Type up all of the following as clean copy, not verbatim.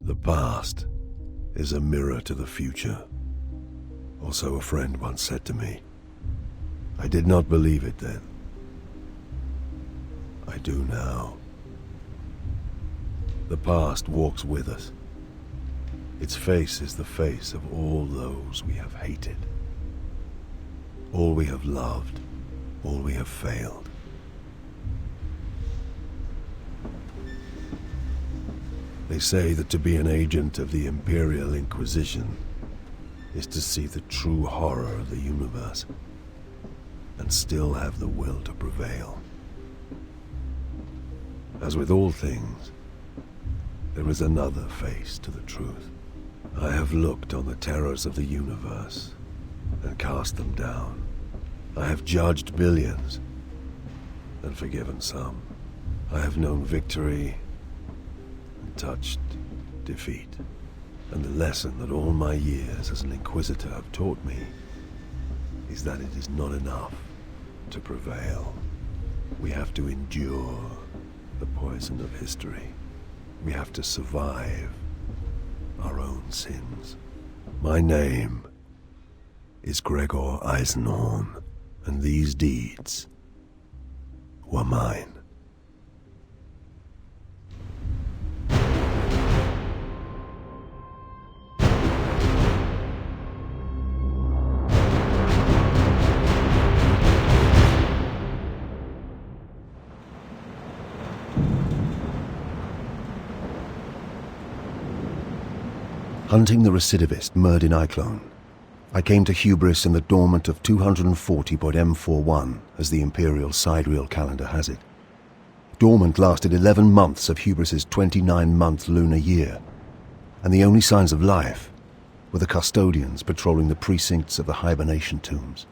The past is a mirror to the future. Or so a friend once said to me. I did not believe it then. I do now. The past walks with us. Its face is the face of all those we have hated. All we have loved, all we have failed. They say that to be an agent of the Imperial Inquisition is to see the true horror of the universe and still have the will to prevail. As with all things, there is another face to the truth. I have looked on the terrors of the universe and cast them down. I have judged billions and forgiven some. I have known victory and touched defeat. And the lesson that all my years as an Inquisitor have taught me is that it is not enough to prevail. We have to endure the poison of history. We have to survive our own sins. My name is Gregor Eisenhorn, and these deeds were mine. Hunting the recidivist Merdin Iclone, I came to Hubris in the dormant of 240.M41, as the Imperial sidereal calendar has it. Dormant lasted 11 months of Hubris's 29-month lunar year, and the only signs of life were the custodians patrolling the precincts of the hibernation tombs.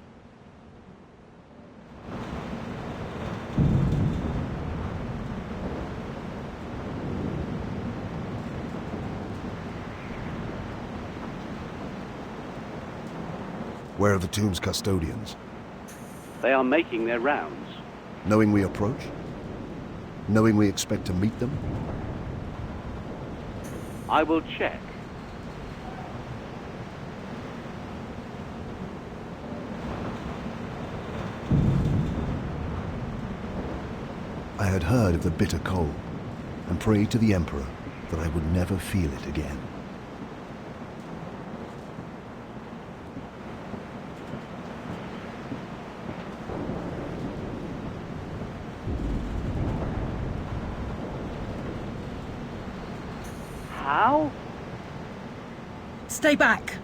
Where are the tomb's custodians? They are making their rounds. Knowing we approach? Knowing we expect to meet them? I will check. I had heard of the bitter cold and prayed to the Emperor that I would never feel it again. How? Stay back!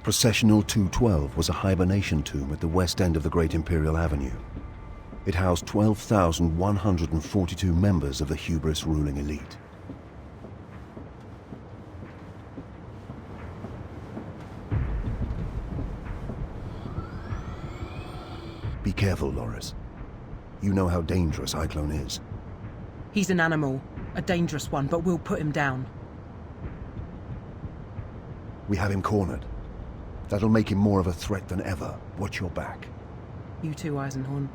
Processional 212 was a hibernation tomb at the west end of the Great Imperial Avenue. It housed 12,142 members of the Hubris ruling elite. Be careful, Loris. You know how dangerous Iclone is. He's an animal, a dangerous one, but we'll put him down. We have him cornered. That'll make him more of a threat than ever. Watch your back. You too, Eisenhorn.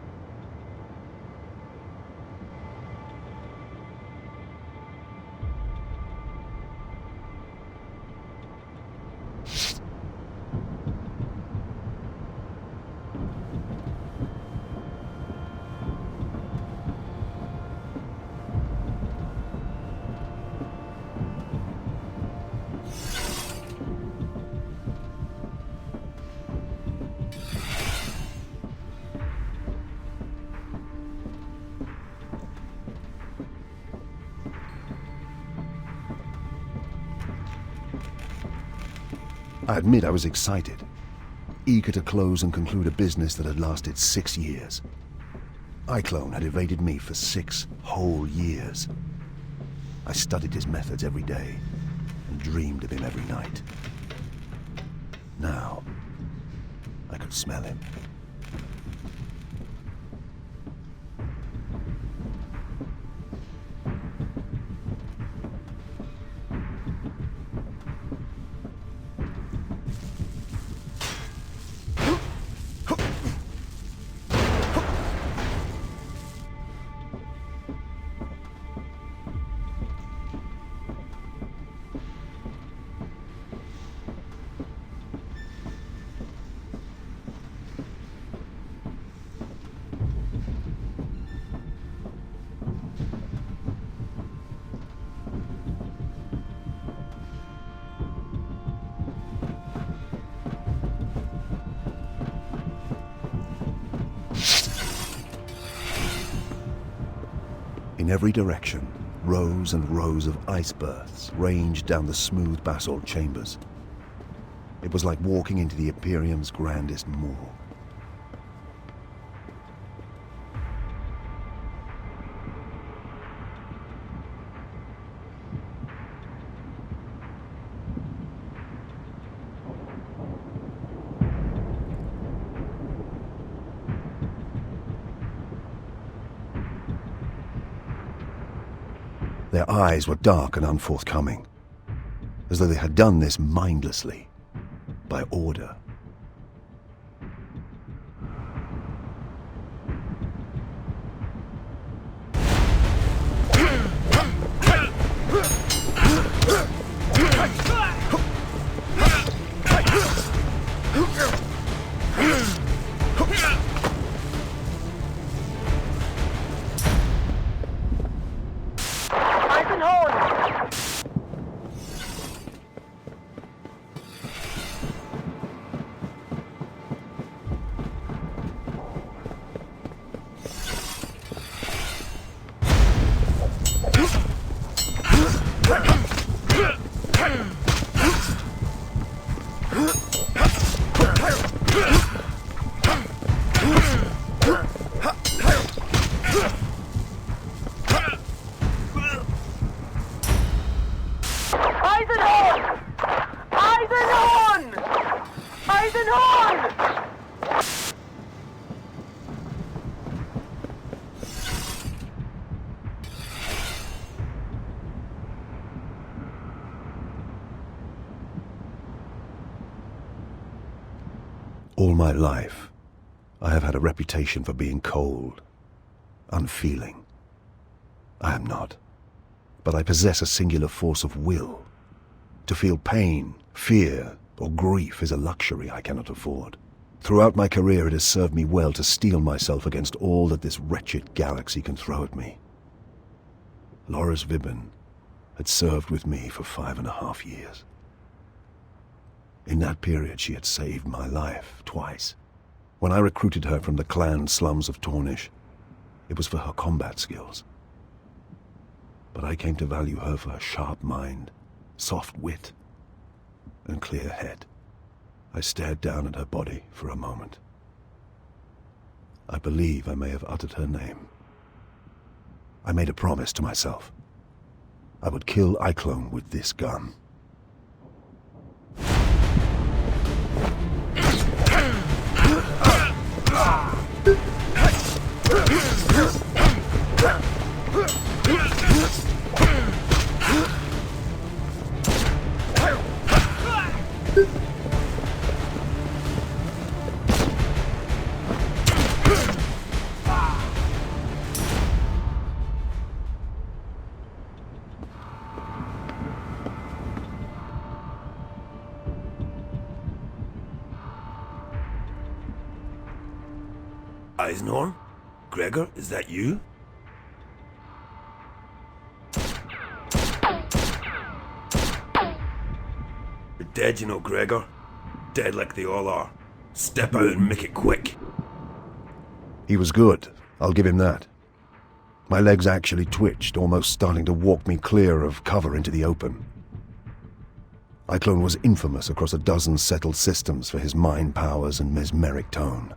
I admit I was excited. eager to close and conclude a business that had lasted 6 years. iClone had evaded me for 6 whole years. I studied his methods every day and dreamed of him every night. Now, I could smell him. In every direction, rows and rows of ice berths ranged down the smooth basalt chambers. It was like walking into the Imperium's grandest morgue. Their eyes were dark and unforthcoming, as though they had done this mindlessly, by order. Eisenhorn! Eisenhorn! Eisenhorn! All my life, I have had a reputation for being cold, unfeeling. I am not, but I possess a singular force of will. To feel pain, fear, or grief is a luxury I cannot afford. Throughout my career it has served me well to steel myself against all that this wretched galaxy can throw at me. Loris Vibben had served with me for 5.5 years. In that period she had saved my life twice. When I recruited her from the clan slums of Tornish, it was for her combat skills. But I came to value her for her sharp mind, soft wit, and clear head. I stared down at her body for a moment. I believe I may have uttered her name. I made a promise to myself. I would kill iClone with this gun. Eisenhorn? Gregor, is that you? You're dead, you know, Gregor. Dead like they all are. Step out and make it quick. He was good, I'll give him that. My legs actually twitched, almost starting to walk me clear of cover into the open. Iclone was infamous across a dozen settled systems for his mind powers and mesmeric tone.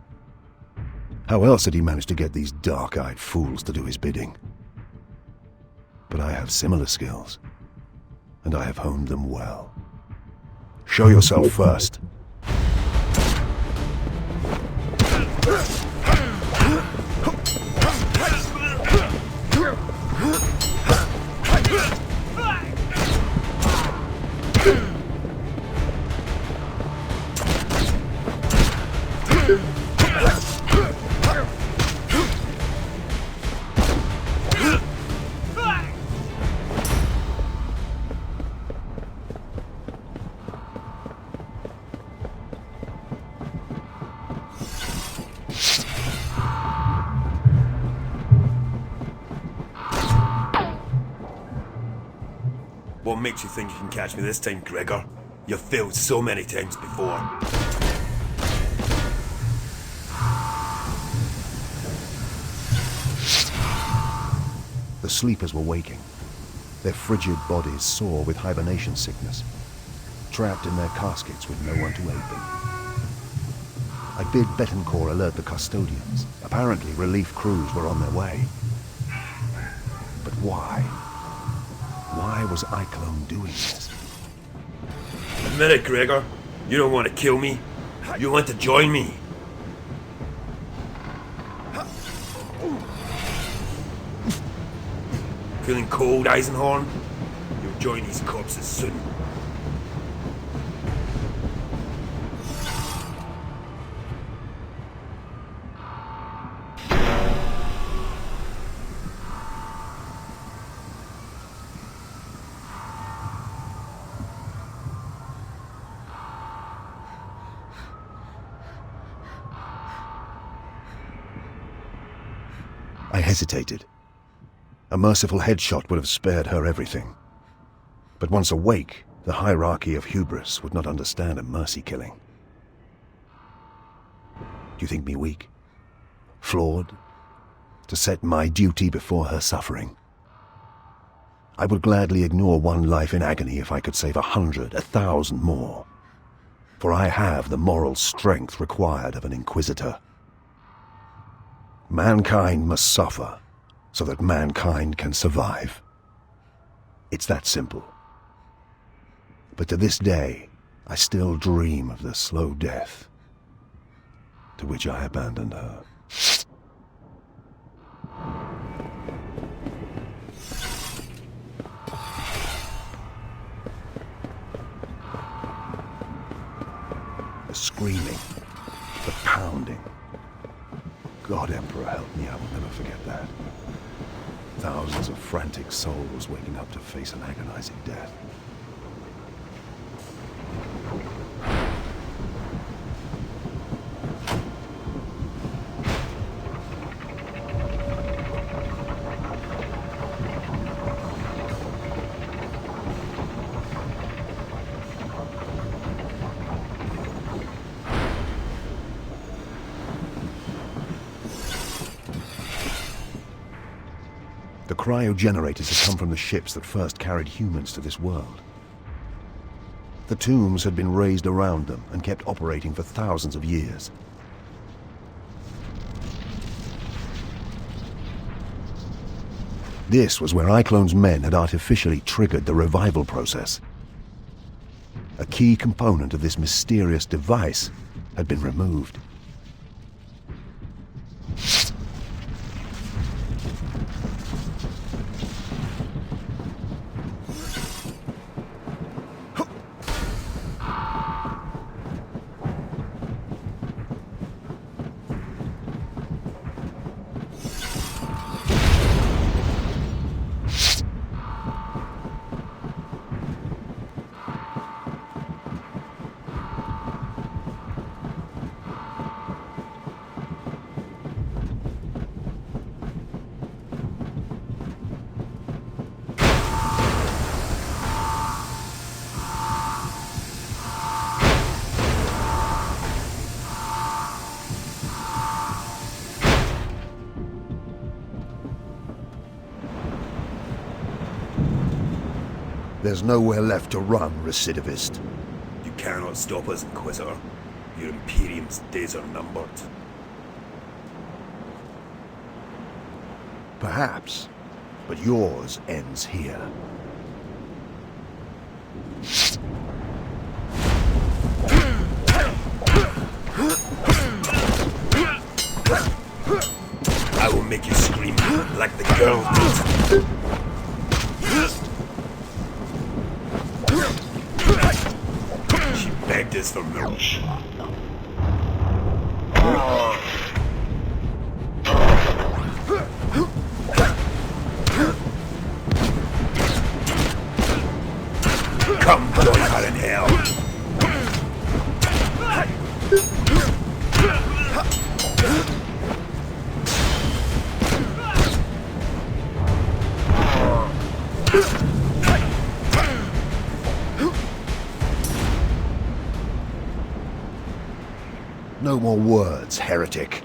How else had he managed to get these dark-eyed fools to do his bidding? But I have similar skills, and I have honed them well. Show yourself first. What makes you think you can catch me this time, Gregor? You've failed so many times before. The sleepers were waking, their frigid bodies sore with hibernation sickness, trapped in their caskets with no one to aid them. I bid Betancourt alert the custodians. Apparently, relief crews were on their way. But why? Why was Iclone doing this? Admit it, Gregor. You don't want to kill me. You want to join me. Feeling cold, Eisenhorn? You'll join these corpses soon. I hesitated. A merciful headshot would have spared her everything. But once awake, the hierarchy of hubris would not understand a mercy killing. Do you think me weak? Flawed? To set my duty before her suffering? I would gladly ignore one life in agony if I could save 100, 1,000 more. For I have the moral strength required of an Inquisitor. Mankind must suffer so that mankind can survive. It's that simple. But to this day, I still dream of the slow death to which I abandoned her. The screaming, the pounding. God, Emperor, help me, I will never forget that. Thousands of frantic souls waking up to face an agonizing death. The cryogenerators had come from the ships that first carried humans to this world. The tombs had been raised around them and kept operating for thousands of years. This was where Iclone's men had artificially triggered the revival process. A key component of this mysterious device had been removed. There's nowhere left to run, recidivist. You cannot stop us, Inquisitor. Your Imperium's days are numbered. Perhaps, but yours ends here. I will make you scream like the girl did. She begged us for milk. Come join her in hell. No more words, heretic.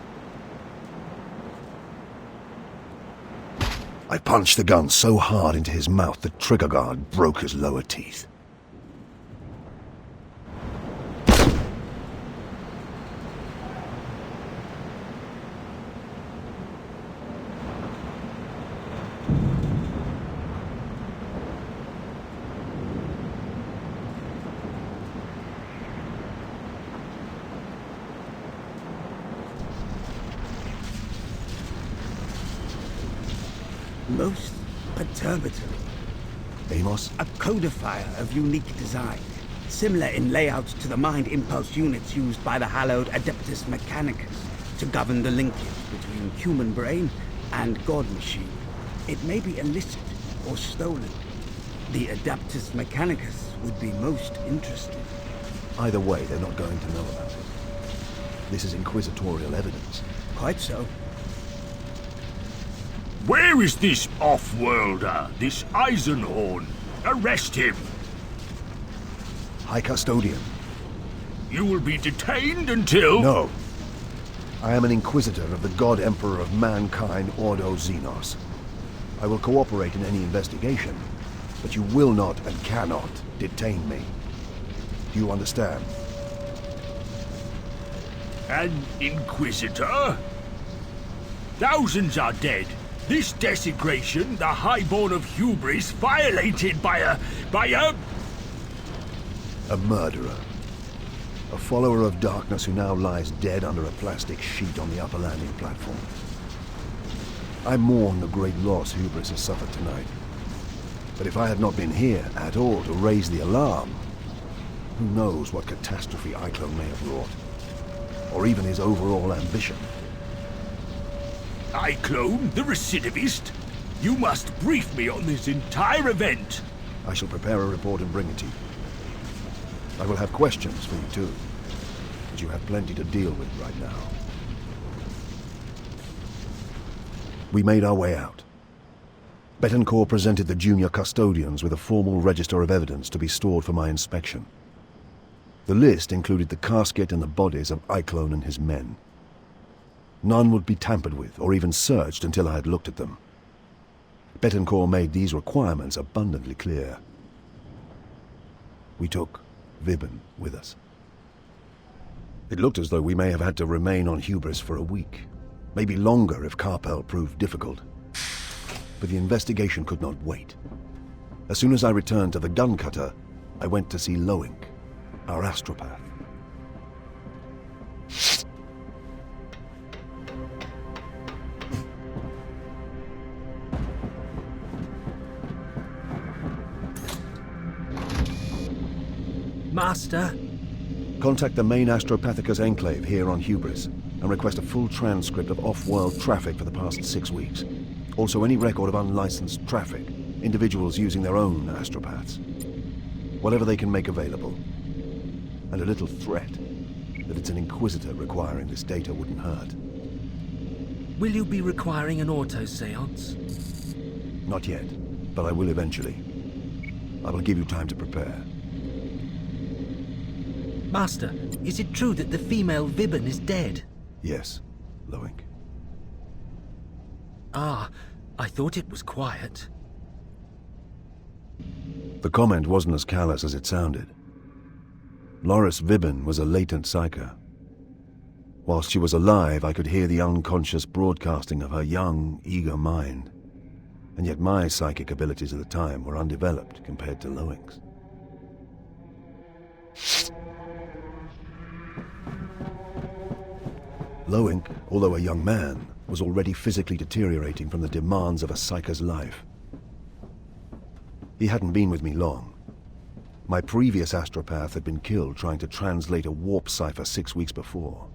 I punched the gun so hard into his mouth the trigger guard broke his lower teeth. Most perturbatory. Amos? A codifier of unique design, similar in layout to the mind impulse units used by the hallowed Adeptus Mechanicus to govern the linkage between human brain and god machine. It may be illicit or stolen. The Adeptus Mechanicus would be most interested. Either way, they're not going to know about it. This is inquisitorial evidence. Quite so. Where is this off-worlder, this Eisenhorn? Arrest him! High Custodian. You will be detained until... No. I am an Inquisitor of the God Emperor of Mankind, Ordo Xenos. I will cooperate in any investigation, but you will not and cannot detain me. Do you understand? An Inquisitor? Thousands are dead. This desecration, the highborn of hubris, violated by a... A murderer. A follower of darkness who now lies dead under a plastic sheet on the upper landing platform. I mourn the great loss hubris has suffered tonight. But if I had not been here at all to raise the alarm, who knows what catastrophe Iclone may have wrought. Or even his overall ambition. Iclone, the recidivist? You must brief me on this entire event. I shall prepare a report and bring it to you. I will have questions for you too, but you have plenty to deal with right now. We made our way out. Betancourt presented the junior custodians with a formal register of evidence to be stored for my inspection. The list included the casket and the bodies of Iclone and his men. None would be tampered with or even searched until I had looked at them. Betancourt made these requirements abundantly clear. We took Vibben with us. It looked as though we may have had to remain on Hubris for a week, maybe longer if Carpel proved difficult. But the investigation could not wait. As soon as I returned to the gun cutter, I went to see Loink, our astropath. Master? Contact the main Astropathicus enclave here on Hubris and request a full transcript of off-world traffic for the past 6 weeks. Also any record of unlicensed traffic, individuals using their own astropaths. Whatever they can make available. And a little threat that it's an Inquisitor requiring this data wouldn't hurt. Will you be requiring an auto-seance? Not yet, but I will eventually. I will give you time to prepare. Master, is it true that the female Vibben is dead? Yes, Loink. Ah, I thought it was quiet. The comment wasn't as callous as it sounded. Loris Vibben was a latent psyker. Whilst she was alive, I could hear the unconscious broadcasting of her young, eager mind. And yet my psychic abilities at the time were undeveloped compared to Loink's. Loink, although a young man, was already physically deteriorating from the demands of a psyker's life. He hadn't been with me long. My previous astropath had been killed trying to translate a warp cipher 6 weeks before.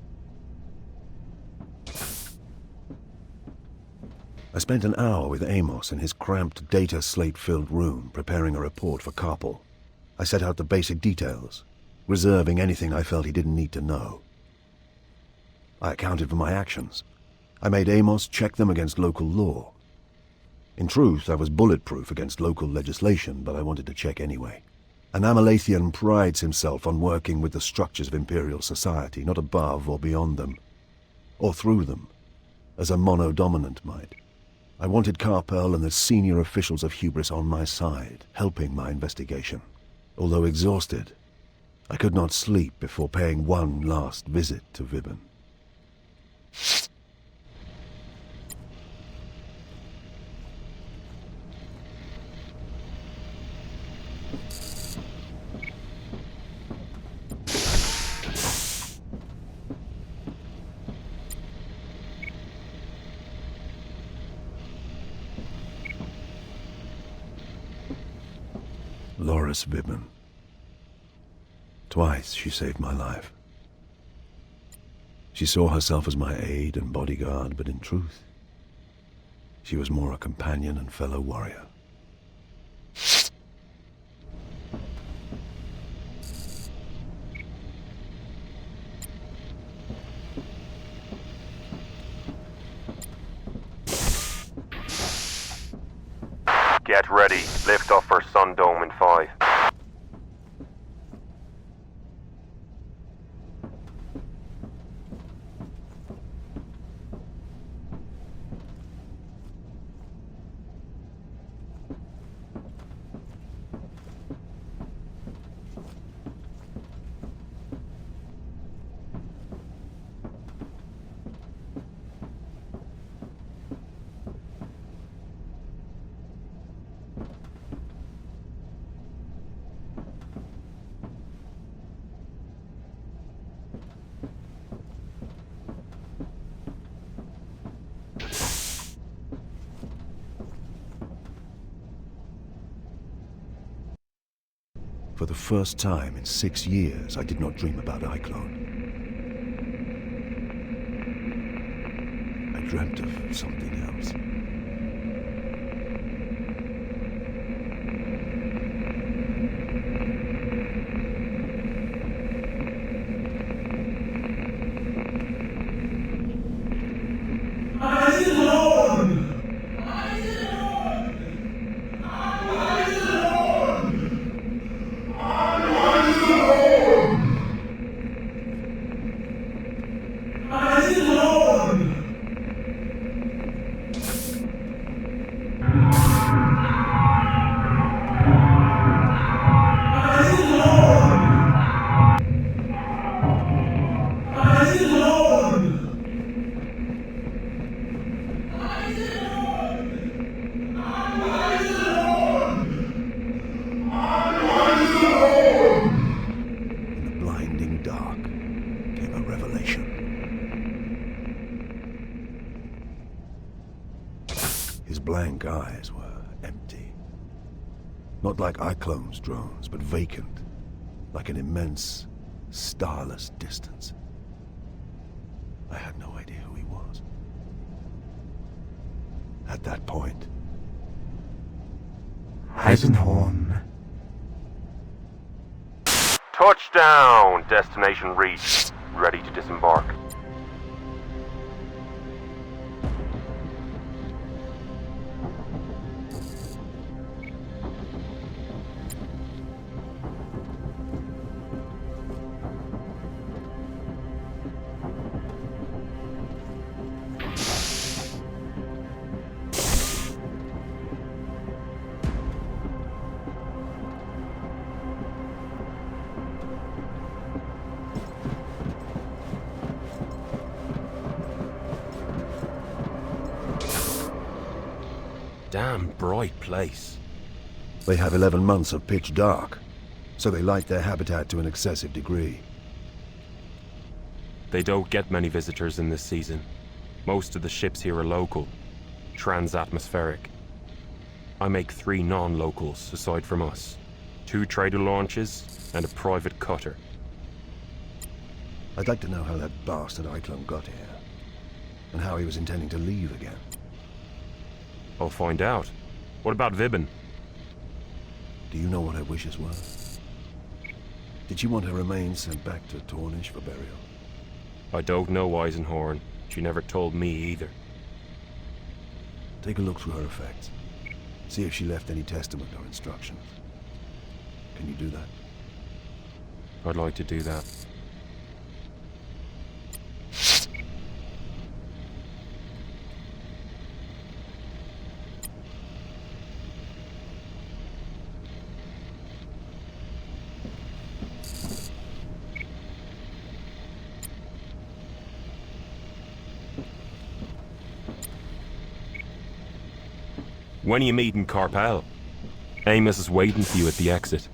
I spent an hour with Amos in his cramped, data slate-filled room preparing a report for Carpel. I set out the basic details, reserving anything I felt he didn't need to know. I accounted for my actions. I made Amos check them against local law. In truth, I was bulletproof against local legislation, but I wanted to check anyway. An Amalathian prides himself on working with the structures of Imperial society, not above or beyond them, or through them, as a monodominant might. I wanted Carpel and the senior officials of Hubris on my side, helping my investigation. Although exhausted, I could not sleep before paying one last visit to Vibben. Loris Vibben. Twice she saved my life. She saw herself as my aide and bodyguard, but in truth, she was more a companion and fellow warrior. Get ready. Lift off for Sun Dome in 5. For the first time in 6 years, I did not dream about Iklon. I dreamt of something else. His blank eyes were empty. Not like iClone's drones, but vacant, like an immense, starless distance. I had no idea who he was. At that point, Eisenhorn. Touchdown! Destination reached. Ready to disembark. Damn bright place. They have 11 months of pitch dark, so they light their habitat to an excessive degree. They don't get many visitors in this season. Most of the ships here are local, trans-atmospheric. I make 3 non-locals aside from us. 2 trader launches and a private cutter. I'd like to know how that bastard Eiklon got here, and how he was intending to leave again. I'll find out. What about Vibin? Do you know what her wishes were? Did she want her remains sent back to Tornish for burial? I don't know, Eisenhorn. She never told me either. Take a look through her effects. See if she left any testament or instructions. Can you do that? I'd like to do that. When are you meeting Carpel? Amos is waiting for you at the exit.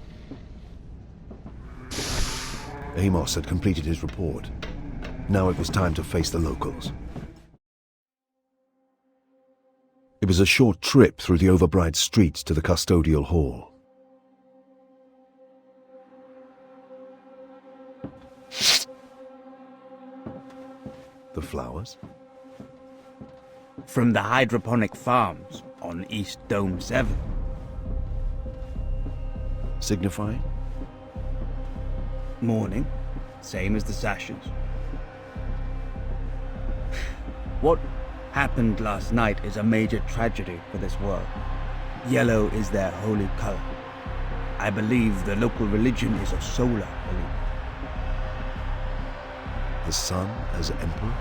Amos had completed his report. Now it was time to face the locals. It was a short trip through the overbright streets to the custodial hall. The flowers? From the hydroponic farms on East Dome 7. Signifying? Morning, same as the sashes. What happened last night is a major tragedy for this world. Yellow is their holy color. I believe the local religion is a solar belief. The sun as emperor?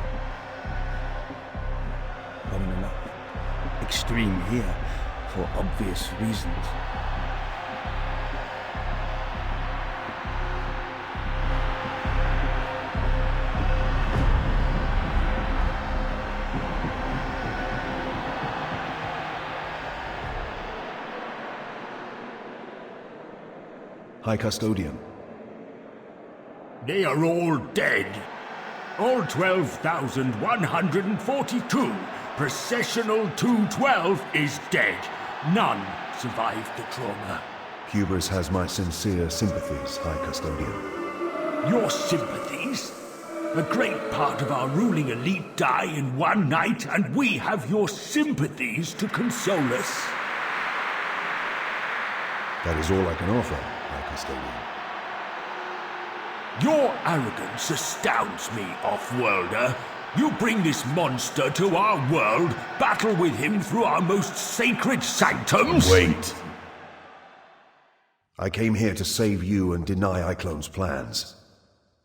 Common enough. Extreme here, for obvious reasons. High Custodian. They are all dead. All 12,142. Processional 212 is dead. None survived the trauma. Hubris has my sincere sympathies, High Custodian. Your sympathies? A great part of our ruling elite die in one night, and we have your sympathies to console us. That is all I can offer, High Custodian. Your arrogance astounds me, Off-Worlder. You bring this monster to our world, battle with him through our most sacred sanctums? Wait. I came here to save you and deny Eiklon's plans.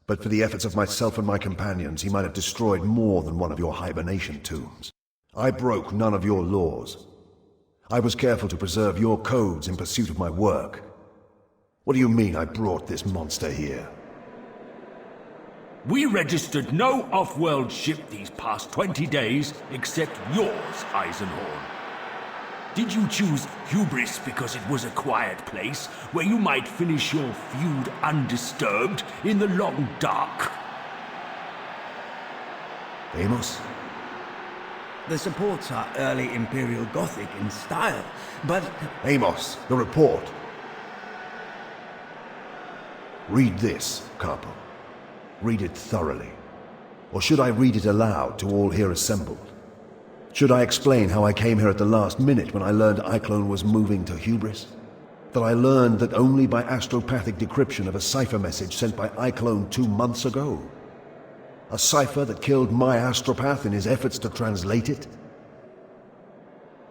But for the efforts of myself and my companions, he might have destroyed more than one of your hibernation tombs. I broke none of your laws. I was careful to preserve your codes in pursuit of my work. What do you mean I brought this monster here? We registered no off-world ship these past 20 days, except yours, Eisenhorn. Did you choose Hubris because it was a quiet place, where you might finish your feud undisturbed in the long dark? Amos? The supports are early Imperial Gothic in style, but... Amos, the report. Read this, Carpo. Read it thoroughly. Or should I read it aloud to all here assembled? Should I explain how I came here at the last minute when I learned Eiklon was moving to Hubris? That I learned that only by astropathic decryption of a cipher message sent by Eiklon 2 months ago? A cipher that killed my astropath in his efforts to translate it?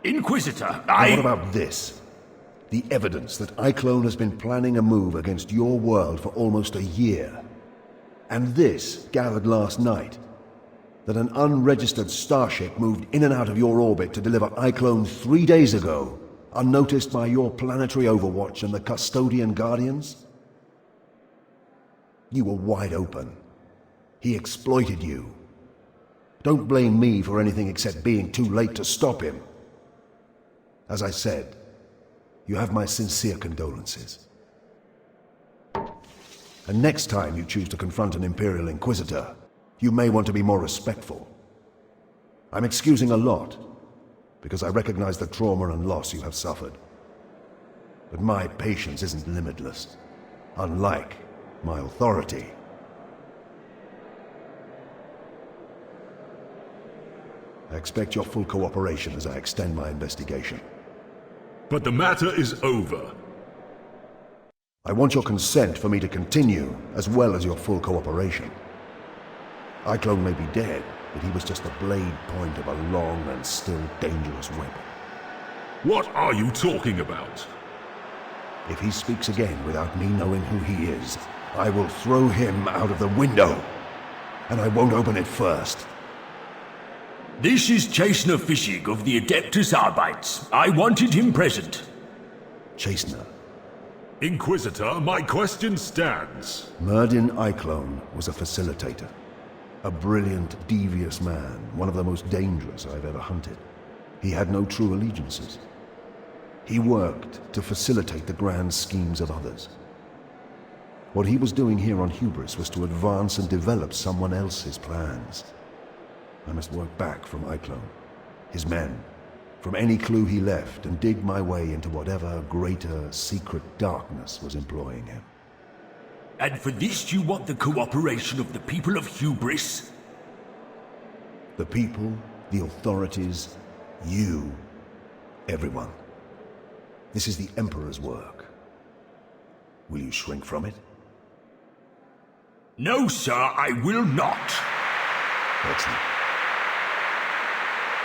Inquisitor, And what about this? The evidence that Eiklon has been planning a move against your world for almost a year. And this, gathered last night, that an unregistered starship moved in and out of your orbit to deliver Eiklon 3 days ago, unnoticed by your planetary overwatch and the Custodian Guardians? You were wide open. He exploited you. Don't blame me for anything except being too late to stop him. As I said, you have my sincere condolences. And next time you choose to confront an Imperial Inquisitor, you may want to be more respectful. I'm excusing a lot, because I recognize the trauma and loss you have suffered. But my patience isn't limitless, unlike my authority. I expect your full cooperation as I extend my investigation. But the matter is over. I want your consent for me to continue, as well as your full cooperation. Iclone may be dead, but he was just the blade point of a long and still dangerous weapon. What are you talking about? If he speaks again without me knowing who he is, I will throw him out of the window. And I won't open it first. This is Chasener Fishig of the Adeptus Arbites. I wanted him present. Chasener. Inquisitor, my question stands. Merdin Iclone was a facilitator. A brilliant, devious man, one of the most dangerous I've ever hunted. He had no true allegiances. He worked to facilitate the grand schemes of others. What he was doing here on Hubris was to advance and develop someone else's plans. I must work back from Iclone, his men, from any clue he left, and dig my way into whatever greater secret darkness was employing him. And for this you want the cooperation of the people of Hubris? The people, the authorities, you, everyone. This is the Emperor's work. Will you shrink from it? No, sir, I will not. Excellent.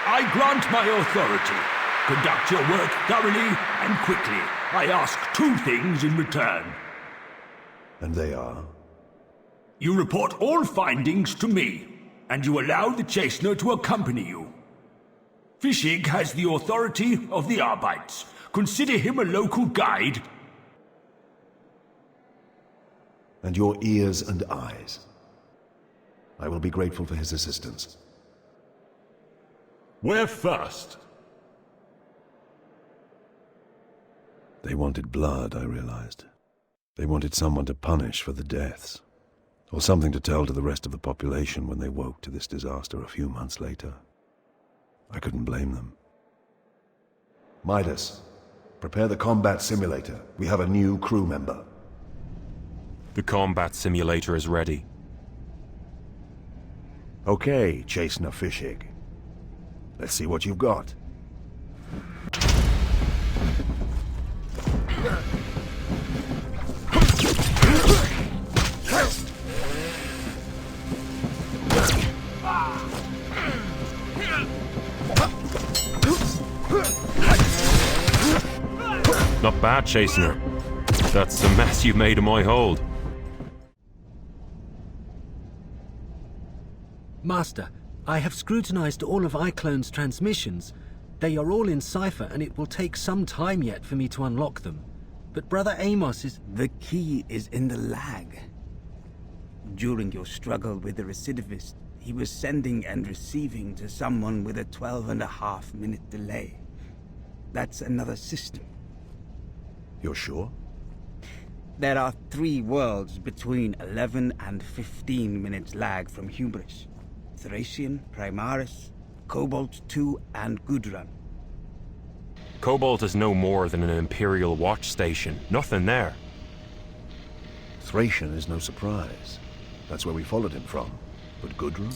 I grant my authority. Conduct your work thoroughly and quickly. I ask two things in return. And they are? You report all findings to me, and you allow the Chasener to accompany you. Fishig has the authority of the Arbites. Consider him a local guide. And your ears and eyes. I will be grateful for his assistance. Where first? They wanted blood, I realized. They wanted someone to punish for the deaths, or something to tell to the rest of the population when they woke to this disaster a few months later. I couldn't blame them. Midas, prepare the combat simulator. We have a new crew member. The combat simulator is ready. Okay, Chasener Fishig. Let's see what you've got. Not bad, Chasener. That's a mess you've made of my hold. Master, I have scrutinized all of Iclone's transmissions. They are all in cipher, and it will take some time yet for me to unlock them. But Brother Amos is... The key is in the lag. During your struggle with the recidivist, he was sending and receiving to someone with a 12.5-minute delay. That's another system. You're sure? There are 3 worlds between 11 and 15 minutes lag from Hubris. Thracian, Primaris, Cobalt 2, and Gudrun. Cobalt is no more than an Imperial watch station. Nothing there. Thracian is no surprise. That's where we followed him from. But Gudrun?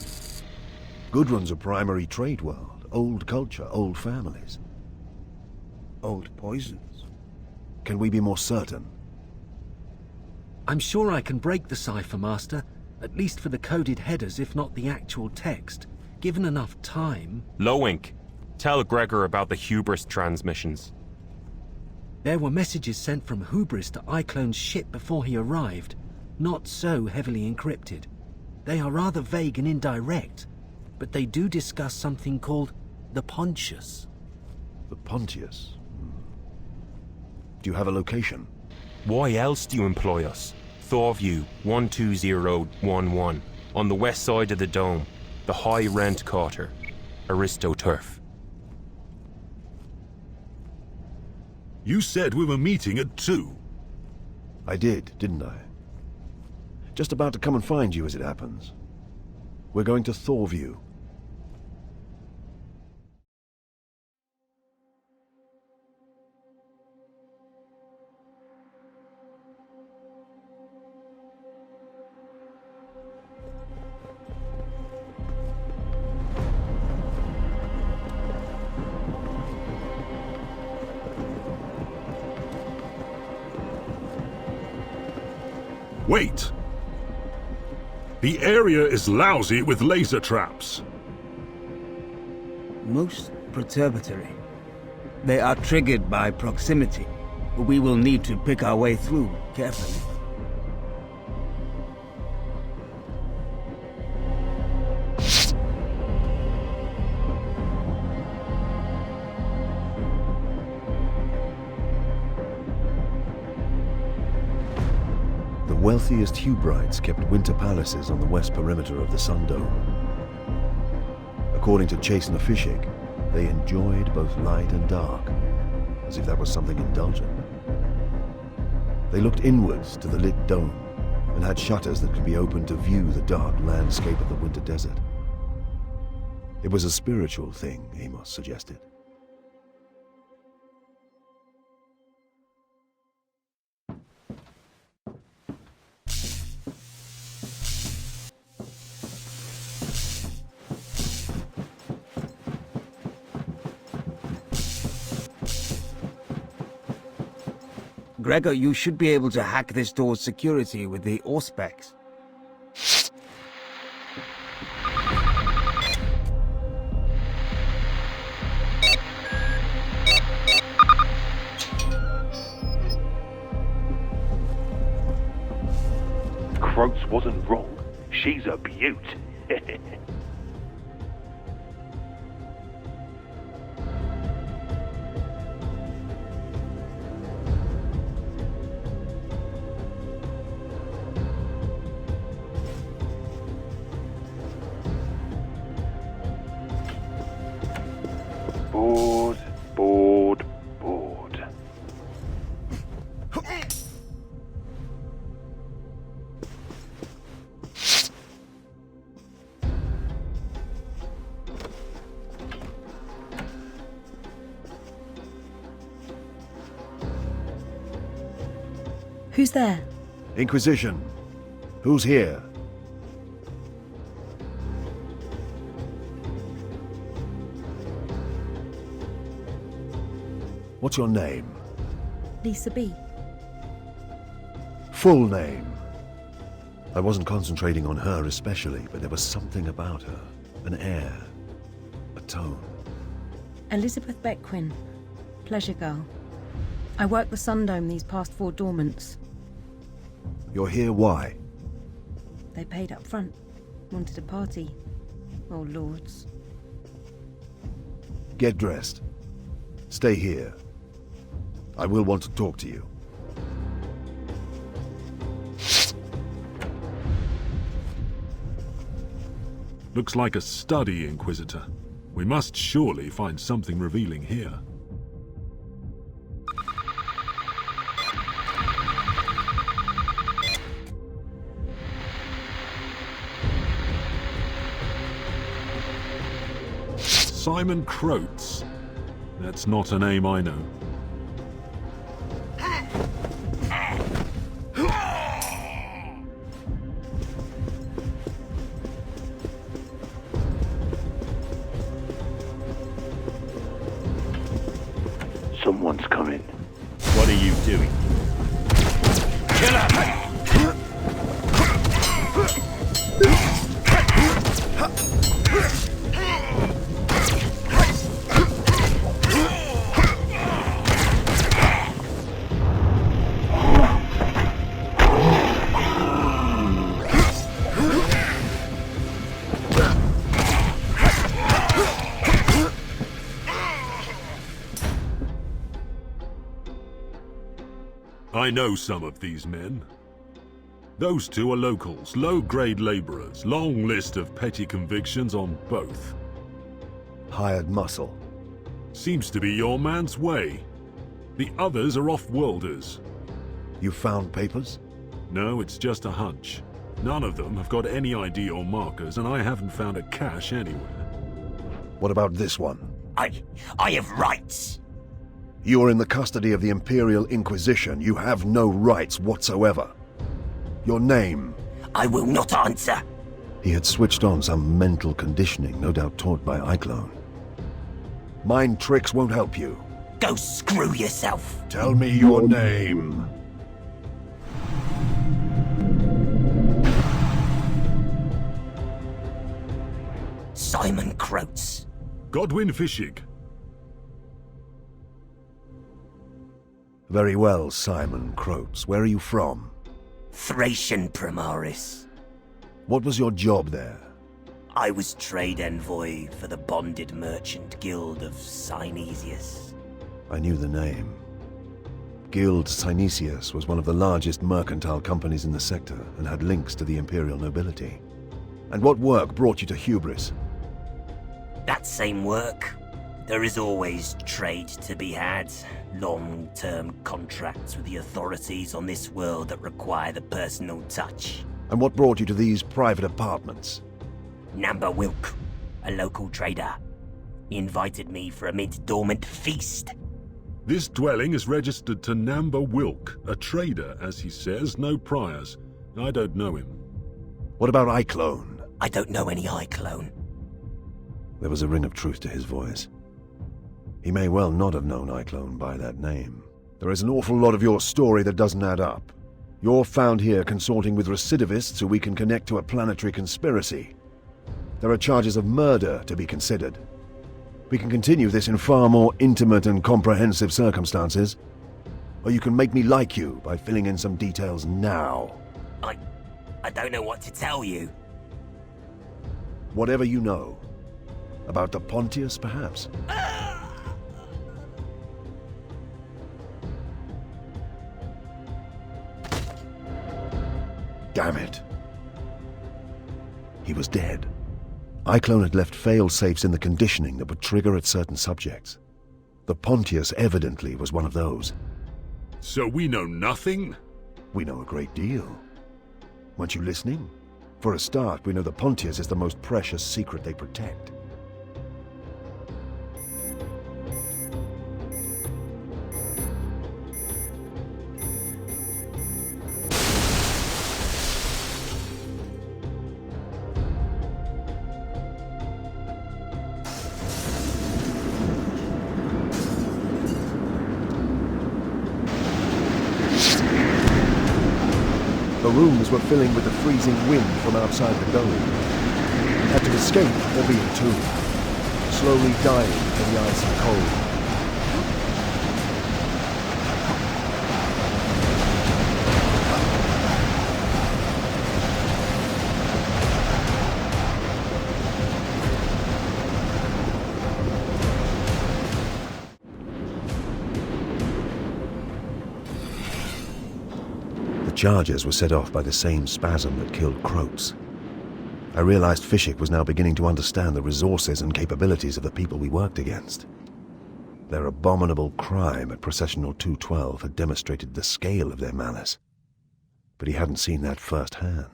Gudrun's a primary trade world. Old culture, old families. Old poisons. Can we be more certain? I'm sure I can break the cipher, Master. At least for the coded headers, if not the actual text. Given enough time... Lowink, tell Gregor about the Hubris transmissions. There were messages sent from Hubris to Iclone's ship before he arrived. Not so heavily encrypted. They are rather vague and indirect, but they do discuss something called the Pontius. The Pontius? Do you have a location? Why else do you employ us? Thorview 12011, on the west side of the dome, the high rent quarter, Aristoturf. You said we were meeting at 2. I did, didn't I? Just about to come and find you as it happens. We're going to Thorview. Wait! The area is lousy with laser traps. Most perturbatory. They are triggered by proximity. We will need to pick our way through carefully. The wealthiest Hubrites kept winter palaces on the west perimeter of the Sun Dome. According to Chase and Fishik, they enjoyed both light and dark, as if that was something indulgent. They looked inwards to the lit dome and had shutters that could be opened to view the dark landscape of the winter desert. It was a spiritual thing, Amos suggested. Gregor, you should be able to hack this door's security with the Auspex. Croats wasn't wrong. She's a beaut. Board, board, board. Who's there? Inquisition. Who's here? What's your name? Lisa B. Full name. I wasn't concentrating on her especially, but there was something about her. An air. A tone. Elizabeth Beckwin. Pleasure girl. I work the Sundome these past 4 dormants. You're here why? They paid up front. Wanted a party. Oh, lords. Get dressed. Stay here. I will want to talk to you. Looks like a study, Inquisitor. We must surely find something revealing here. Simon Croats. That's not a name I know. Someone's coming. What are you doing? I know some of these men. Those 2 are locals, low-grade laborers. Long list of petty convictions on both. Hired muscle. Seems to be your man's way. The others are off-worlders. You found papers? No, it's just a hunch. None of them have got any ID or markers, and I haven't found a cache anywhere. What about this one? I have rights. You're in the custody of the Imperial Inquisition. You have no rights whatsoever. Your name? I will not answer. He had switched on some mental conditioning, no doubt taught by Eiklone. Mind tricks won't help you. Go screw yourself. Tell me your name. Simon Croats. Godwin Fishig. Very well, Simon Croats. Where are you from? Thracian Primaris. What was your job there? I was trade envoy for the bonded merchant guild of Synesius. I knew the name. Guild Synesius was one of the largest mercantile companies in the sector and had links to the Imperial nobility. And what work brought you to Hubris? That same work. There is always trade to be had. Long-term contracts with the authorities on this world that require the personal touch. And what brought you to these private apartments? Namba Wilk, a local trader. He invited me for a mid-dormant feast. This dwelling is registered to Namba Wilk, a trader, as he says, no priors. I don't know him. What about Eiklone? I don't know any Eiklone. There was a ring of truth to his voice. He may well not have known Eiklone by that name. There is an awful lot of your story that doesn't add up. You're found here consorting with recidivists who we can connect to a planetary conspiracy. There are charges of murder to be considered. We can continue this in far more intimate and comprehensive circumstances. Or you can make me like you by filling in some details now. I don't know what to tell you. Whatever you know. About the Pontius, perhaps? Damn it. He was dead. Eiklone had left fail-safes in the conditioning that would trigger at certain subjects. The Pontius evidently was one of those. So we know nothing? We know a great deal. Weren't you listening? For a start, we know the Pontius is the most precious secret they protect. The rooms were filling with the freezing wind from outside the dome. We had to escape or be entombed, slowly dying in the ice and cold. Charges were set off by the same spasm that killed Croats. I realized Fishik was now beginning to understand the resources and capabilities of the people we worked against. Their abominable crime at Processional 212 had demonstrated the scale of their malice. But he hadn't seen that firsthand.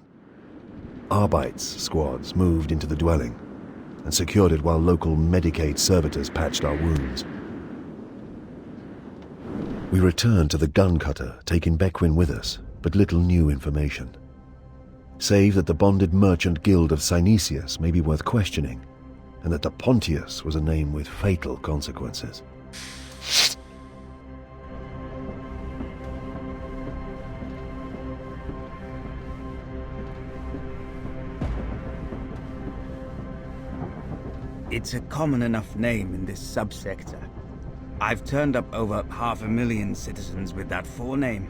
Arbeits squads moved into the dwelling and secured it while local Medicaid servitors patched our wounds. We returned to the gun cutter, taking Beckwin with us, but little new information. Save that the bonded merchant guild of Synesius may be worth questioning, and that the Pontius was a name with fatal consequences. It's a common enough name in this subsector. I've turned up over 500,000 citizens with that forename.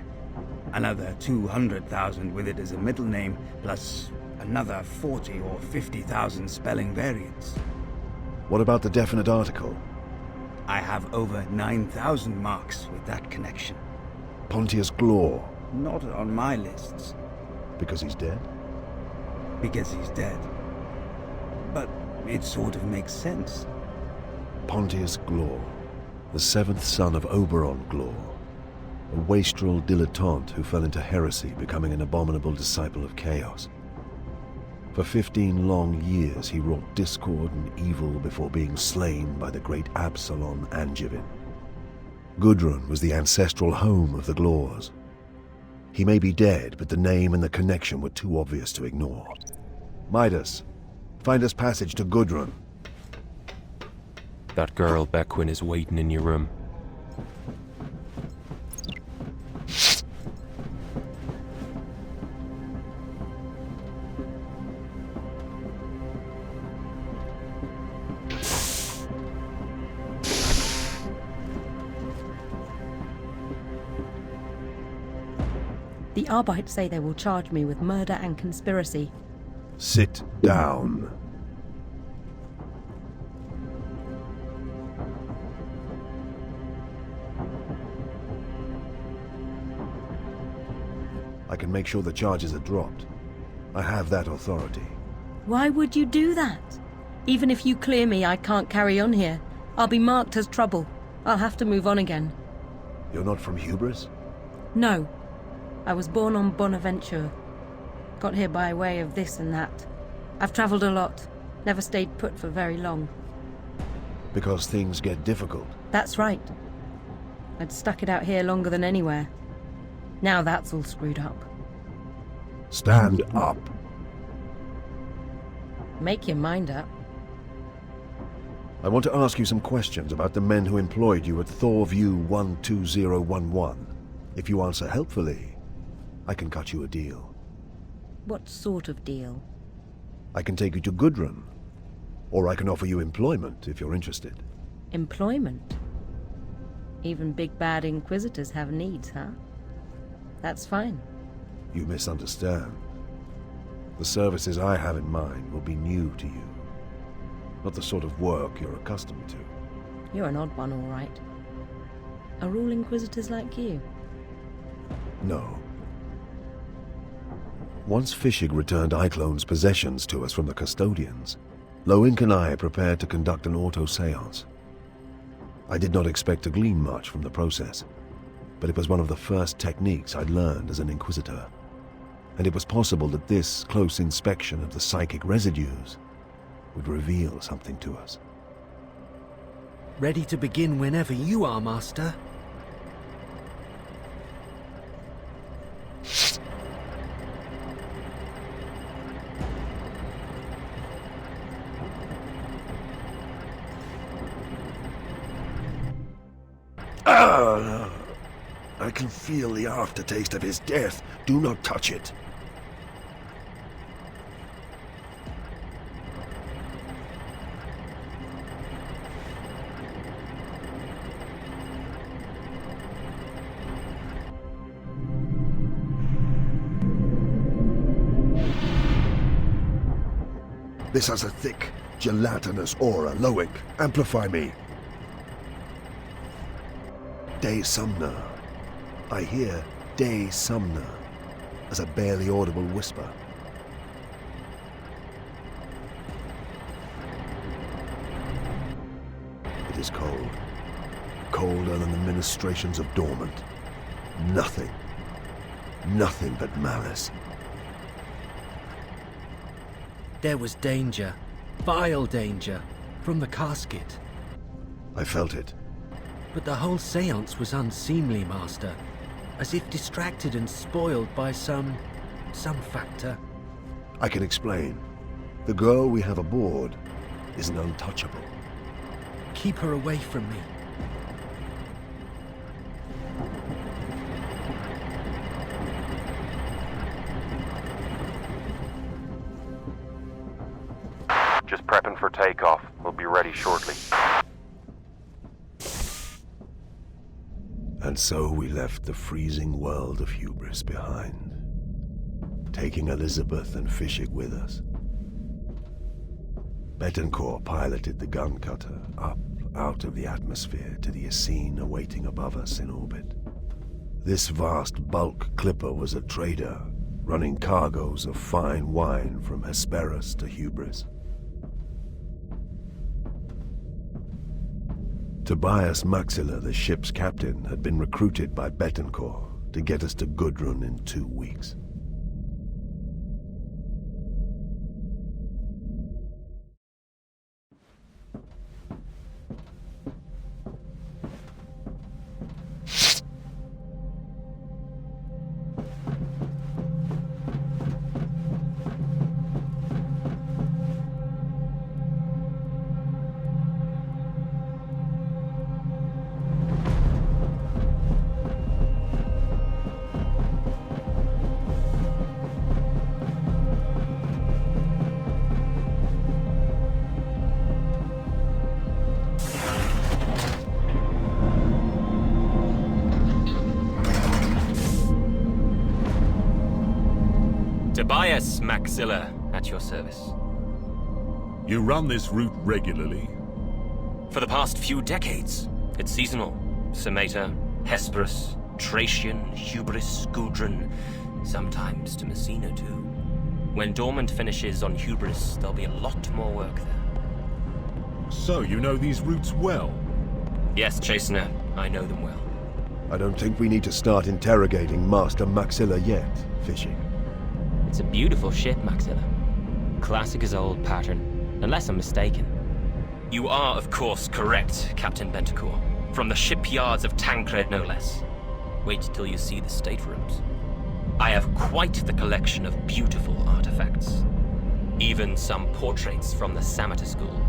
Another 200,000 with it as a middle name, plus another 40 or 50,000 spelling variants. What about the definite article? I have over 9,000 marks with that connection. Pontius Glor. Not on my lists. Because he's dead? Because he's dead. But it sort of makes sense. Pontius Glor. the seventh son of Oberon Glor, a wastrel dilettante who fell into heresy, becoming an abominable disciple of chaos. For 15 long years he wrought discord and evil before being slain by the great Absalom Angevin. Gudrun was the ancestral home of the Glors. He may be dead, but the name and the connection were too obvious to ignore. Midas, find us passage to Gudrun. That girl, Beckwin, is waiting in your room. The Arbite say they will charge me with murder and conspiracy. Sit down. I can make sure the charges are dropped. I have that authority. Why would you do that? Even if you clear me, I can't carry on here. I'll be marked as trouble. I'll have to move on again. You're not from Hubris? No. I was born on Bonaventure. Got here by way of this and that. I've traveled a lot. Never stayed put for very long. Because things get difficult. That's right. I'd stuck it out here longer than anywhere. Now that's all screwed up. Stand up. Make your mind up. I want to ask you some questions about the men who employed you at Thorview 12011. If you answer helpfully, I can cut you a deal. What sort of deal? I can take you to Gudrun, or I can offer you employment if you're interested. Employment? Even big bad inquisitors have needs, huh? That's fine. You misunderstand. The services I have in mind will be new to you. Not the sort of work you're accustomed to. You're an odd one, all right. Are all inquisitors like you? No. Once Fischig returned Eiclone's possessions to us from the custodians, Loink and I prepared to conduct an auto-seance. I did not expect to glean much from the process, but it was one of the first techniques I'd learned as an Inquisitor, and it was possible that this close inspection of the psychic residues would reveal something to us. Ready to begin whenever you are, Master. I can feel the aftertaste of his death. Do not touch it. This has a thick, gelatinous aura. Loink, amplify me. De Sumner. I hear De Sumner as a barely audible whisper. It is cold. Colder than the ministrations of Dormant. Nothing. Nothing but malice. There was danger. Vile danger. From the casket. I felt it. But the whole seance was unseemly, Master. As if distracted and spoiled by some factor. I can explain. The girl we have aboard is an untouchable. Keep her away from me. Just prepping for takeoff. We'll be ready shortly. And so we left the freezing world of Hubris behind, taking Elizabeth and Fischig with us. Betancourt piloted the gun cutter up out of the atmosphere to the Essene awaiting above us in orbit. This vast bulk clipper was a trader, running cargoes of fine wine from Hesperus to Hubris. Tobias Maxilla, the ship's captain, had been recruited by Betancourt to get us to Gudrun in 2 weeks. Tobias Maxilla, at your service. You run this route regularly? For the past few decades. It's seasonal. Sameta, Hesperus, Tracian, Hubris, Gudrun, sometimes to Messina too. When Dormant finishes on Hubris, there'll be a lot more work there. So you know these routes well? Yes, Chastener, I know them well. I don't think we need to start interrogating Master Maxilla yet, Fishy. It's a beautiful ship, Maxilla. Classic as old pattern, unless I'm mistaken. You are, of course, correct, Captain Betancourt. From the shipyards of Tancred, no less. Wait till you see the staterooms. I have quite the collection of beautiful artifacts. Even some portraits from the Sameta School.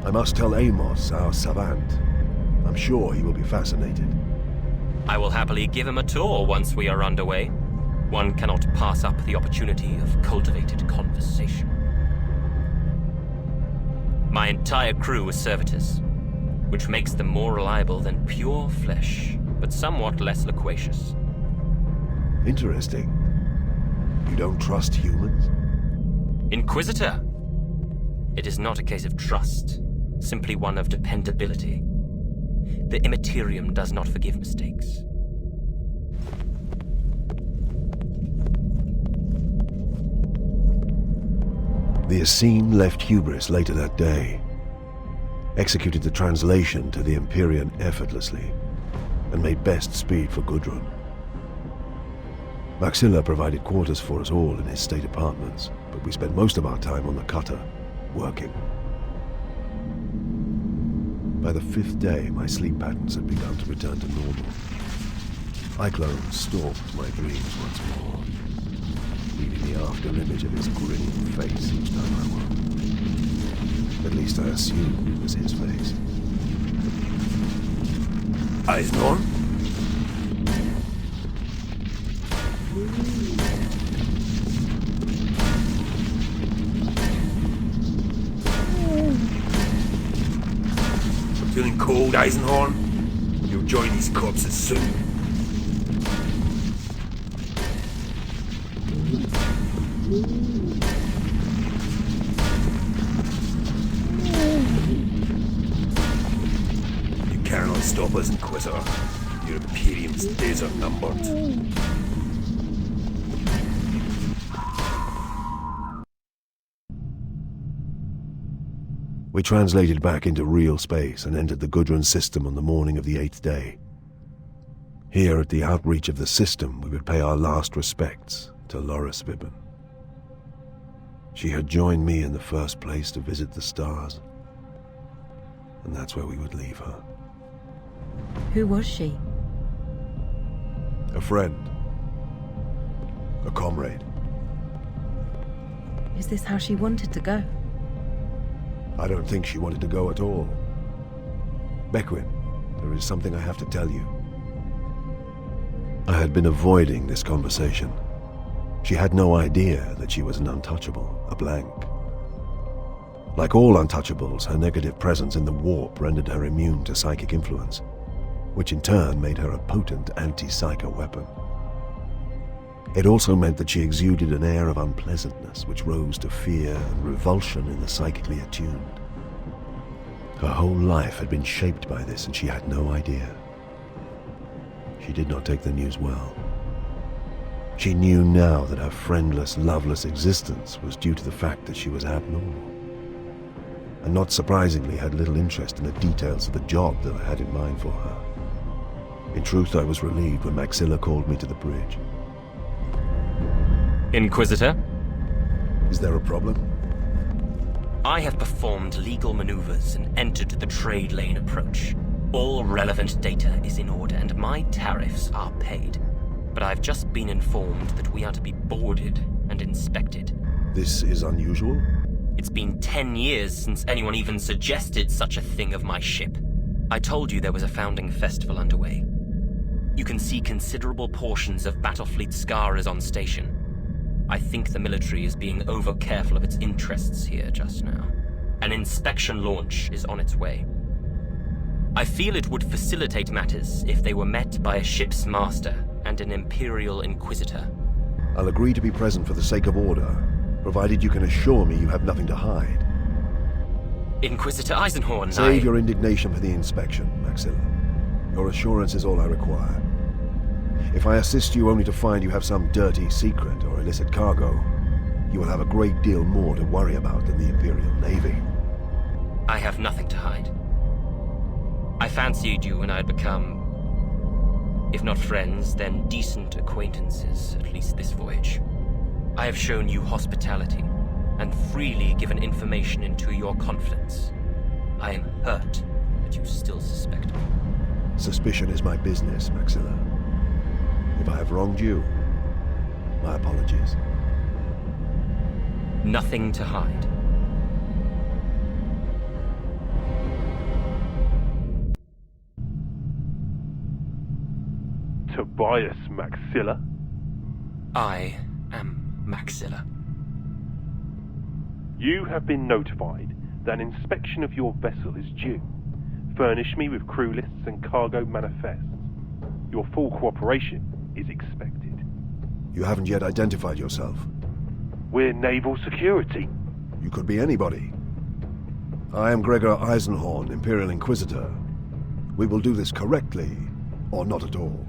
I must tell Amos, our savant. I'm sure he will be fascinated. I will happily give him a tour once we are underway. One cannot pass up the opportunity of cultivated conversation. My entire crew is servitors, which makes them more reliable than pure flesh, but somewhat less loquacious. Interesting. You don't trust humans? Inquisitor! It is not a case of trust, simply one of dependability. The Immaterium does not forgive mistakes. The Essene left Hubris later that day, executed the translation to the Empyrean effortlessly, and made best speed for Gudrun. Maxilla provided quarters for us all in his state apartments, but we spent most of our time on the cutter, working. By the 5th day, my sleep patterns had begun to return to normal. Cyclone stalked my dreams once more, leaving the after-image of his grinning face each time I woke. At least I assumed it was his face. Eisenhorn? Feeling cold, Eisenhorn? You'll join these corpses soon. You cannot stop us, Inquisitor. Your Imperium's days are numbered. We translated back into real space and entered the Gudrun system on the morning of the 8th day. Here at the outreach of the system, we would pay our last respects to Loris Vibben. She had joined me in the first place to visit the stars, and that's where we would leave her. Who was she? A friend. A comrade. Is this how she wanted to go? I don't think she wanted to go at all. Beckwin, there is something I have to tell you. I had been avoiding this conversation. She had no idea that she was an untouchable, a blank. Like all untouchables, her negative presence in the warp rendered her immune to psychic influence, which in turn made her a potent anti-psycho weapon. It also meant that she exuded an air of unpleasantness which rose to fear and revulsion in the psychically attuned. Her whole life had been shaped by this, and she had no idea. She did not take the news well. She knew now that her friendless, loveless existence was due to the fact that she was abnormal. and not surprisingly had little interest in the details of the job that I had in mind for her. In truth, I was relieved when Maxilla called me to the bridge. Inquisitor? Is there a problem? I have performed legal maneuvers and entered the trade lane approach. All relevant data is in order and my tariffs are paid. But I've just been informed that we are to be boarded and inspected. This is unusual? It's been 10 years since anyone even suggested such a thing of my ship. I told you there was a founding festival underway. You can see considerable portions of Battlefleet Scarers on station. I think the military is being over-careful of its interests here just now. An inspection launch is on its way. I feel it would facilitate matters if they were met by a ship's master and an Imperial Inquisitor. I'll agree to be present for the sake of order, provided you can assure me you have nothing to hide. Inquisitor Eisenhorn, Save your indignation for the inspection, Maxilla. Your assurance is all I require. If I assist you only to find you have some dirty secret or illicit cargo, you will have a great deal more to worry about than the Imperial Navy. I have nothing to hide. I fancied you when I had become, if not friends, then decent acquaintances, at least this voyage. I have shown you hospitality, and freely given information into your confidence. I am hurt that you still suspect me. Suspicion is my business, Maxilla. If I have wronged you, my apologies. Nothing to hide. Tobias Maxilla? I am Maxilla. You have been notified that an inspection of your vessel is due. Furnish me with crew lists and cargo manifests. Your full cooperation is expected. You haven't yet identified yourself. We're naval security. You could be anybody. I am Gregor Eisenhorn, Imperial Inquisitor. We will do this correctly, or not at all.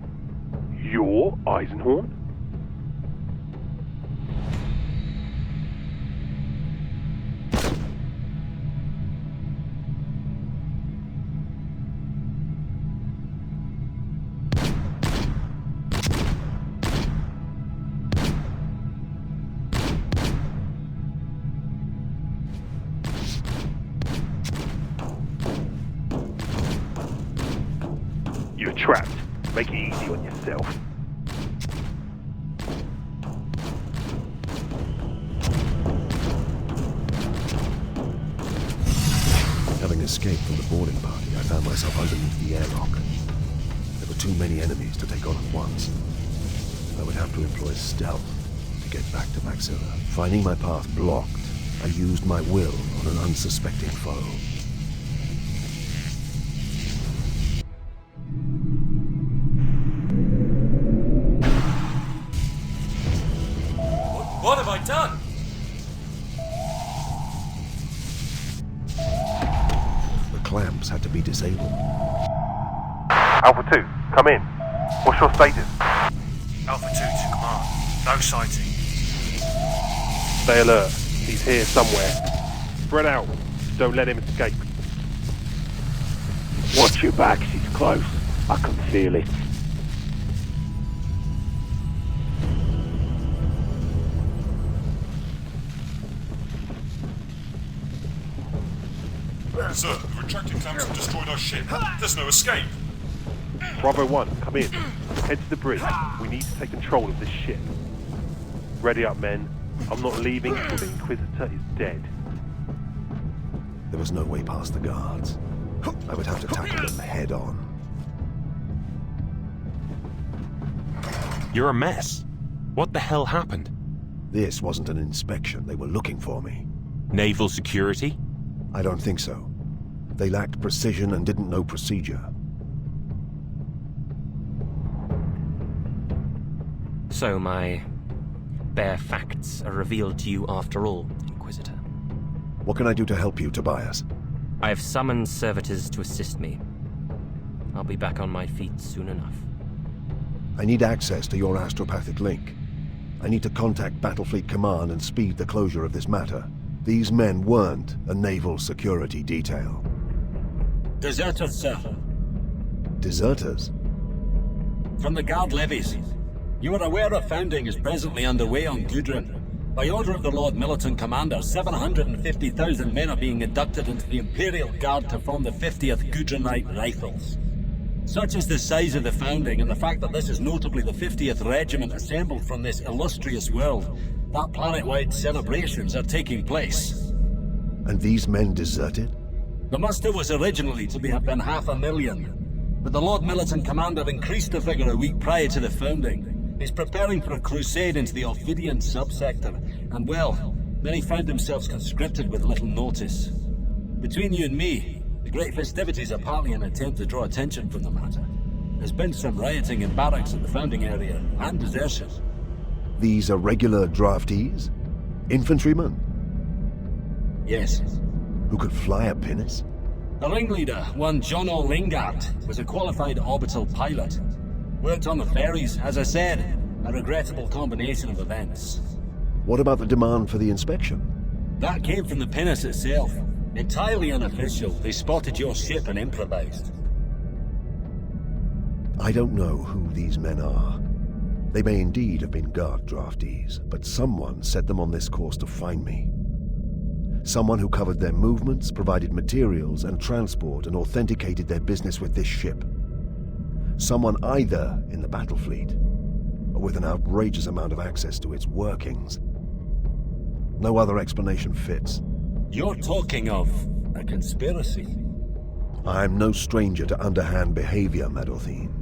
You're Eisenhorn? You're trapped. Make it easy on yourself. Having escaped from the boarding party, I found myself underneath the airlock. There were too many enemies to take on at once. I would have to employ stealth to get back to Maxilla. Finding my path blocked, I used my will on an unsuspecting foe. What have I done? The clamps had to be disabled. Alpha 2, come in. What's your status? Alpha 2 to command. No sighting. Stay alert. He's here somewhere. Spread out. Don't let him escape. Watch your back, she's close. I can feel it. Sir, the retracting clamps have destroyed our ship. There's no escape. Bravo 1, come in. Head to the bridge. We need to take control of this ship. Ready up, men. I'm not leaving until the Inquisitor is dead. There was no way past the guards. I would have to tackle them head on. You're a mess. What the hell happened? This wasn't an inspection. They were looking for me. Naval security? I don't think so. They lacked precision and didn't know procedure. So my bare facts are revealed to you after all, Inquisitor. What can I do to help you, Tobias? I have summoned servitors to assist me. I'll be back on my feet soon enough. I need access to your astropathic link. I need to contact Battlefleet Command and speed the closure of this matter. These men weren't a naval security detail. Deserters, sir. Deserters? From the guard levies. You are aware a founding is presently underway on Gudrun. By order of the Lord Militant Commander, 750,000 men are being inducted into the Imperial Guard to form the 50th Gudrunite Rifles. Such is the size of the founding, and the fact that this is notably the 50th regiment assembled from this illustrious world, that planet-wide celebrations are taking place. And these men deserted? The muster was originally to have been 500,000, but the Lord Militant Commander increased the figure a week prior to the founding. He's preparing for a crusade into the Ophidian subsector, and well, many found themselves conscripted with little notice. Between you and me, the great festivities are partly an attempt to draw attention from the matter. There's been some rioting in barracks at the founding area, and desertion. These are regular draftees? Infantrymen? Yes. Who could fly a pinnace? The ringleader, one John O'Lingard, was a qualified orbital pilot. Worked on the ferries, as I said, a regrettable combination of events. What about the demand for the inspection? That came from the pinnace itself. Entirely unofficial. They spotted your ship and improvised. I don't know who these men are. They may indeed have been guard draftees, but someone set them on this course to find me. Someone who covered their movements, provided materials and transport, and authenticated their business with this ship. Someone either in the battle fleet, or with an outrageous amount of access to its workings. No other explanation fits. You're talking of a conspiracy? I'm no stranger to underhand behavior, Medalthine.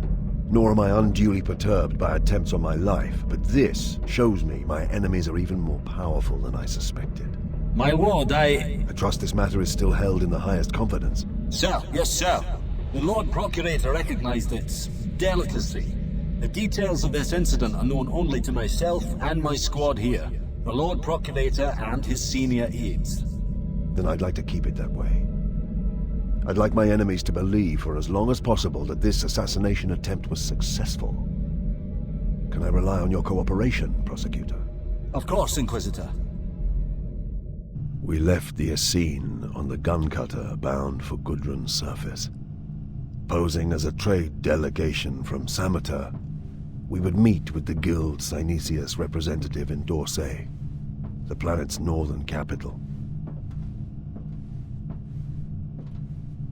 Nor am I unduly perturbed by attempts on my life, but this shows me my enemies are even more powerful than I suspected. My lord, I trust this matter is still held in the highest confidence. Sir, yes, sir. The Lord Procurator recognized its delicacy. The details of this incident are known only to myself and my squad here, the Lord Procurator and his senior aides. Then I'd like to keep it that way. I'd like my enemies to believe for as long as possible that this assassination attempt was successful. Can I rely on your cooperation, Prosecutor? Of course, Inquisitor. We left the Essene on the gun cutter bound for Gudrun's surface. Posing as a trade delegation from Sameter, we would meet with the Guild Synesius representative in Dorsey, the planet's northern capital.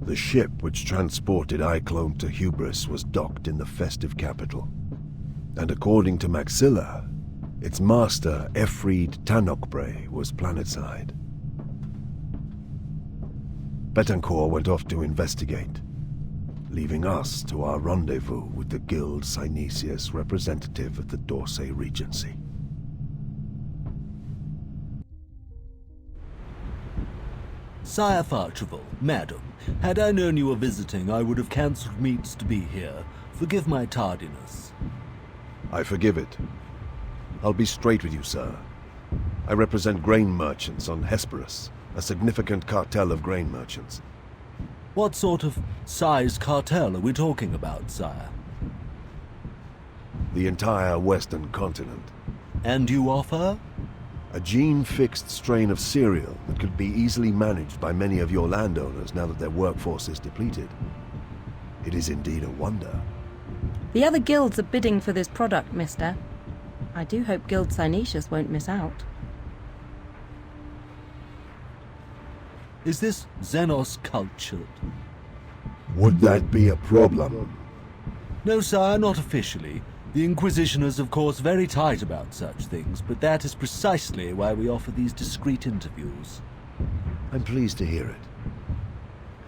The ship which transported Iclone to Hubris was docked in the festive capital, and according to Maxilla, its master, Efreed Tanokbre, was planetside. Betancourt went off to investigate, leaving us to our rendezvous with the Guild Synesius representative at the Dorsey Regency. Sire Farchival, madam, had I known you were visiting, I would have cancelled meets to be here. Forgive my tardiness. I forgive it. I'll be straight with you, sir. I represent grain merchants on Hesperus, a significant cartel of grain merchants. What sort of size cartel are we talking about, sire? The entire western continent. And you offer? A gene-fixed strain of cereal that could be easily managed by many of your landowners now that their workforce is depleted. It is indeed a wonder. The other guilds are bidding for this product, mister. I do hope Guild Synesius won't miss out. Is this Xenos cultured? Would that be a problem? No, sire, not officially. The Inquisition is, of course, very tight about such things, but that is precisely why we offer these discreet interviews. I'm pleased to hear it.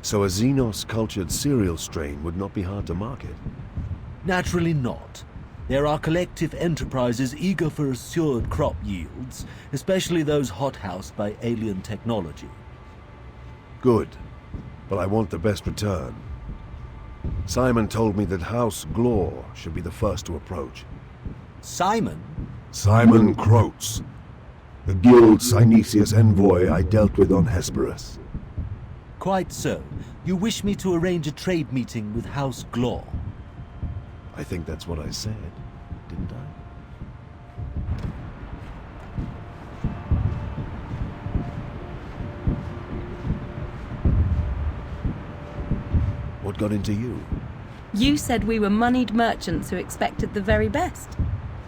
So a Xenos-cultured cereal strain would not be hard to market? Naturally not. There are collective enterprises eager for assured crop yields, especially those hothoused by alien technology. Good, but I want the best return. Simon told me that House Glor should be the first to approach. Simon? Simon Croats, the Guild Synesius envoy I dealt with on Hesperus. Quite so. You wish me to arrange a trade meeting with House Glor? I think that's what I said, didn't I? What got into you? You said we were moneyed merchants who expected the very best.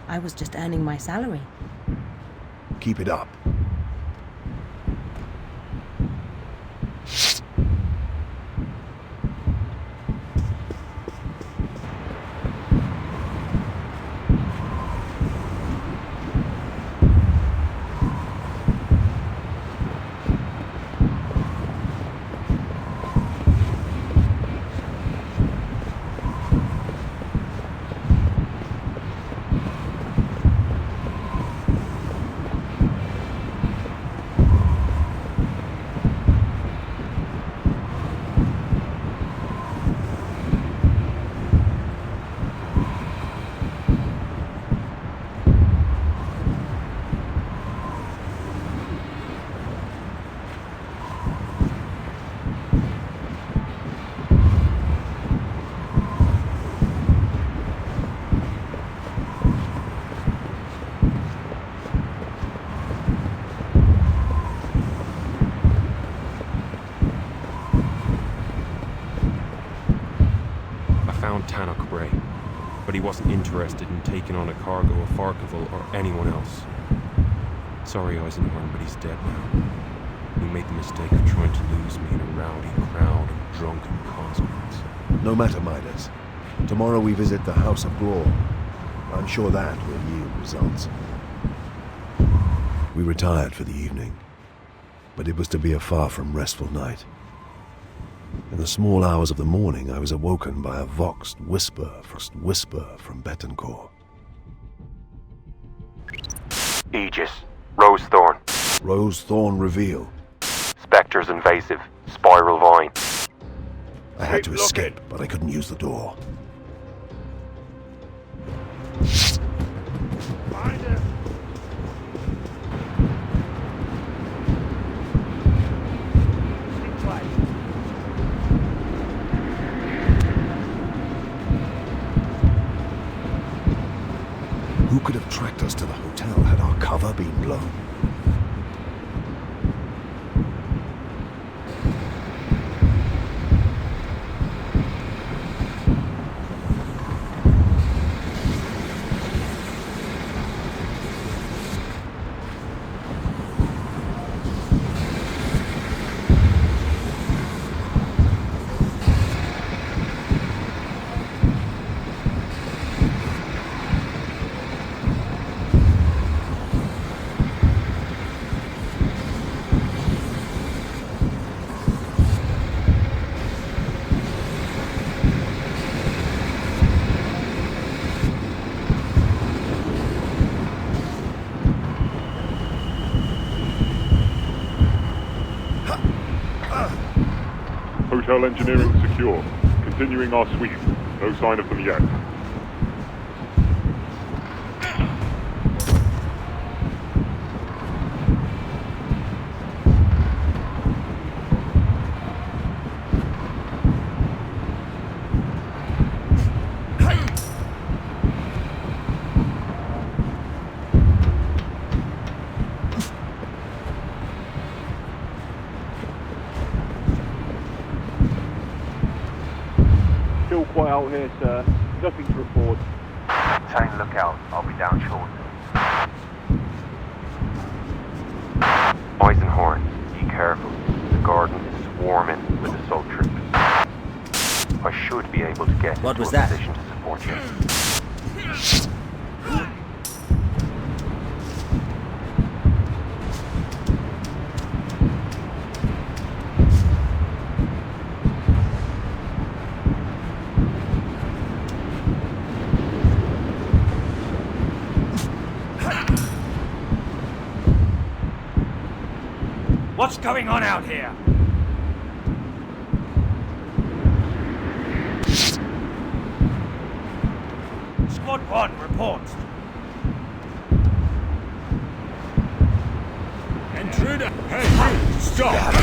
I was just earning my salary. Keep it up. But he wasn't interested in taking on a cargo of Farkival or anyone else. Sorry, Eisenhorn, but he's dead now. He made the mistake of trying to lose me in a rowdy crowd of drunken conscripts. No matter, Midas. Tomorrow we visit the House of Glory. I'm sure that will yield results. We retired for the evening, but it was to be a far from restful night. In the small hours of the morning, I was awoken by a voxed whisper from Betancourt. Aegis. Rosethorn. Rosethorn reveal. Spectres invasive. Spiral vine. I had to escape, but I couldn't use the door. Find it. Who could have tracked us to the hotel had our cover been blown? Hotel engineering secure. Continuing our sweep. No sign of them yet. Still quiet out here, sir. Nothing to report. Maintain lookout. I'll be down shortly. Eisenhorn, be careful. The garden is swarming with assault troops. I should be able to get into a position to support you. What's going on out here? Squad 1, report. Intruder! Hey, stop!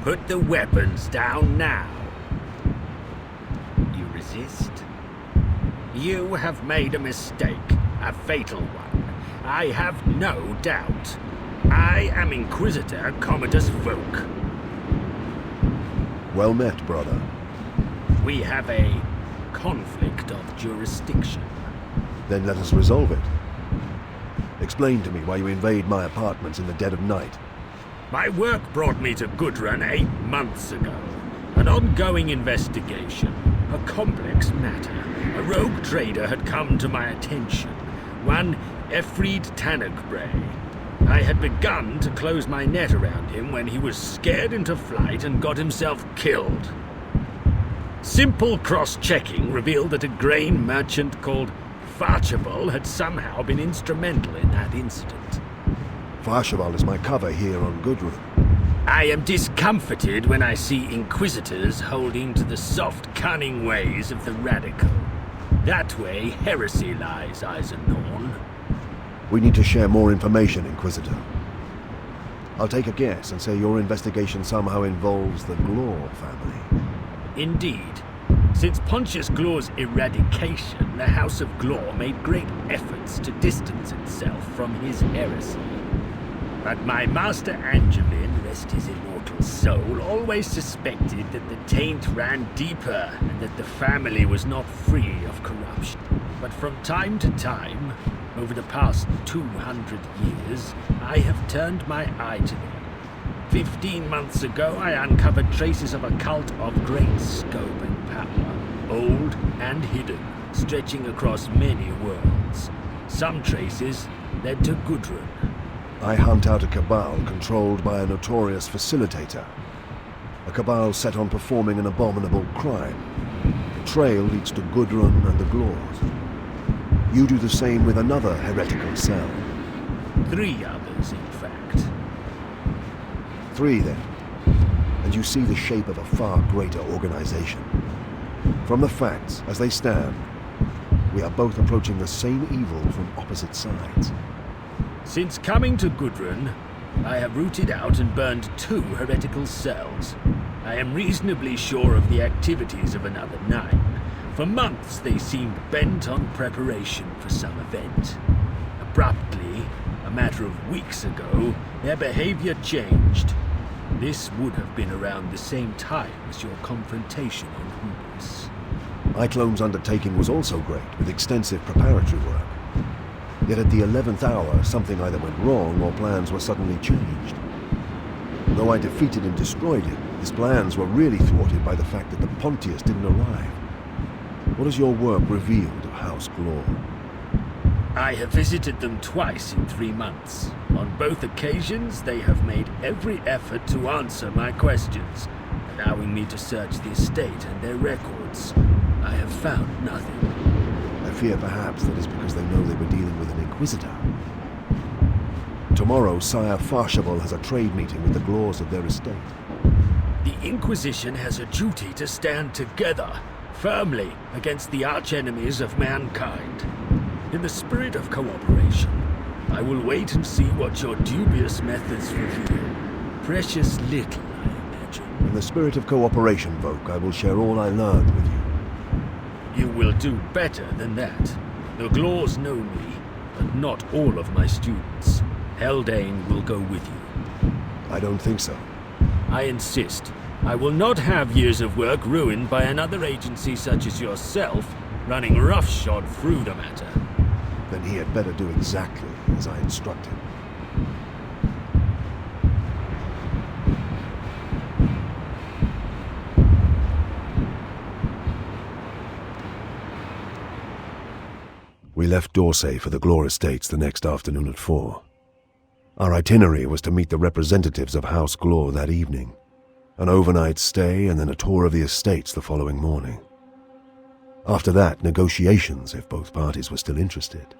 Put the weapons down now. You resist? You have made a mistake, a fatal one. I have no doubt. I am Inquisitor Commodus Volk. Well met, brother. We have a conflict of jurisdiction. Then let us resolve it. Explain to me why you invade my apartments in the dead of night. My work brought me to Gudrun 8 months ago. An ongoing investigation, a complex matter. A rogue trader had come to my attention, one Efried Tanakbray. I had begun to close my net around him when he was scared into flight and got himself killed. Simple cross-checking revealed that a grain merchant called Farchibald had somehow been instrumental in that incident. Farchibald is my cover here on Gudrun. I am discomforted when I see Inquisitors holding to the soft, cunning ways of the radical. That way, heresy lies, Eisenhorn. We need to share more information, Inquisitor. I'll take a guess and say your investigation somehow involves the Glor family. Indeed. Since Pontius Glor's eradication, the House of Glor made great efforts to distance itself from his heresy. But my master Angelin, rest his immortal soul, always suspected that the taint ran deeper and that the family was not free of corruption. But from time to time, over the past 200 years, I have turned my eye to them. 15 months ago, I uncovered traces of a cult of great scope and power, old and hidden, stretching across many worlds. Some traces led to Gudrun. I hunt out a cabal controlled by a notorious facilitator. A cabal set on performing an abominable crime. The trail leads to Gudrun and the Glors. You do the same with another heretical cell. 3 others, in fact. 3, then. And you see the shape of a far greater organization. From the facts, as they stand, we are both approaching the same evil from opposite sides. Since coming to Gudrun, I have rooted out and burned 2 heretical cells. I am reasonably sure of the activities of another 9. For months they seemed bent on preparation for some event. Abruptly, a matter of weeks ago, their behavior changed. This would have been around the same time as your confrontation on Hubris. Iclone's undertaking was also great, with extensive preparatory work. Yet at the 11th hour, something either went wrong or plans were suddenly changed. Though I defeated and destroyed him, his plans were really thwarted by the fact that the Pontius didn't arrive. What has your work revealed of House Glor? I have visited them twice in 3 months. On both occasions, they have made every effort to answer my questions, allowing me to search the estate and their records. I have found nothing. I fear perhaps that is because they know they were dealing with an Inquisitor. Tomorrow, Sire Farchibald has a trade meeting with the Glors of their estate. The Inquisition has a duty to stand together, firmly, against the archenemies of mankind. In the spirit of cooperation, I will wait and see what your dubious methods reveal. Precious little, I imagine. In the spirit of cooperation, Volk, I will share all I learned with you. You will do better than that. The Glors know me, but not all of my students. Haldane will go with you. I don't think so. I insist. I will not have years of work ruined by another agency such as yourself running roughshod through the matter. Then he had better do exactly as I instructed. We left Dorsey for the Glor Estates the next afternoon at 4. Our itinerary was to meet the representatives of House Glor that evening, an overnight stay and then a tour of the estates the following morning. After that, negotiations if both parties were still interested.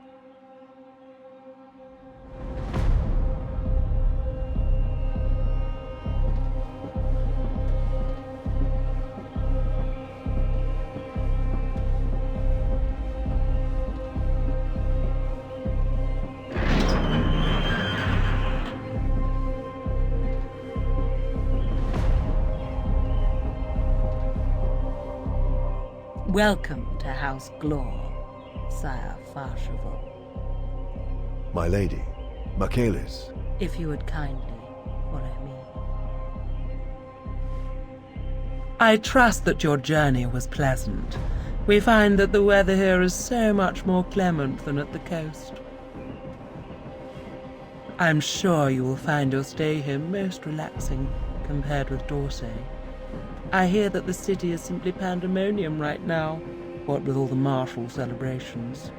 Welcome to House Glor, Sire Farshavel. My lady, Michaelis. If you would kindly follow me. I trust that your journey was pleasant. We find that the weather here is so much more clement than at the coast. I'm sure you will find your stay here most relaxing compared with Dorsey. I hear that the city is simply pandemonium right now, what with all the martial celebrations.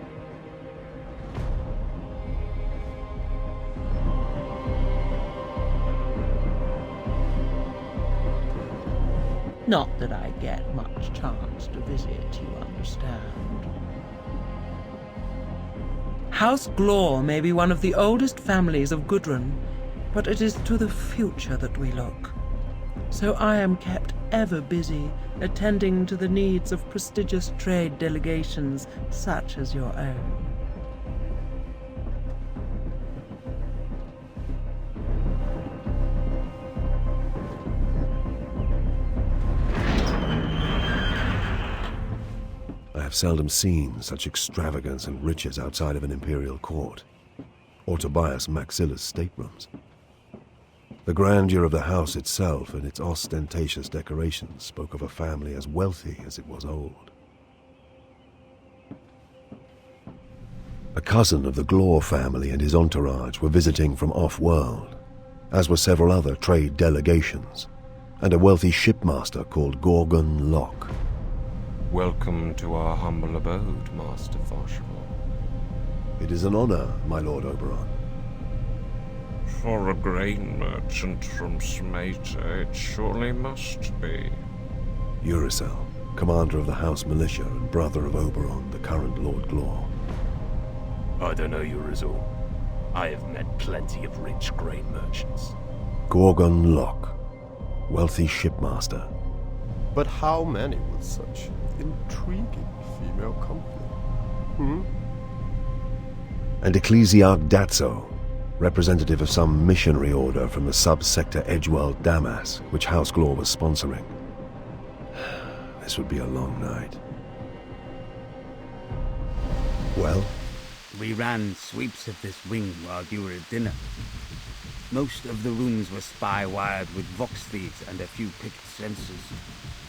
Not that I get much chance to visit, you understand. House Glor may be one of the oldest families of Gudrun, but it is to the future that we look. So I am kept ever busy attending to the needs of prestigious trade delegations such as your own. I have seldom seen such extravagance and riches outside of an imperial court, or Tobias Maxilla's staterooms. The grandeur of the house itself and its ostentatious decorations spoke of a family as wealthy as it was old. A cousin of the Glor family and his entourage were visiting from off-world, as were several other trade delegations, and a wealthy shipmaster called Gorgon Locke. Welcome to our humble abode, Master Farshavel. It is an honor, my Lord Oberon. For a grain merchant from Smaita, it surely must be. Uricel, commander of the House Militia and brother of Oberon, the current Lord Glor. I don't know Uricel. I have met plenty of rich grain merchants. Gorgon Locke, wealthy shipmaster. But how many with such intriguing female company? And Ecclesiarch Datso, representative of some missionary order from the sub-sector Edgewell Damas, which House Glor was sponsoring. This would be a long night. Well? We ran sweeps of this wing while you were at dinner. Most of the rooms were spy-wired with vox feeds and a few picked sensors.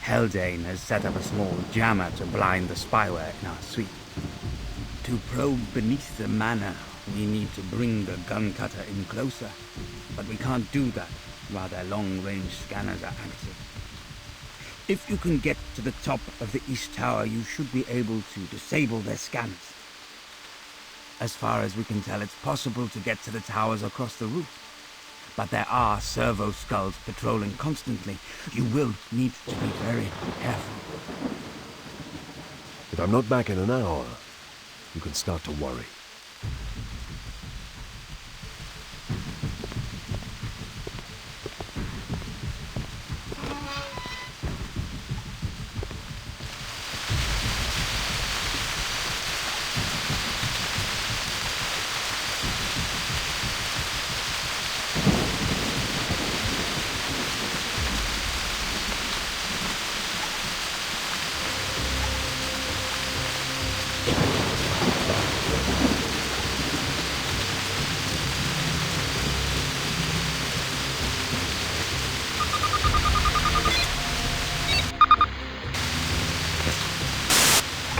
Haldane has set up a small jammer to blind the spyware in our suite. To probe beneath the manor, we need to bring the gun cutter in closer, but we can't do that while their long-range scanners are active. If you can get to the top of the East Tower, you should be able to disable their scanners. As far as we can tell, it's possible to get to the towers across the roof, but there are servo skulls patrolling constantly. You will need to be very careful. If I'm not back in an hour, you can start to worry.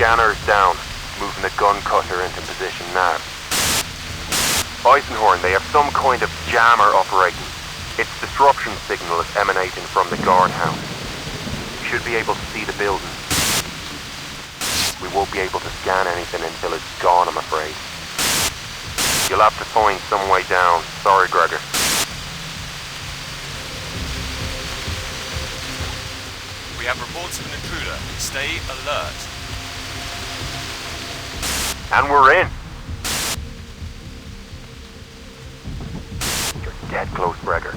Scanners down. Moving the gun cutter into position now. Eisenhorn, they have some kind of jammer operating. Its disruption signal is emanating from the guardhouse. You should be able to see the building. We won't be able to scan anything until it's gone, I'm afraid. You'll have to find some way down. Sorry, Gregor. We have reports of an intruder. Stay alert. And we're in. You're dead close, Gregor.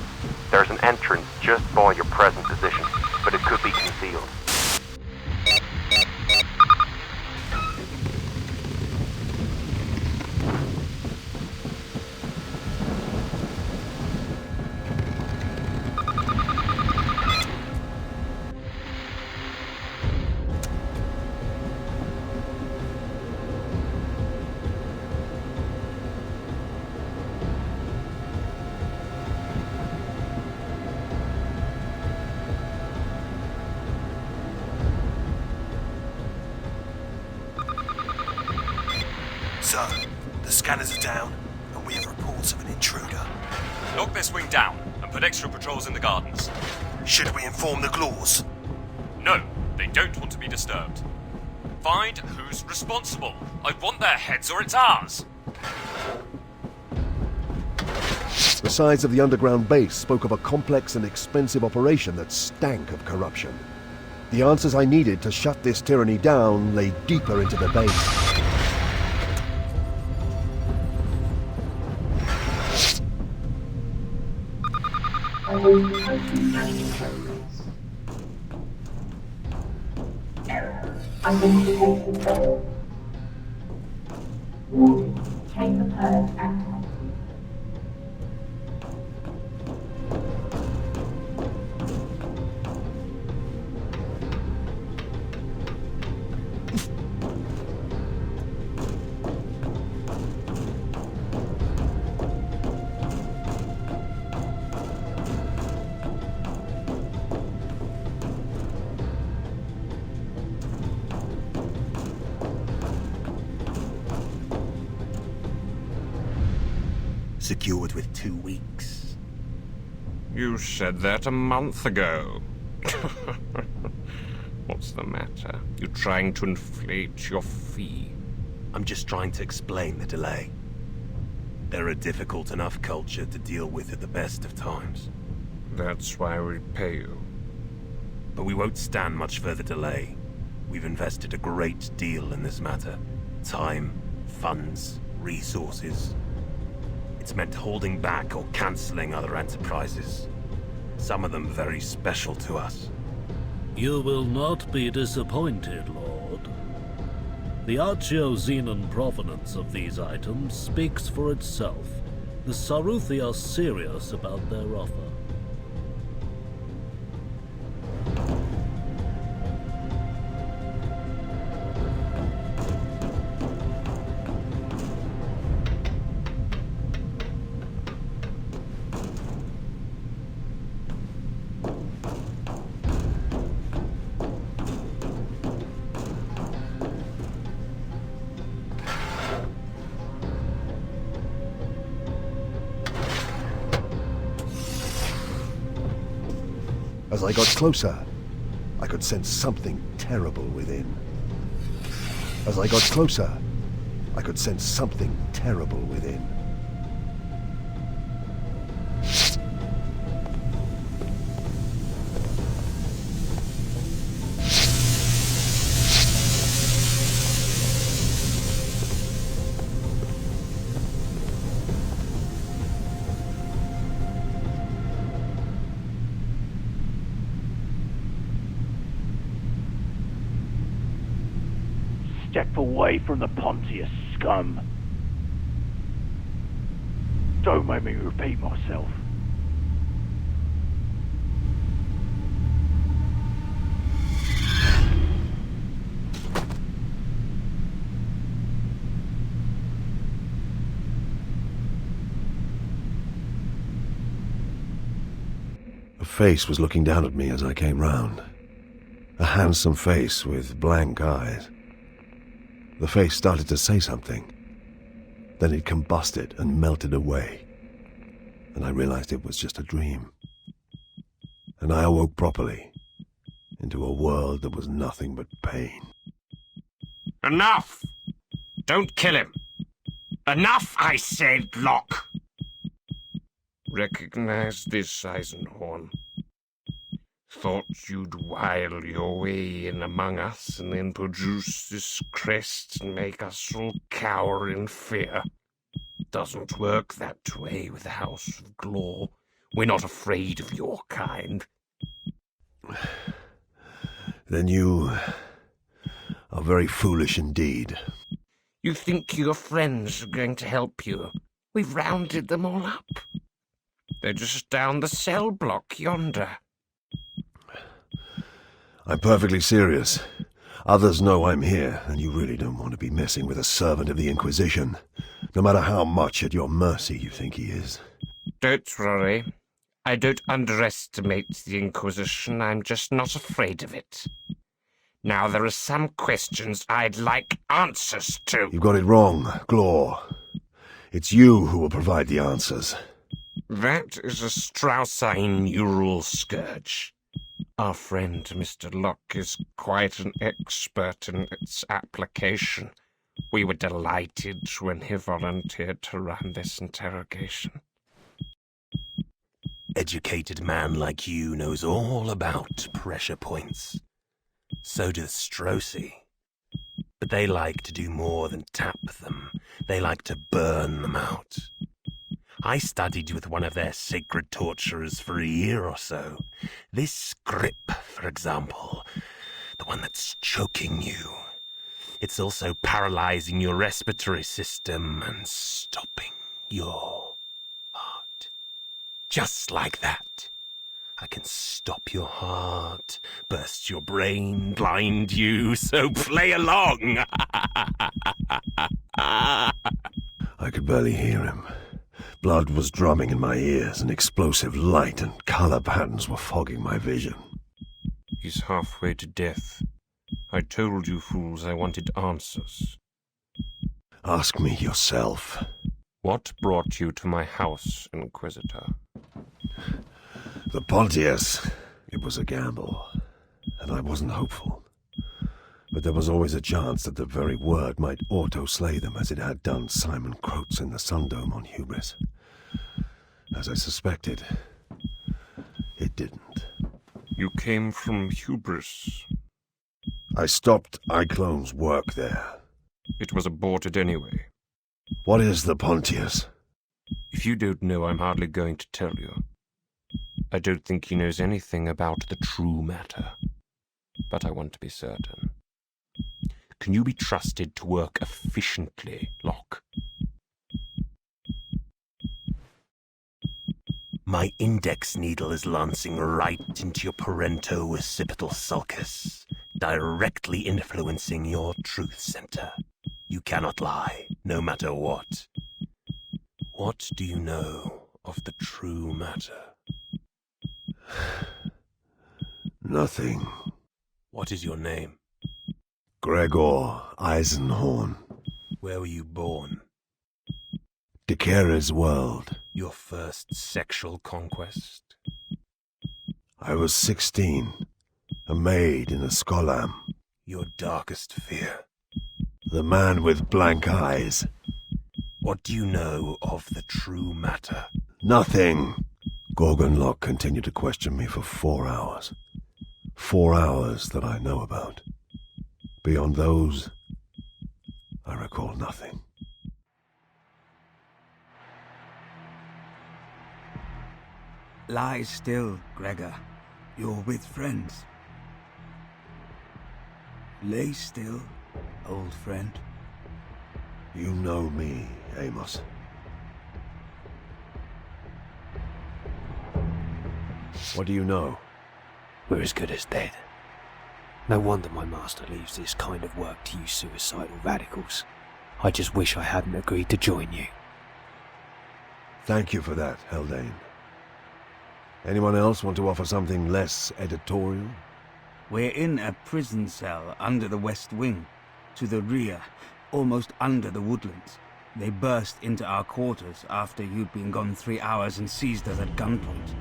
There's an entrance just by your present position, but it could be concealed. Scanners are down, and we have reports of an intruder. Lock this wing down and put extra patrols in the gardens. Should we inform the Glors? No, they don't want to be disturbed. Find who's responsible. I want their heads or it's ours. The sides of the underground base spoke of a complex and expensive operation that stank of corruption. The answers I needed to shut this tyranny down lay deeper into the base. Chamber turret active. Secured with 2 weeks. You said that a month ago. What's the matter? You trying to inflate your fee? I'm just trying to explain the delay. They're a difficult enough culture to deal with at the best of times. That's why we pay you. But we won't stand much further delay. We've invested a great deal in this matter. Time, funds, resources. It's meant holding back or cancelling other enterprises. Some of them very special to us. You will not be disappointed, Lord. The Archeo-Xenon provenance of these items speaks for itself. The Saruthi are serious about their offer. As I got closer, I could sense something terrible within. As I got closer, I could sense something terrible within. Step away from the Pontius scum. Don't make me repeat myself. A face was looking down at me as I came round. A handsome face with blank eyes. The face started to say something. Then it combusted and melted away. And I realized it was just a dream. And I awoke properly into a world that was nothing but pain. Enough! Don't kill him! Enough, I said, Locke! Recognize this, Eisenhorn. Thought you'd wile your way in among us and then produce this crest and make us all cower in fear. Doesn't work that way with the House of Glor. We're not afraid of your kind. Then you are very foolish indeed. You think your friends are going to help you? We've rounded them all up. They're just down the cell block yonder. I'm perfectly serious. Others know I'm here, and you really don't want to be messing with a servant of the Inquisition, no matter how much at your mercy you think he is. Don't worry. I don't underestimate the Inquisition. I'm just not afraid of it. Now, there are some questions I'd like answers to. You've got it wrong, Glor. It's you who will provide the answers. That is a Straussine neural scourge. Our friend Mr. Locke is quite an expert in its application. We were delighted when he volunteered to run this interrogation. Educated man like you knows all about pressure points. So does Strossi. But they like to do more than tap them. They like to burn them out. I studied with one of their sacred torturers for a year or so. This grip, for example, the one that's choking you. It's also paralyzing your respiratory system and stopping your heart. Just like that. I can stop your heart, burst your brain, blind you, so play along! I could barely hear him. Blood was drumming in my ears, and explosive light and color patterns were fogging my vision. He's halfway to death. I told you fools I wanted answers. Ask me yourself. What brought you to my house, Inquisitor? The Pontius. It was a gamble, and I wasn't hopeful. But there was always a chance that the very word might auto-slay them as it had done Simon Croats in the Sundome on Hubris. As I suspected, it didn't. You came from Hubris. I stopped iClone's work there. It was aborted anyway. What is the Pontius? If you don't know, I'm hardly going to tell you. I don't think he knows anything about the true matter. But I want to be certain. Can you be trusted to work efficiently, Locke? My index needle is lancing right into your parento-occipital sulcus, directly influencing your truth center. You cannot lie, no matter what. What do you know of the true matter? Nothing. What is your name? Gregor Eisenhorn. Where were you born? Dekera's world. Your first sexual conquest? I was 16. A maid in a skolam. Your darkest fear? The man with blank eyes. What do you know of the true matter? Nothing. Gorgon Locke continued to question me for 4 hours. 4 hours that I know about. Beyond those, I recall nothing. Lie still, Gregor. You're with friends. Lay still, old friend. You know me, Amos. What do you know? We're as good as dead. No wonder my master leaves this kind of work to you suicidal radicals. I just wish I hadn't agreed to join you. Thank you for that, Haldane. Anyone else want to offer something less editorial? We're in a prison cell under the west wing, to the rear, almost under the woodlands. They burst into our quarters after you'd been gone 3 hours and seized us at gunpoint.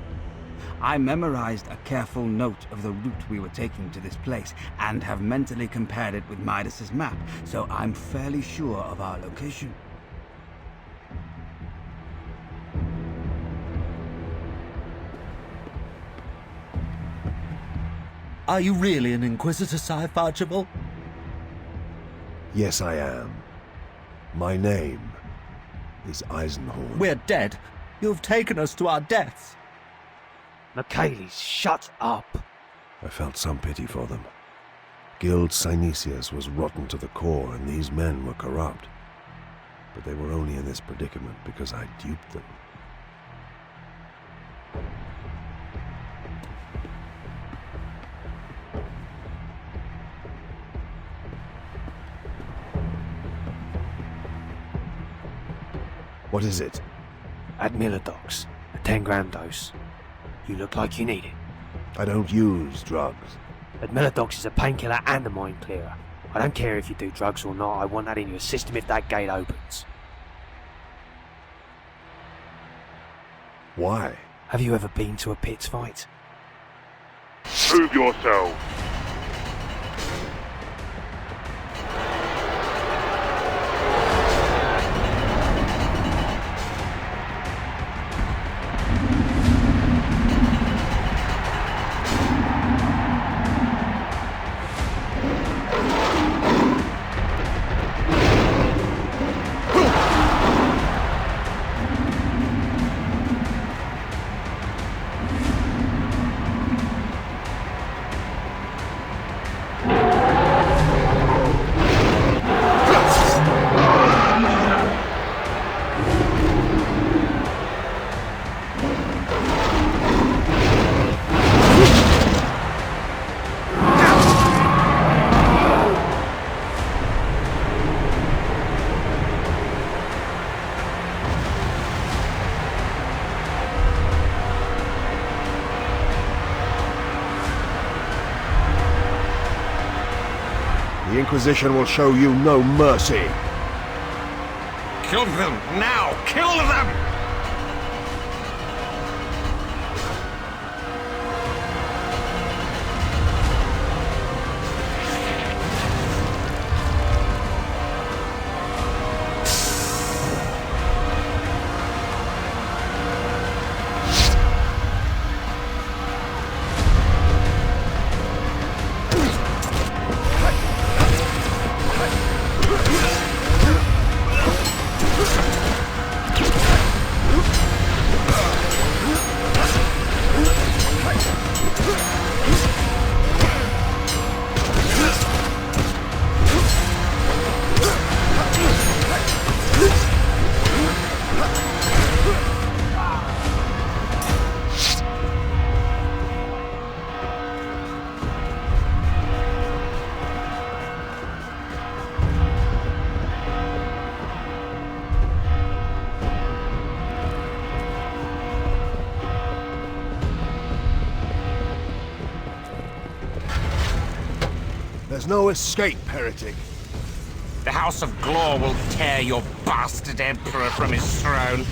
I memorized a careful note of the route we were taking to this place, and have mentally compared it with Midas's map, so I'm fairly sure of our location. Are you really an Inquisitor, Sire Archibald? Yes, I am. My name is Eisenhorn. We're dead. You've taken us to our deaths. Michaelis, shut up. I felt some pity for them. Guild Synesius was rotten to the core, and these men were corrupt. But they were only in this predicament because I duped them. What is it? Admilodox, a 10-gram dose. You look like you need it. I don't use drugs. Admilodox is a painkiller and a mind clearer. I don't care if you do drugs or not, I want that in your system if that gate opens. Why? Have you ever been to a pit fight? Prove yourself. The Inquisition will show you no mercy. Kill them now! Kill them! There's no escape, heretic. The House of Glor will tear your bastard Emperor from his throne.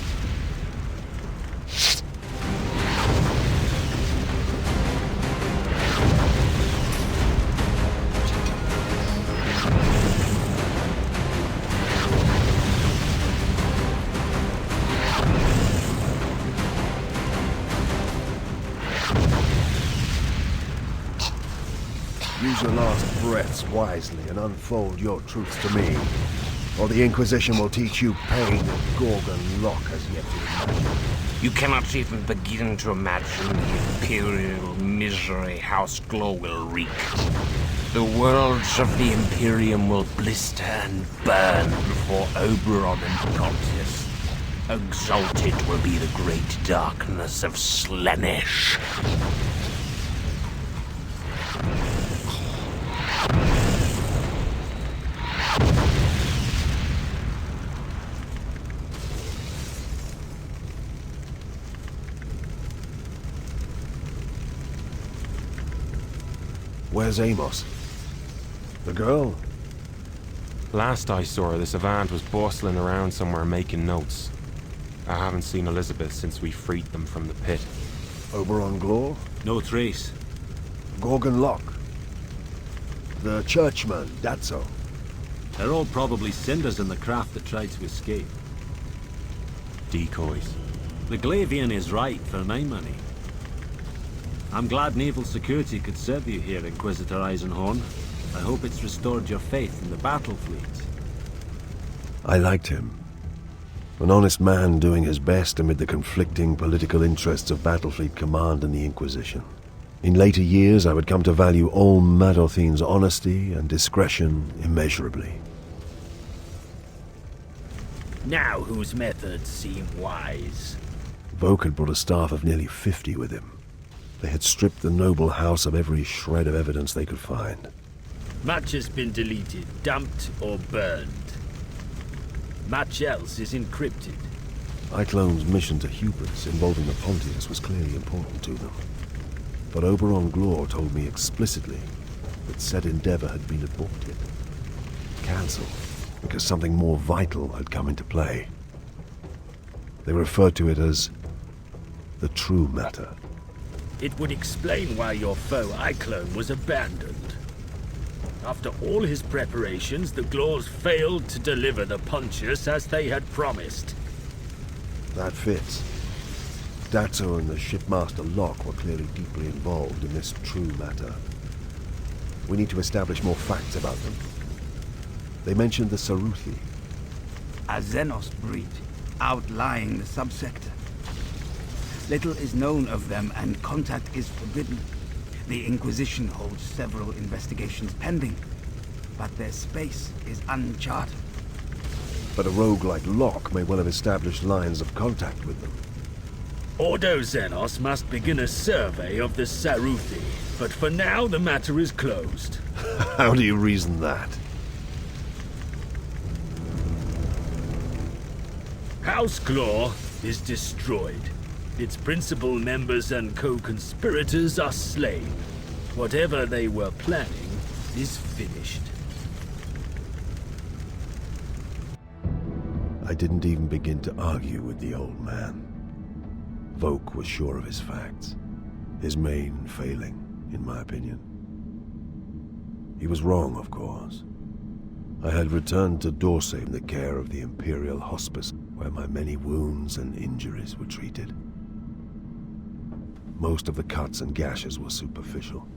Use your last breaths wisely and unfold your truth to me, or the Inquisition will teach you pain that Gorgon Lock has yet to imagine. You cannot even begin to imagine the imperial misery House Glor will wreak. The worlds of the Imperium will blister and burn before Oberon and Pontius. Exalted will be the great darkness of Slaanesh. Where's Amos? The girl? Last I saw her, the Savant was bustling around somewhere making notes. I haven't seen Elizabeth since we freed them from the pit. Oberon Glor? No trace. Gorgon Lock? The churchman, Datso? They're all probably cinders in the craft that tried to escape. Decoys. The Glavian is right for my money. I'm glad naval security could serve you here, Inquisitor Eisenhorn. I hope it's restored your faith in the battle fleet. I liked him. An honest man doing his best amid the conflicting political interests of Battlefleet Command and the Inquisition. In later years, I would come to value all Madothine's honesty and discretion immeasurably. Now whose methods seem wise? Voke had brought a staff of nearly 50 with him. They had stripped the noble house of every shred of evidence they could find. Much has been deleted, dumped, or burned. Much else is encrypted. Iclone's mission to Hubris involving the Pontius was clearly important to them. But Oberon Glor told me explicitly that said endeavor had been aborted. Cancelled, because something more vital had come into play. They referred to it as The true matter. It would explain why your foe Iclone was abandoned. After all his preparations, the Glors failed to deliver the Pontius as they had promised. That fits. Datso and the shipmaster Locke were clearly deeply involved in this true matter. We need to establish more facts about them. They mentioned the Saruthi. A Xenos breed, outlying the subsector. Little is known of them, and contact is forbidden. The Inquisition holds several investigations pending, but their space is uncharted. But a rogue like Locke may well have established lines of contact with them. Ordo Xenos must begin a survey of the Saruthi, but for now the matter is closed. How do you reason that? House Glor is destroyed. Its principal members and co-conspirators are slain. Whatever they were planning is finished. I didn't even begin to argue with the old man. Voke was sure of his facts. His main failing, in my opinion. He was wrong, of course. I had returned to Dorsey in the care of the Imperial Hospice, where my many wounds and injuries were treated. Most of the cuts and gashes were superficial.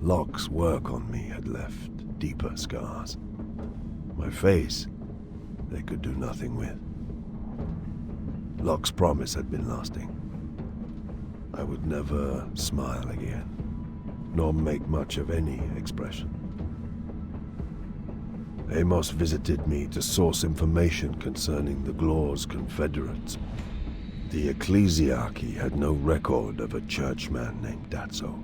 Locke's work on me had left deeper scars. My face, they could do nothing with. Locke's promise had been lasting. I would never smile again, nor make much of any expression. Amos visited me to source information concerning the Glor's Confederates. The Ecclesiarchy had no record of a churchman named Datso.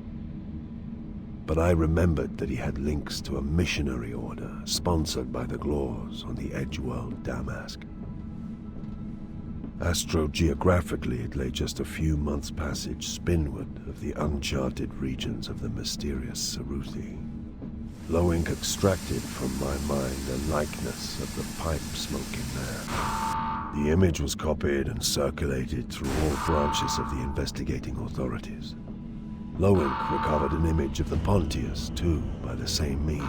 But I remembered that he had links to a missionary order sponsored by the Glors on the Edgeworld Damask. Astrogeographically, it lay just a few months' passage spinward of the uncharted regions of the mysterious Saruthi. Loink extracted from my mind a likeness of the pipe-smoking man. The image was copied and circulated through all branches of the investigating authorities. Loink recovered an image of the Pontius, too, by the same means.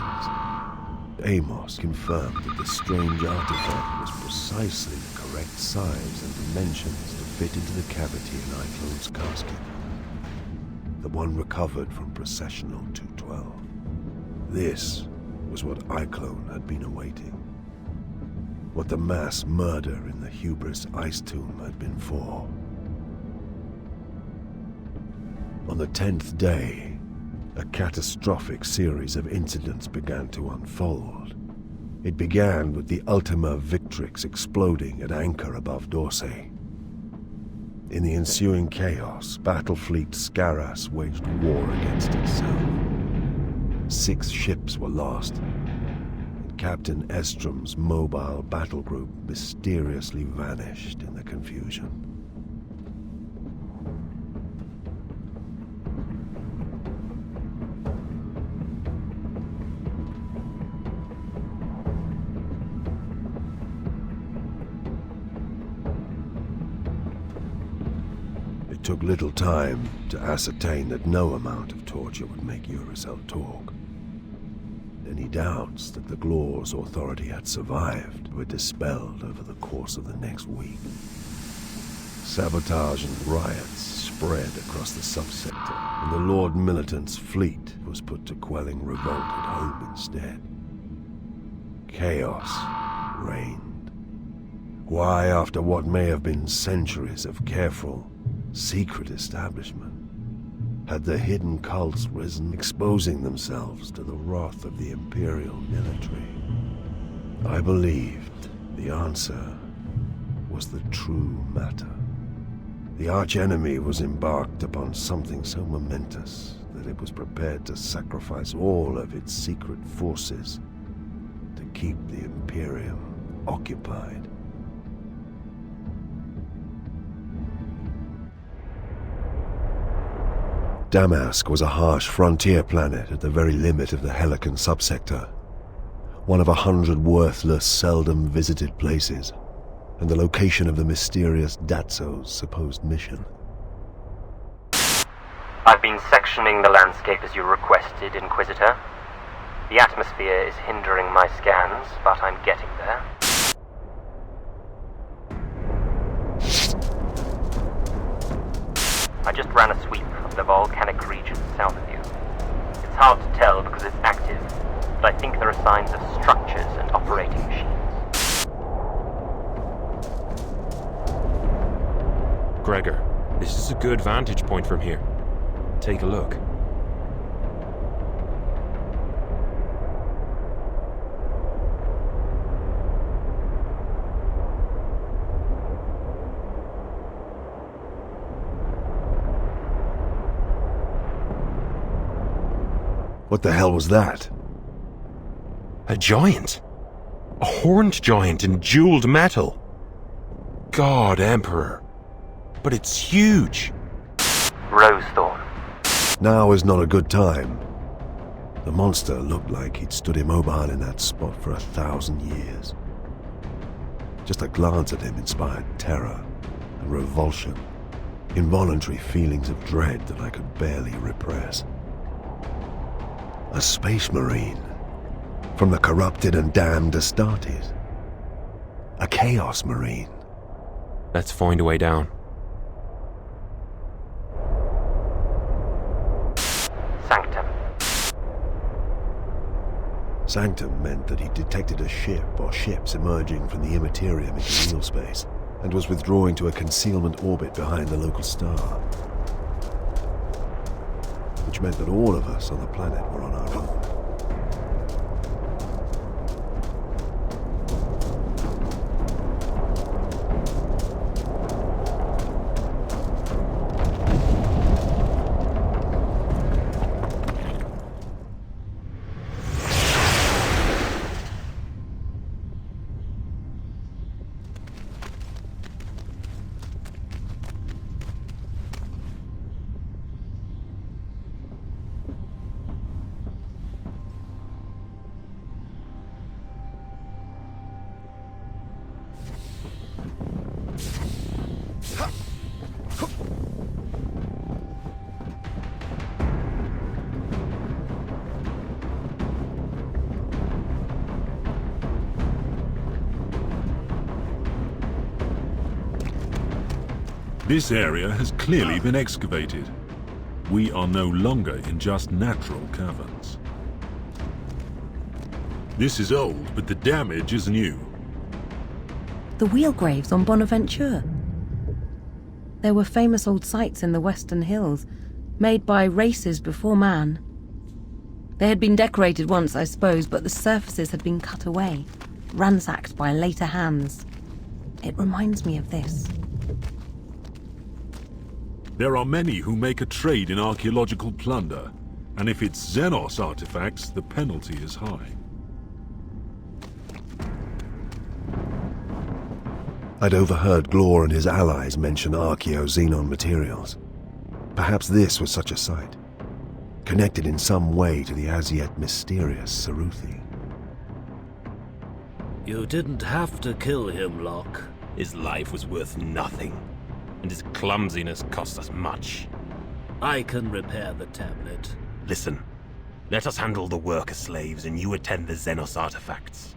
Amos confirmed that the strange artifact was precisely the correct size and dimensions to fit into the cavity in Iclone's casket. The one recovered from Processional 212. This was what Iclone had been awaiting. What the mass murder in the Hubris Ice Tomb had been for. On the 10th day, a catastrophic series of incidents began to unfold. It began with the Ultima Victrix exploding at anchor above Dorsey. In the ensuing chaos, Battlefleet Scaras waged war against itself. 6 ships were lost, and Captain Estrom's mobile battle group mysteriously vanished in the confusion. It took little time to ascertain that no amount of torture would make Urizel talk. Any doubts that the Glor's authority had survived were dispelled over the course of the next week. Sabotage and riots spread across the subsector, and the Lord Militant's fleet was put to quelling revolt at home instead. Chaos reigned. Why, after what may have been centuries of careful, secret establishment, had the hidden cults risen, exposing themselves to the wrath of the Imperial military? I believed the answer was the true matter. The archenemy was embarked upon something so momentous that it was prepared to sacrifice all of its secret forces to keep the Imperium occupied. Damask was a harsh frontier planet at the very limit of the Helican subsector, one of 100 worthless, seldom visited places, and the location of the mysterious Datso's supposed mission. I've been sectioning the landscape as you requested, Inquisitor. The atmosphere is hindering my scans, but I'm getting there. I just ran a sweep of the volcanic region south of you. It's hard to tell because it's active, but I think there are signs of structures and operating machines. Gregor, this is a good vantage point from here. Take a look. What the hell was that? A giant. A horned giant in jeweled metal. God, Emperor. But it's huge. Rosethorn. Now is not a good time. The monster looked like he'd stood immobile in that spot for 1,000 years. Just a glance at him inspired terror and revulsion, involuntary feelings of dread that I could barely repress. A space marine, from the corrupted and damned Astartes. A chaos marine. Let's find a way down. Sanctum. Sanctum meant that he detected a ship or ships emerging from the immaterium into real space, and was withdrawing to a concealment orbit behind the local star. Which meant that all of us on the planet were on our own. This area has clearly been excavated. We are no longer in just natural caverns. This is old, but the damage is new. The wheel graves on Bonaventure. There were famous old sites in the Western Hills, made by races before man. They had been decorated once, I suppose, but the surfaces had been cut away, ransacked by later hands. It reminds me of this. There are many who make a trade in archaeological plunder, and if it's Xenos artifacts, the penalty is high. I'd overheard Glor and his allies mention archaeo-xenon materials. Perhaps this was such a site, connected in some way to the as-yet mysterious Saruthi. You didn't have to kill him, Locke. His life was worth nothing, and his clumsiness cost us much. I can repair the tablet. Listen, let us handle the worker slaves and you attend the Xenos artifacts.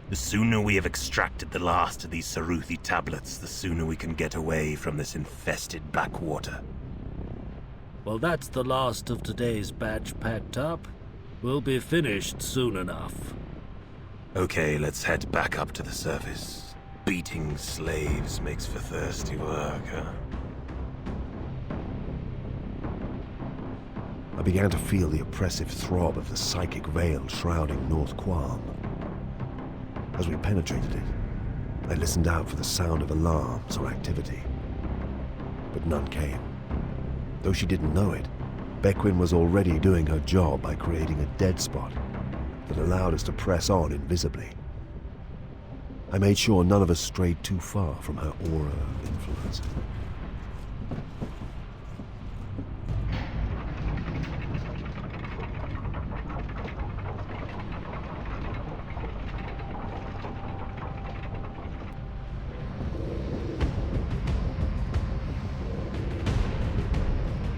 The sooner we have extracted the last of these Saruthi tablets, the sooner we can get away from this infested backwater. Well, that's the last of today's batch packed up. We'll be finished soon enough. Okay, let's head back up to the surface. Beating slaves makes for thirsty work, huh? I began to feel the oppressive throb of the psychic veil shrouding North Qualm. As we penetrated it, I listened out for the sound of alarms or activity. But none came. Though she didn't know it, Bequin was already doing her job by creating a dead spot that allowed us to press on invisibly. I made sure none of us strayed too far from her aura of influence.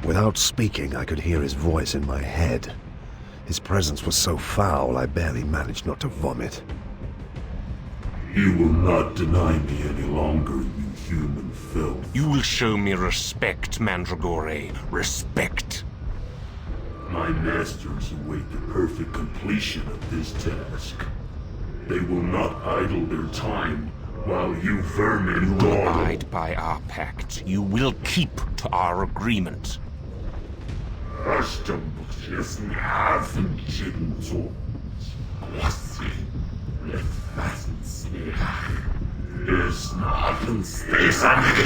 Without speaking, I could hear his voice in my head. His presence was so foul, I barely managed not to vomit. You will not deny me any longer, you human filth. You will show me respect, Mandragore. Respect. My masters await the perfect completion of this task. They will not idle their time while you vermin You will abide by our pact. You will keep to our agreement.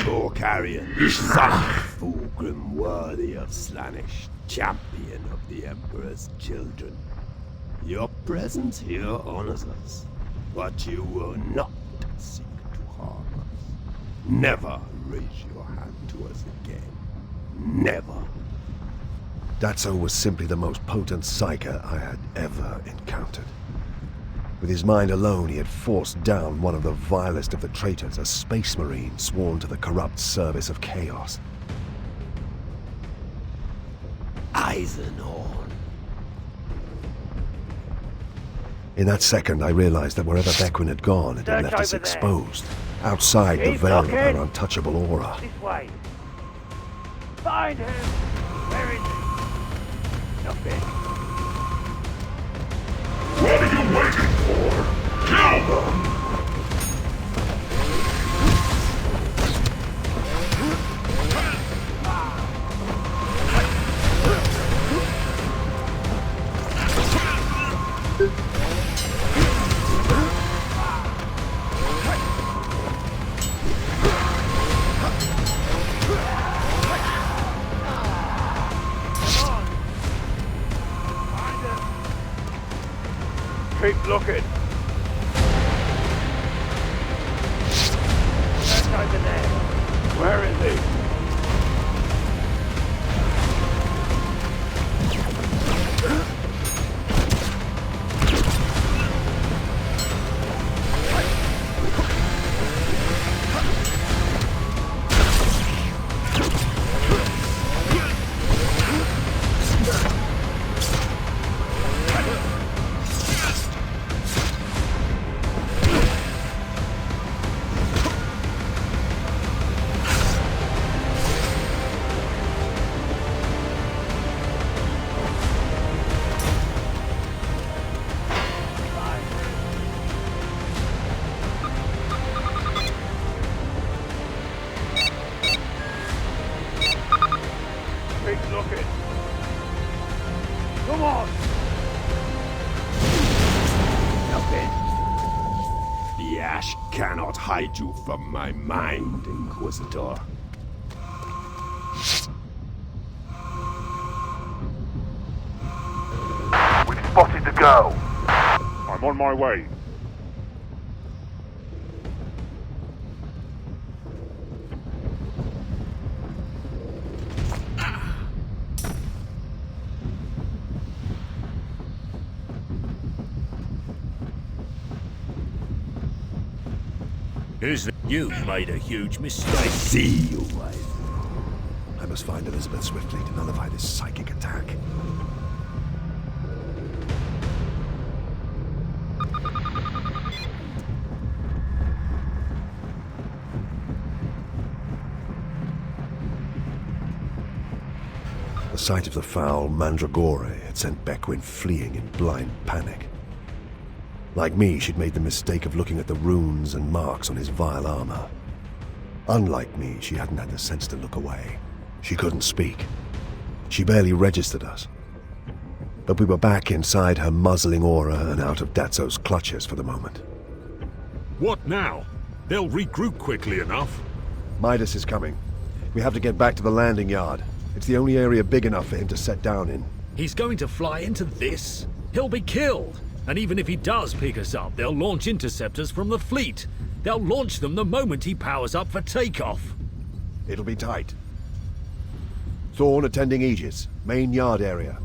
War carrion, son of Fulgrim, worthy of Slaanesh, champion of the Emperor's children. Your presence here honors us, but you will not seek to harm us. Never raise your hand to us again. Never. Datso was simply the most potent psyker I had ever encountered. With his mind alone, he had forced down one of the vilest of the traitors, a space marine sworn to the corrupt service of chaos. Eisenhorn. In that second, I realized that wherever Bequin had gone, it had left us exposed, outside the veil of her untouchable aura. This way. Find him! Where is he? Nothing. What are you waiting for? Kill them! Keep looking. That's over there. Where is he? Keep looking. Come on. Nothing. The ash cannot hide you from my mind, Inquisitor. We've spotted the girl. I'm on my way. You've made a huge mistake. I see you, Eisen. I must find Elizabeth swiftly to nullify this psychic attack. The sight of the foul Mandragore had sent Bequin fleeing in blind panic. Like me, she'd made the mistake of looking at the runes and marks on his vile armor. Unlike me, she hadn't had the sense to look away. She couldn't speak. She barely registered us. But we were back inside her muzzling aura and out of Datso's clutches for the moment. What now? They'll regroup quickly enough. Midas is coming. We have to get back to the landing yard. It's the only area big enough for him to set down in. He's going to fly into this? He'll be killed! And even if he does pick us up, they'll launch interceptors from the fleet. They'll launch them the moment he powers up for takeoff. It'll be tight. Thorn attending Aegis, main yard area.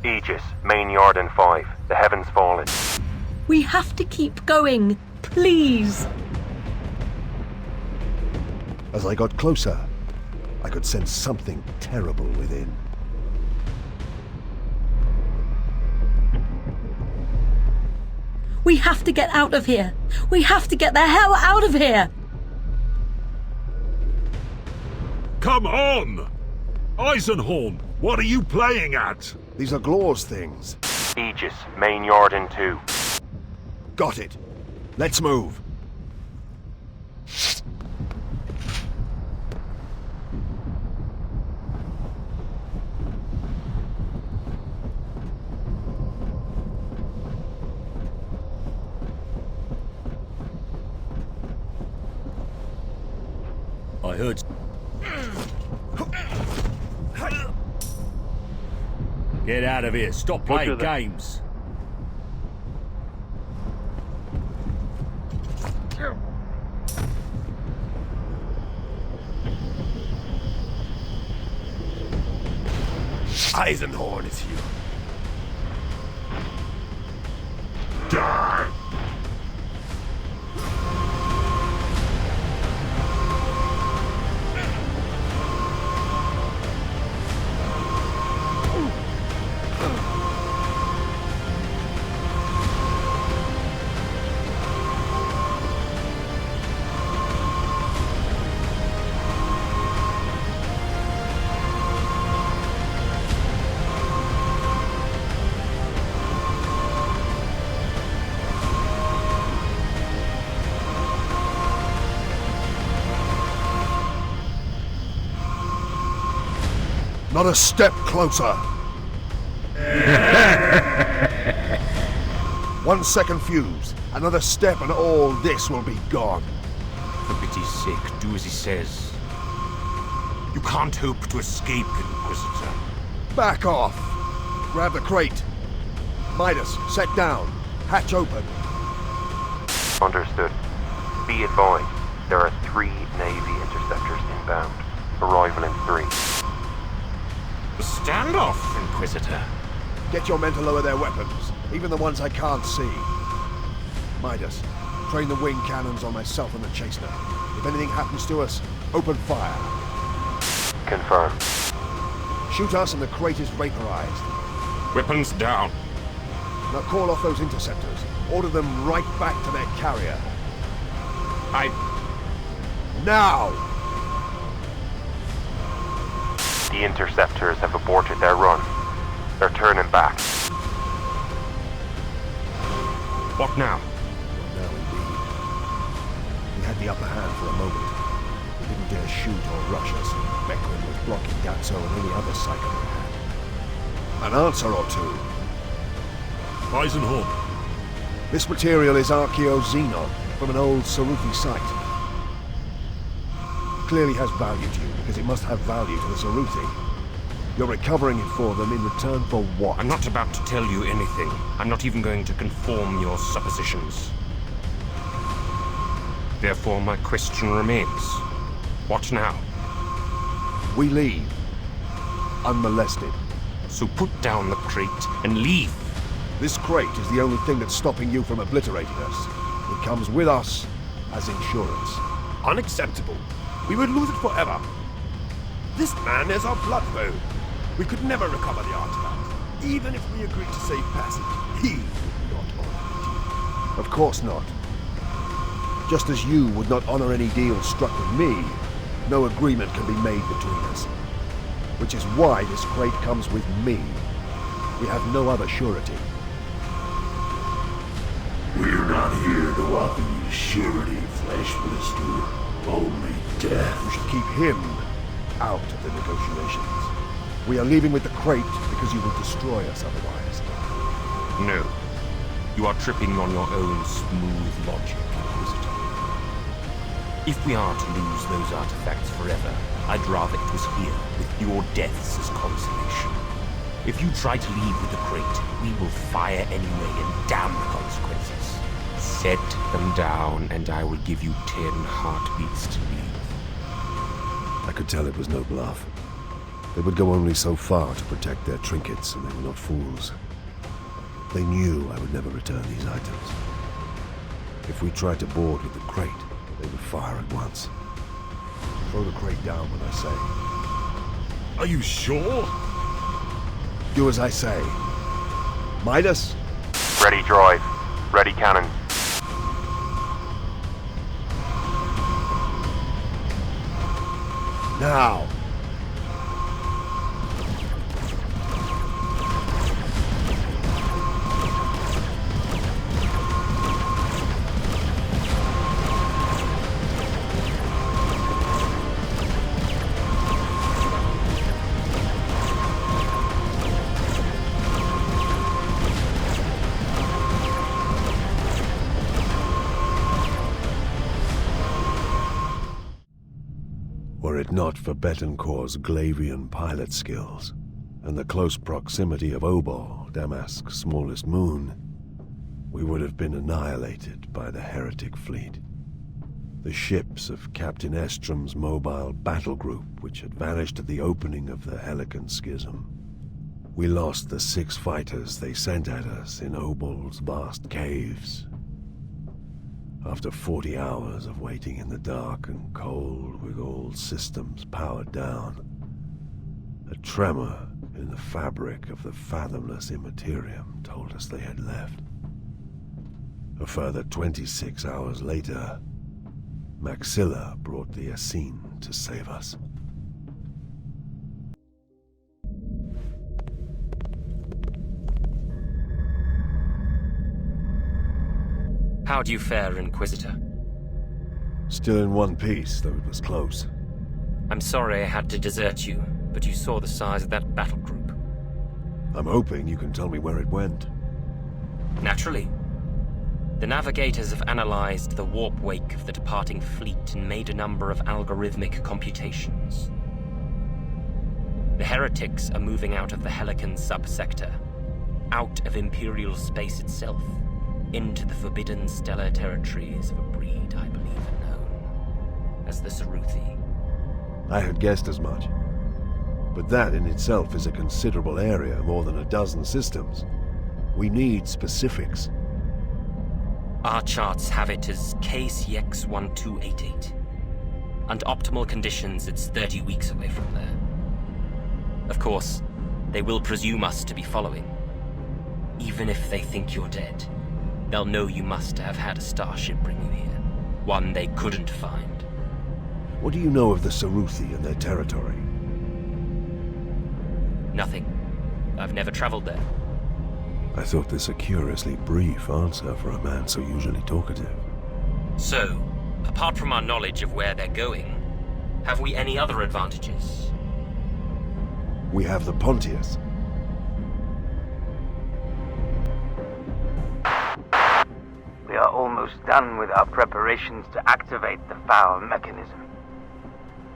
Aegis, main yard and 5. The heavens fallen. We have to keep going, please. As I got closer, I could sense something terrible within. We have to get out of here! We have to get the hell out of here! Come on! Eisenhorn, what are you playing at? These are Glor's things. Aegis, main yard in 2. Got it. Let's move. I heard... Get out of here. Stop playing games. Eisenhorn is here. Die! Not a step closer. 1 second fuse. Another step and all this will be gone. For pity's sake, do as he says. You can't hope to escape, Inquisitor. Back off. Grab the crate. Midas, set down. Hatch open. Understood. Be advised, there are 3 Navy interceptors inbound. Arrival in 3. Stand off, Inquisitor. Get your men to lower their weapons, even the ones I can't see. Midas, train the wing cannons on myself and the Chaser. If anything happens to us, open fire. Confirmed. Shoot us and the crate is vaporized. Weapons down. Now call off those interceptors. Order them right back to their carrier. Now! The interceptors have aborted their run. They're turning back. What now? Now indeed. We had the upper hand for a moment. We didn't dare shoot or rush us. Mechlin was blocking Gatso and any other psycho they had. An answer or two. Eisenhorn. This material is Archaeo-Xenon from an old Saruthi site. Clearly has value to you, because it must have value to the Saruthi. You're recovering it for them in return for what? I'm not about to tell you anything. I'm not even going to conform your suppositions. Therefore, my question remains. What now? We leave. Unmolested. So put down the crate and leave. This crate is the only thing that's stopping you from obliterating us. It comes with us as insurance. Unacceptable. We would lose it forever. This man is our blood foe. We could never recover the artifact. Even if we agreed to save passage, he would not honor it. Of course not. Just as you would not honor any deal struck with me, no agreement can be made between us. Which is why this crate comes with me. We have no other surety. We're not here to offer you surety, Flesh Blister. Only death. You should keep him out of the negotiations. We are leaving with the crate because you will destroy us otherwise. No. You are tripping on your own smooth logic, Inquisitor. If we are to lose those artifacts forever, I'd rather it was here, with your deaths as consolation. If you try to leave with the crate, we will fire anyway and damn the consequences. Set them down, and I will give you 10 heartbeats to leave. I could tell it was no bluff. They would go only so far to protect their trinkets, and they were not fools. They knew I would never return these items. If we tried to board with the crate, they would fire at once. Throw the crate down when I say. Are you sure? Do as I say. Midas? Ready drive. Ready cannon. Now! Were it not for Betancourt's Glavian pilot skills, and the close proximity of Obol, Damask's smallest moon, we would have been annihilated by the heretic fleet. The ships of Captain Estrom's mobile battle group, which had vanished at the opening of the Helican Schism. We lost the 6 fighters they sent at us in Obol's vast caves. After 40 hours of waiting in the dark and cold with all systems powered down, a tremor in the fabric of the fathomless immaterium told us they had left. A further 26 hours later, Maxilla brought the Essene to save us. How do you fare, Inquisitor? Still in one piece, though it was close. I'm sorry I had to desert you, but you saw the size of that battle group. I'm hoping you can tell me where it went. Naturally. The navigators have analyzed the warp wake of the departing fleet and made a number of algorithmic computations. The heretics are moving out of the Helican subsector, out of Imperial space itself, into the forbidden stellar territories of a breed I believe are known as the Saruthi. I had guessed as much. But that in itself is a considerable area, more than a dozen systems. We need specifics. Our charts have it as KCX-1288. Under optimal conditions, it's 30 weeks away from there. Of course, they will presume us to be following. Even if they think you're dead, they'll know you must have had a starship bring you here. One they couldn't find. What do you know of the Saruthi and their territory? Nothing. I've never traveled there. I thought this a curiously brief answer for a man so usually talkative. So, apart from our knowledge of where they're going, have we any other advantages? We have the Pontius. We are almost done with our preparations to activate the foul mechanism.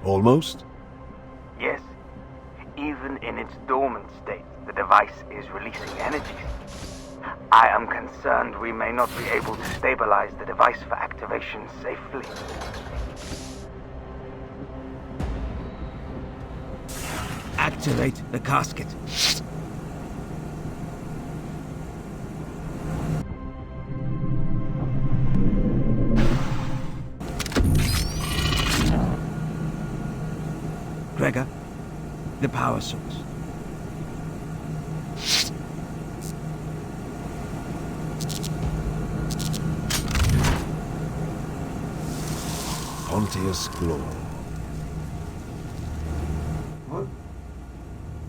Almost? Yes. Even in its dormant state, the device is releasing energy. I am concerned we may not be able to stabilize the device for activation safely. Activate the casket. Gregor, the power source. Pontius Glor.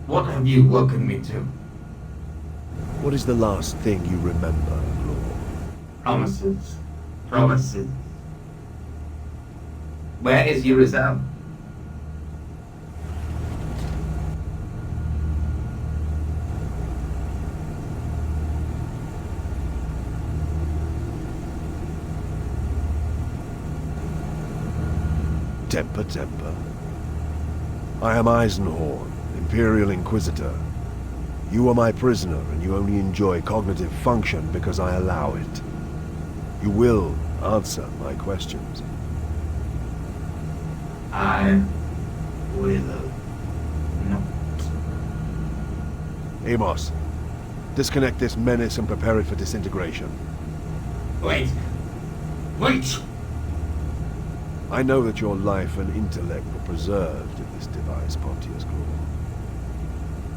What have you woken me to? What is the last thing you remember, Glor? Promises. Promises. Where is Urizel? Temper, temper. I am Eisenhorn, Imperial Inquisitor. You are my prisoner, and you only enjoy cognitive function because I allow it. You will answer my questions. I will not. Amos, disconnect this menace and prepare it for disintegration. Wait. Wait! I know that your life and intellect were preserved in this device, Pontius Glor.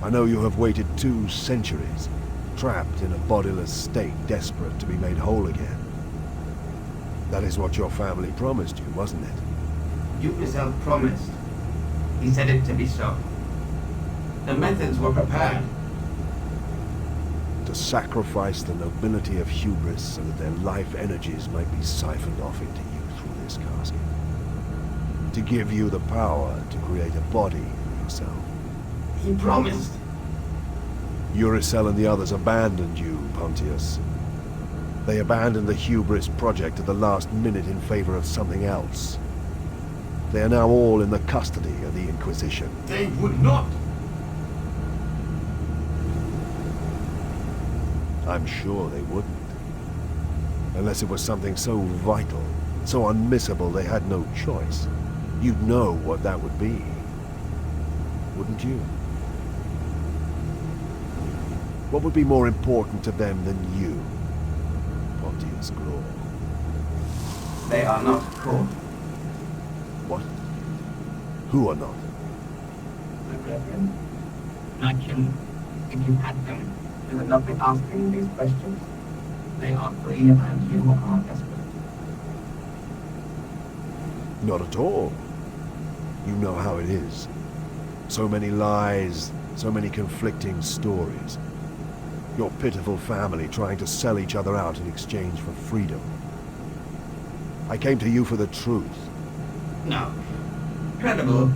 I know you have waited 2 centuries, trapped in a bodiless state, desperate to be made whole again. That is what your family promised you, wasn't it? You yourself promised. He said it to be so. The methods were prepared. To sacrifice the nobility of hubris so that their life energies might be siphoned off into you through this casket. To give you the power to create a body for yourself. He promised. Uricel and the others abandoned you, Pontius. They abandoned the Hubris project at the last minute in favor of something else. They are now all in the custody of the Inquisition. They would not. I'm sure they wouldn't. Unless it was something so vital, so unmissable they had no choice. You'd know what that would be. Wouldn't you? What would be more important to them than you, Pontius Glor? They are not caught. What? Who are not? My brethren, like you, if you had them, you would not be asking these questions. They are free and you are desperate. Not at all. You know how it is. So many lies, so many conflicting stories. Your pitiful family trying to sell each other out in exchange for freedom. I came to you for the truth. No. Credible,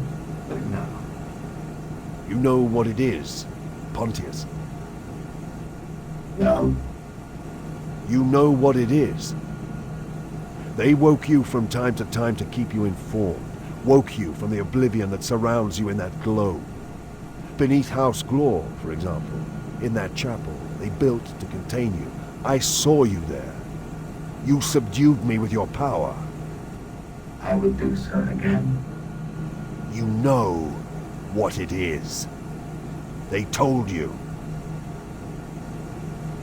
but no. You know what it is, Pontius. No. You know what it is. They woke you from time to time to keep you informed. Woke you from the oblivion that surrounds you in that globe. Beneath House Glor, for example, in that chapel they built to contain you. I saw you there. You subdued me with your power. I will do so again. You know what it is. They told you.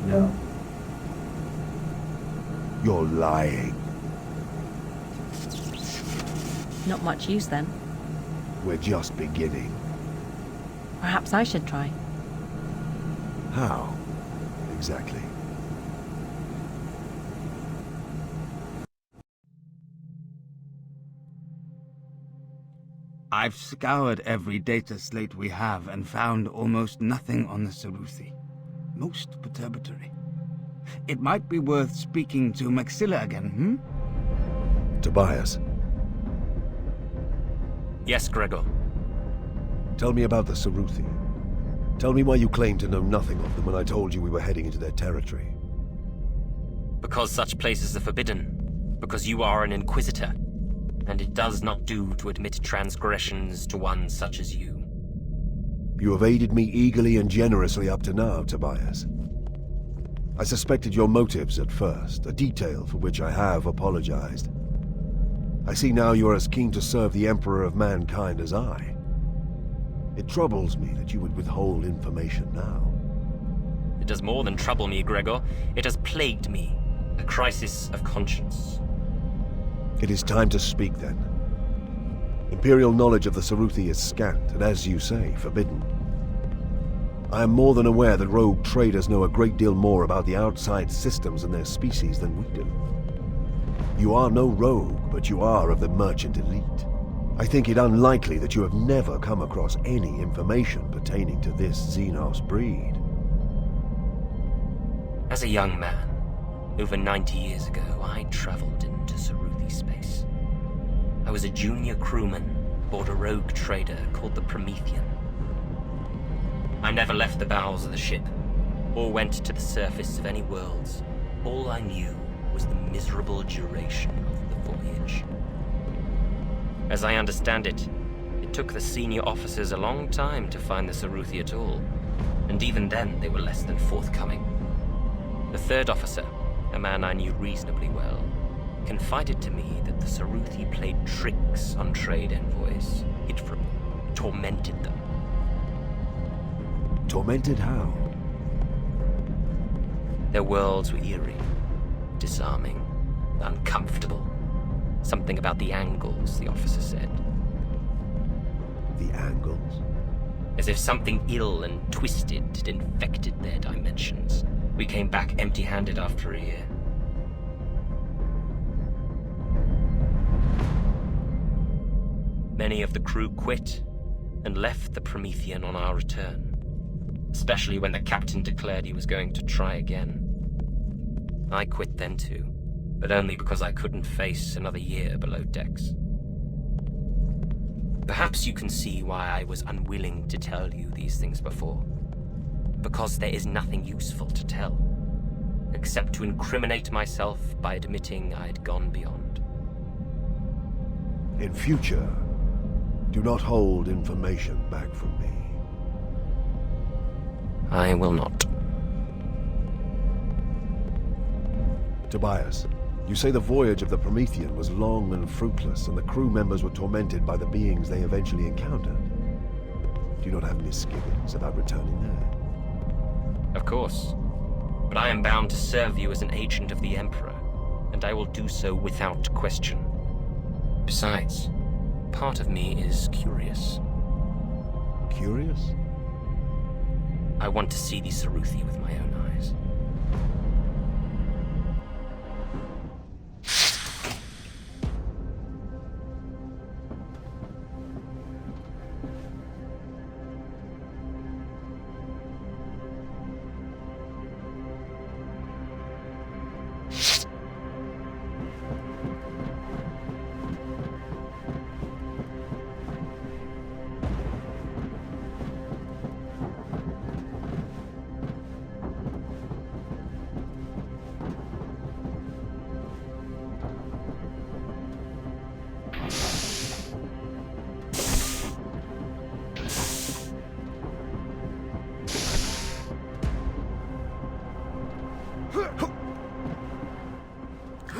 No. You're lying. Not much use then. We're just beginning. Perhaps I should try. How? Exactly. I've scoured every data slate we have and found almost nothing on the Saruthi. Most perturbatory. It might be worth speaking to Maxilla again, Tobias. Yes, Gregor. Tell me about the Saruthi. Tell me why you claimed to know nothing of them when I told you we were heading into their territory. Because such places are forbidden. Because you are an Inquisitor. And it does not do to admit transgressions to one such as you. You have aided me eagerly and generously up to now, Tobias. I suspected your motives at first, a detail for which I have apologized. I see now you are as keen to serve the Emperor of Mankind as I. It troubles me that you would withhold information now. It does more than trouble me, Gregor. It has plagued me. A crisis of conscience. It is time to speak, then. Imperial knowledge of the Saruthi is scant, and as you say, forbidden. I am more than aware that rogue traders know a great deal more about the outside systems and their species than we do. You are no rogue, but you are of the merchant elite. I think it unlikely that you have never come across any information pertaining to this Xenos breed. As a young man, over 90 years ago, I traveled into Saruthi space. I was a junior crewman aboard a rogue trader called the Promethean. I never left the bowels of the ship, or went to the surface of any worlds. All I knew was the miserable duration of the voyage. As I understand it, it took the senior officers a long time to find the Saruthi at all, and even then they were less than forthcoming. The third officer, a man I knew reasonably well, confided to me that the Saruthi played tricks on trade envoys, hid from them, tormented them. Tormented how? Their worlds were eerie, disarming, uncomfortable. Something about the angles, the officer said. The angles? as if something ill and twisted had infected their dimensions. We came back empty-handed after a year. Many of the crew quit and left the Promethean on our return, especially when the captain declared he was going to try again. I quit then too, but only because I couldn't face another year below decks. Perhaps you can see why I was unwilling to tell you these things before. Because there is nothing useful to tell, except to incriminate myself by admitting I'd gone beyond. In future, do not hold information back from me. I will not. Tobias, you say the voyage of the Promethean was long and fruitless, and the crew members were tormented by the beings they eventually encountered. Do you not have misgivings about returning there? Of course. But I am bound to serve you as an agent of the Emperor, and I will do so without question. Besides, part of me is curious. Curious? I want to see the Saruthi with my own eyes.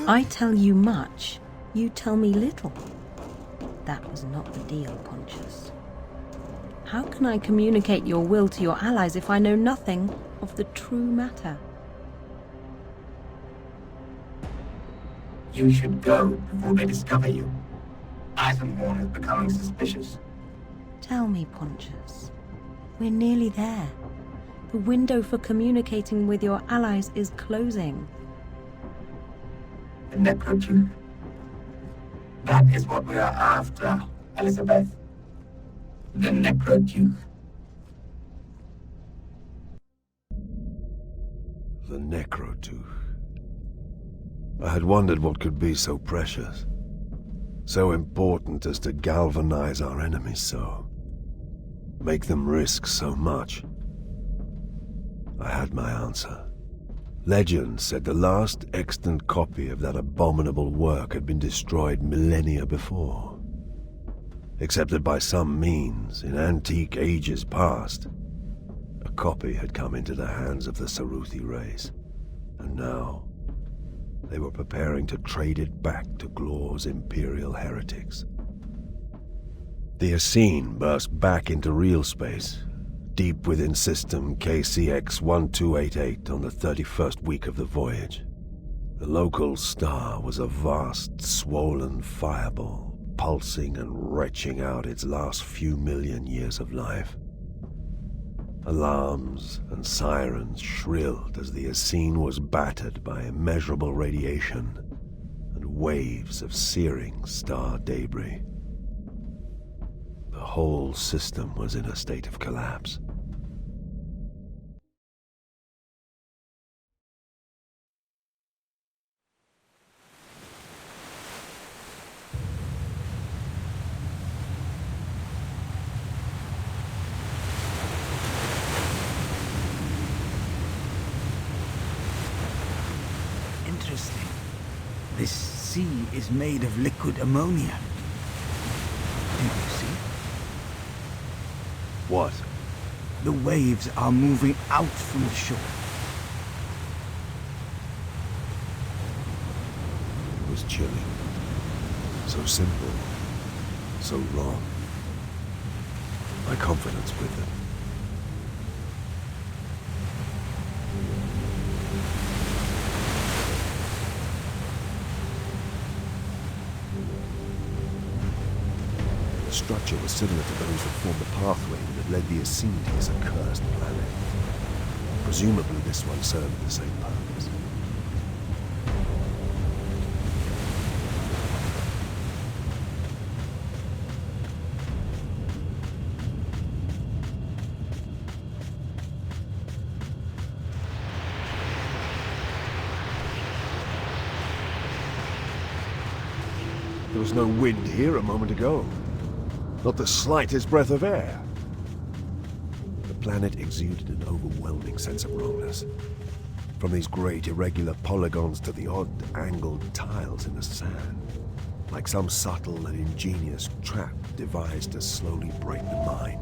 I tell you much, you tell me little. That was not the deal, Pontius. How can I communicate your will to your allies if I know nothing of the true matter? You should go before they discover you. Eisenhorn is becoming suspicious. Tell me, Pontius. We're nearly there. The window for communicating with your allies is closing. The necrotooth. That is what we are after, Elizabeth. The necrotooth. The necrotooth. I had wondered what could be so precious, so important as to galvanize our enemies so, make them risk so much. I had my answer. Legend said the last extant copy of that abominable work had been destroyed millennia before. Except that by some means, in antique ages past, a copy had come into the hands of the Saruthi race, and now they were preparing to trade it back to Glor's Imperial heretics. The Essene burst back into real space, deep within system KCX-1288 on the 31st week of the voyage. The local star was a vast, swollen fireball, pulsing and retching out its last few million years of life. Alarms and sirens shrilled as the Essene was battered by immeasurable radiation and waves of searing star debris. The whole system was in a state of collapse. Interesting. This sea is made of liquid ammonia. Do you see? What? The waves are moving out from the shore. It was chilling. So simple. So wrong. My confidence with them. structure was similar to those that formed the pathway that led the Essene to this accursed planet. Presumably this one served the same purpose. There was no wind here a moment ago. Not the slightest breath of air. The planet exuded an overwhelming sense of wrongness. From these great irregular polygons to the odd angled tiles in the sand. Like some subtle and ingenious trap devised to slowly break the mind.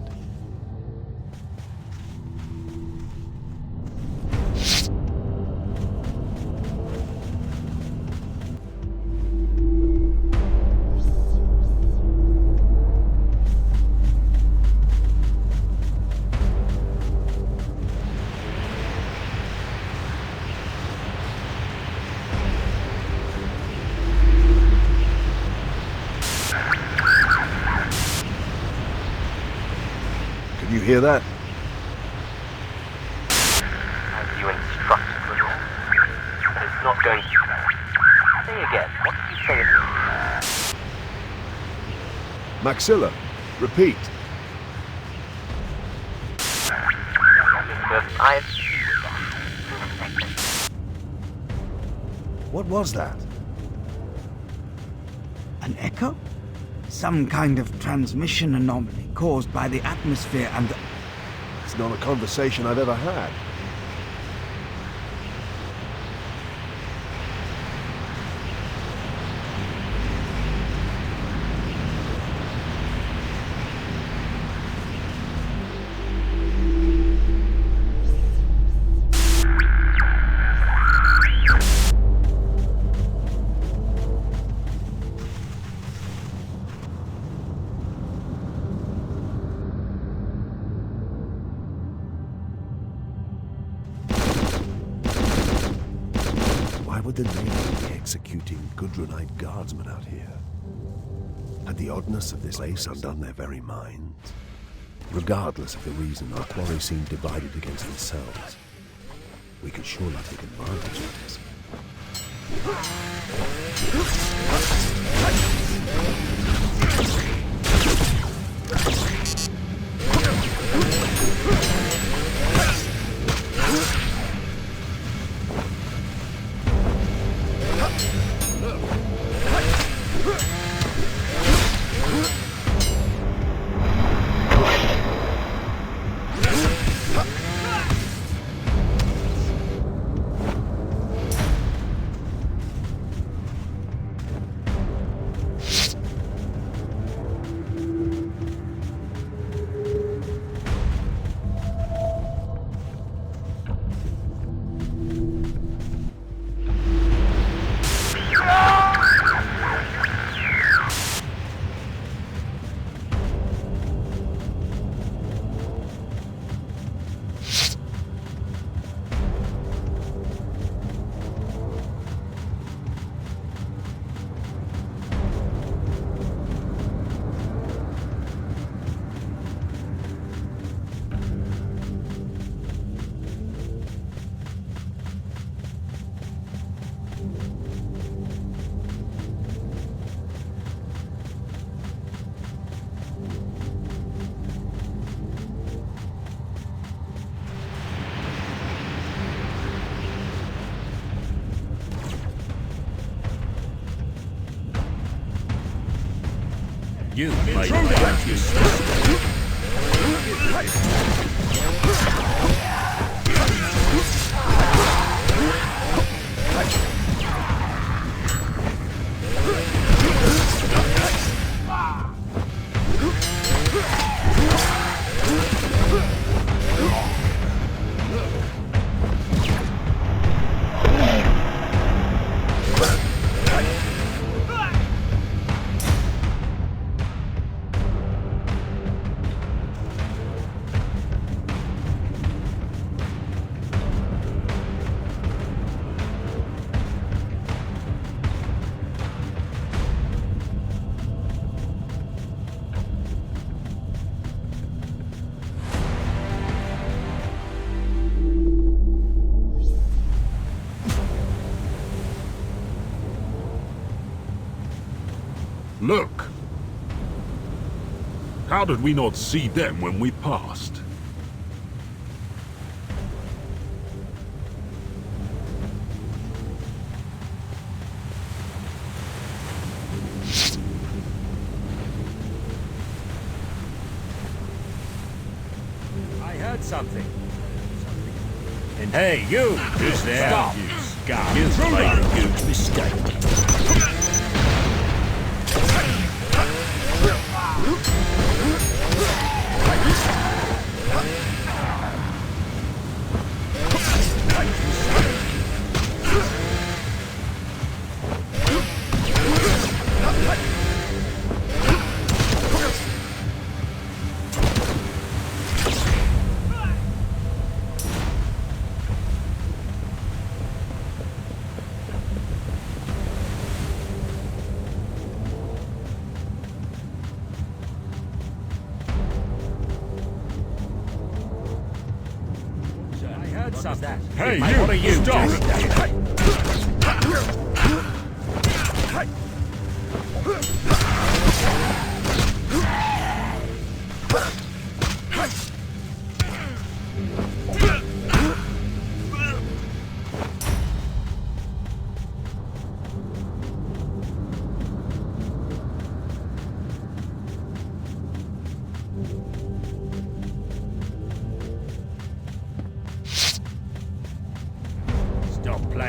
Can you hear that? As you instructed, Little. But it's not going to... Say again, what did you say it is? Maxilla, repeat. What was that? An echo? Some kind of transmission anomaly caused by the atmosphere and the... It's not a conversation I've ever had. Why would the Navy be executing Gudrunite guardsmen out here? Had the oddness of this place undone their very minds? Regardless of the reason, our quarry seemed divided against themselves. We could surely take advantage of this. You might like you. look! How did we not see them when we passed? I heard something. And hey, you! Who's there? Stop! You scum! You've made a huge mistake. Hey, you! What are you? Stop!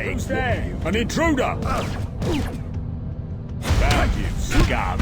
Who's there? An intruder! Found you, scum!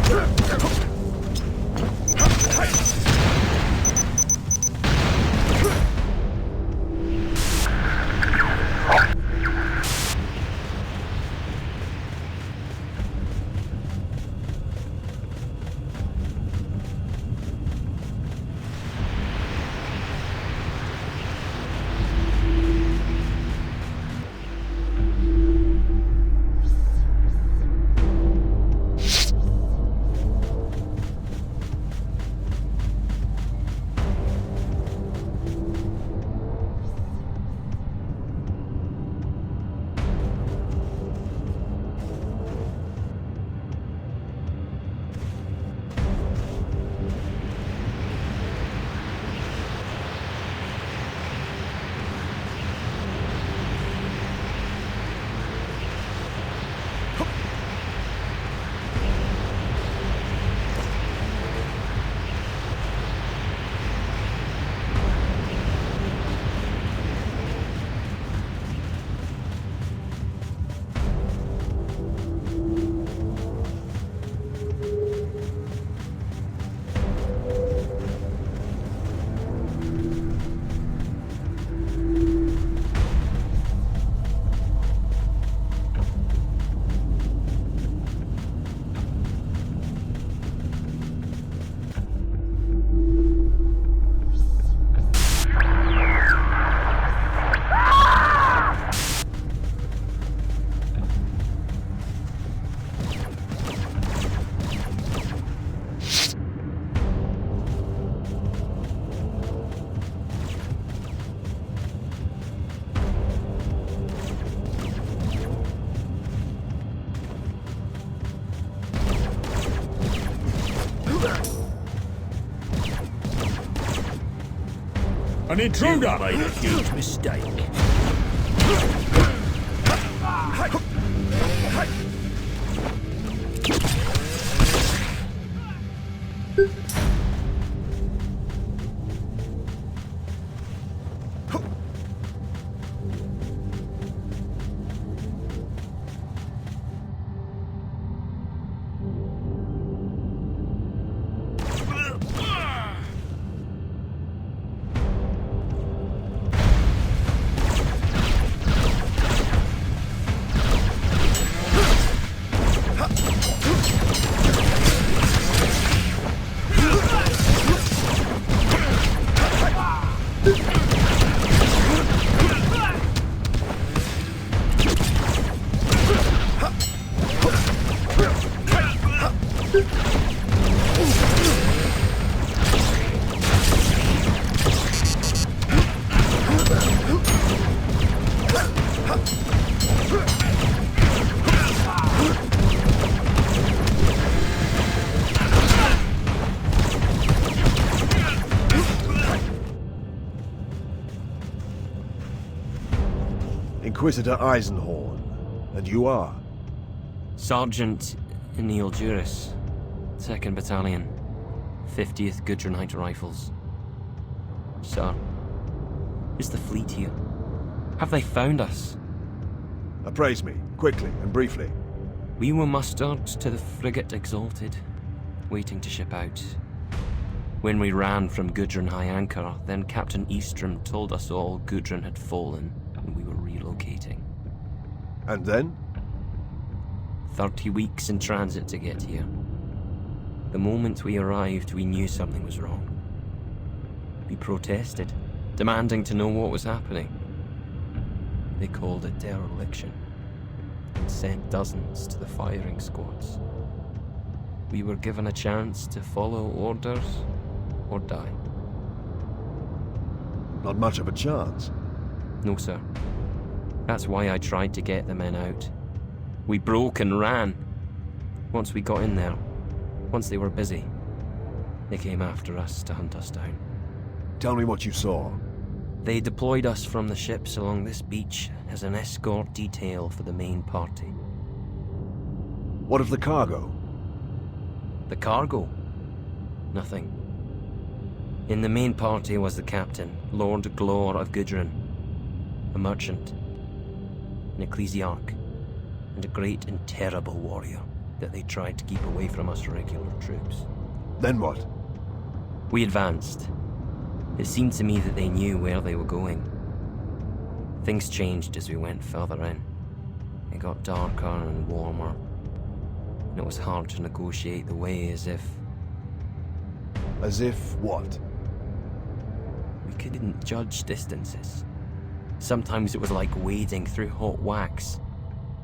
An intruder! You made a huge mistake. Inquisitor Eisenhorn. And you are? Sergeant Neil Juris, 2nd Battalion, 50th Gudrunite Rifles. Sir, is the fleet here? Have they found us? Appraise me, quickly and briefly. We were mustered to the frigate Exalted, waiting to ship out. When we ran from Gudrun High Anchor, then Captain Eastrom told us all Gudrun had fallen and we were relocating. And then? 30 weeks in transit to get here. The moment we arrived, we knew something was wrong. We protested, demanding to know what was happening. They called it dereliction and sent dozens to the firing squads. We were given a chance to follow orders or die. Not much of a chance. No, sir. That's why I tried to get the men out. We broke and ran. Once we got in there, once they were busy, they came after us to hunt us down. Tell me what you saw. They deployed us from the ships along this beach as an escort detail for the main party. What of the cargo? The cargo? Nothing. In the main party was the captain, Lord Glor of Gudrun, a merchant, an ecclesiarch, and a great and terrible warrior that they tried to keep away from us regular troops. Then what? We advanced. It seemed to me that they knew where they were going. Things changed as we went further in. It got darker and warmer, and it was hard to negotiate the way as if... As if what? We couldn't judge distances. Sometimes it was like wading through hot wax.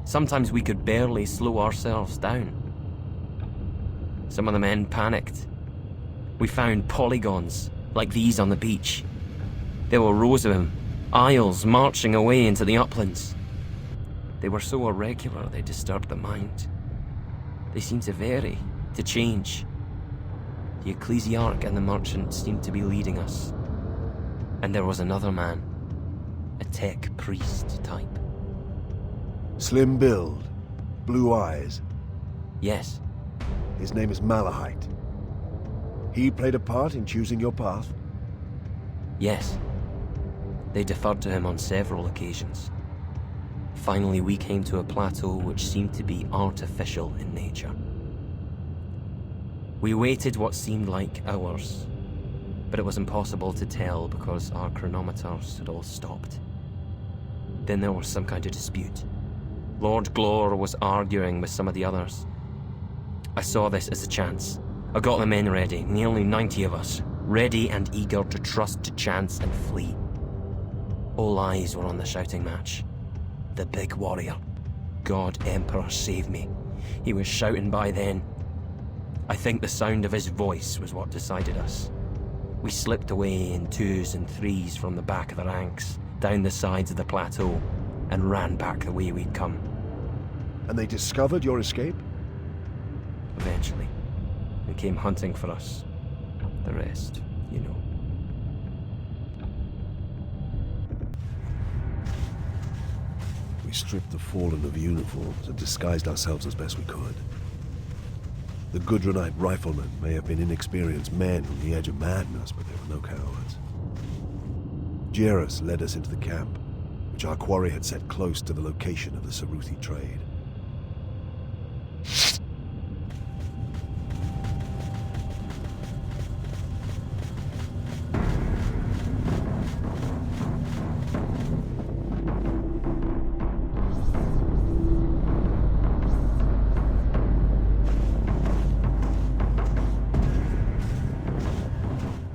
Sometimes we could barely slow ourselves down. Some of the men panicked. We found polygons, like these on the beach. There were rows of them, aisles marching away into the uplands. They were so irregular they disturbed the mind. They seemed to vary, to change. The ecclesiarch and the merchant seemed to be leading us. And there was another man, a tech priest type. Slim build, blue eyes. Yes. His name is Malahite. He played a part in choosing your path? Yes. They deferred to him on several occasions. Finally, we came to a plateau which seemed to be artificial in nature. We waited what seemed like hours, but it was impossible to tell because our chronometers had all stopped. Then there was some kind of dispute. Lord Glor was arguing with some of the others. I saw this as a chance. I got the men ready, nearly 90 of us, ready and eager to trust to chance and flee. All eyes were on the shouting match. The big warrior. God Emperor save me. He was shouting by then. I think the sound of his voice was what decided us. We slipped away in 2s and 3s from the back of the ranks, down the sides of the plateau, and ran back the way we'd come. And they discovered your escape? Eventually. And came hunting for us. The rest, you know. We stripped the fallen of uniforms and disguised ourselves as best we could. The Gudrunite riflemen may have been inexperienced men on the edge of madness, but they were no cowards. Jerus led us into the camp, which our quarry had set close to the location of the Saruthi trade.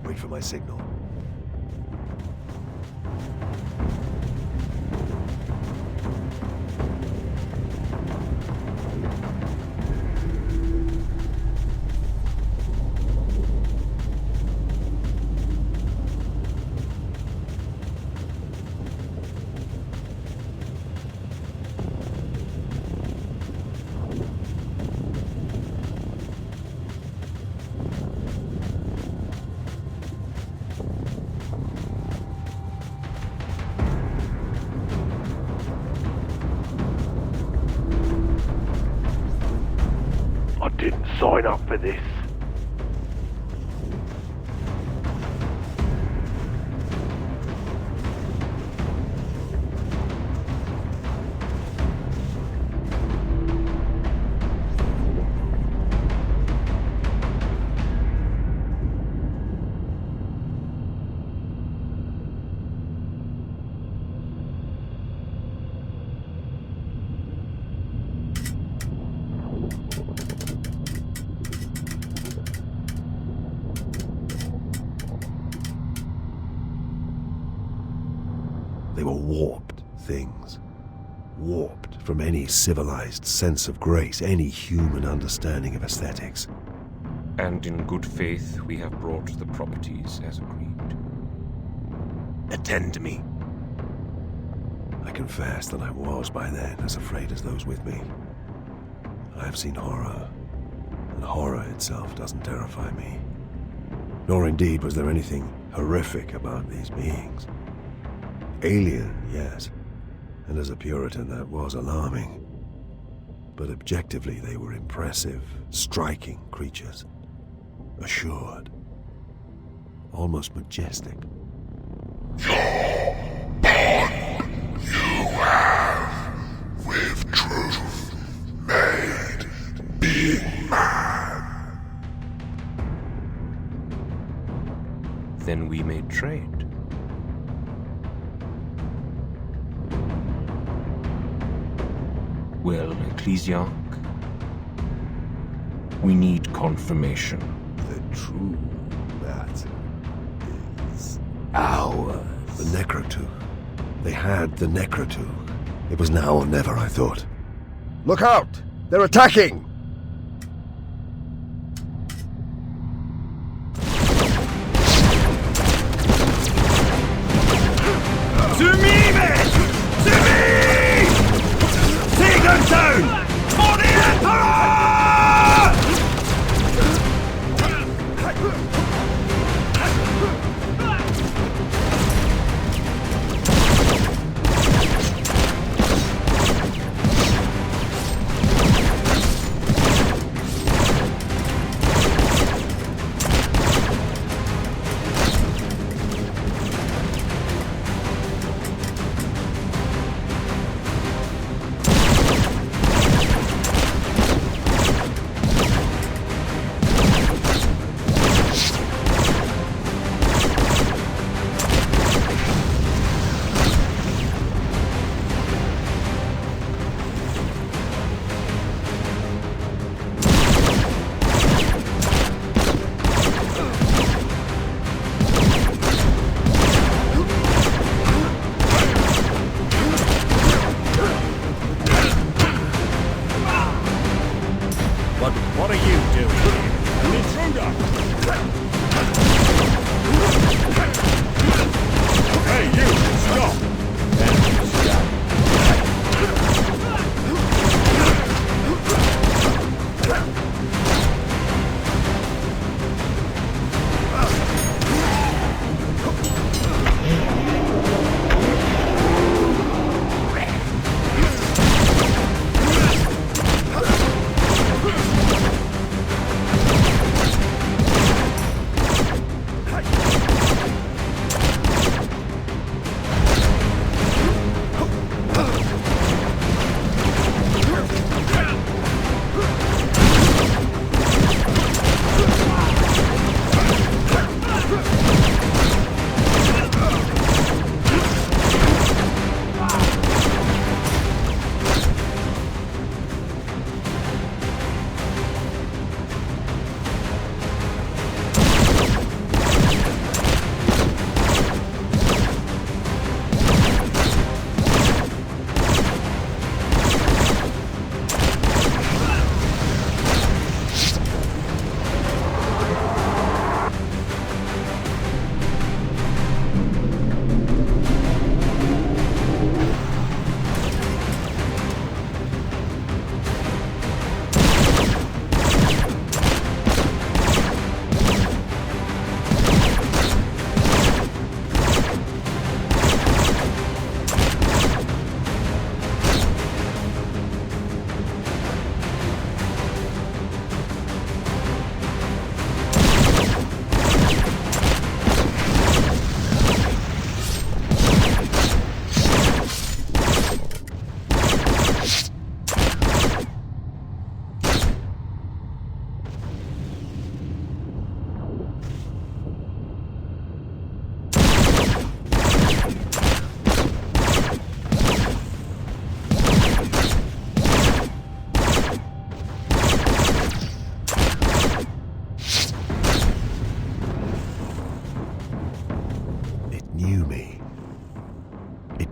Wait for my signal. went up for this. They were warped things. Warped from any civilized sense of grace, any human understanding of aesthetics. And in good faith, we have brought the properties as agreed. Attend to me. I confess that I was by then as afraid as those with me. I have seen horror, and horror itself doesn't terrify me. Nor indeed was there anything horrific about these beings. Alien, yes, and as a Puritan that was alarming. But objectively they were impressive, striking creatures. Assured. Almost majestic. Your bond you have with truth made being man. Then we may trade. Well, Ecclesiarch, we need confirmation. The true that is ours. The Necrotooth. They had the Necrotooth. It was now or never, I thought. Look out! They're attacking! To me, men! To me! Siegen zone! For the Emperor!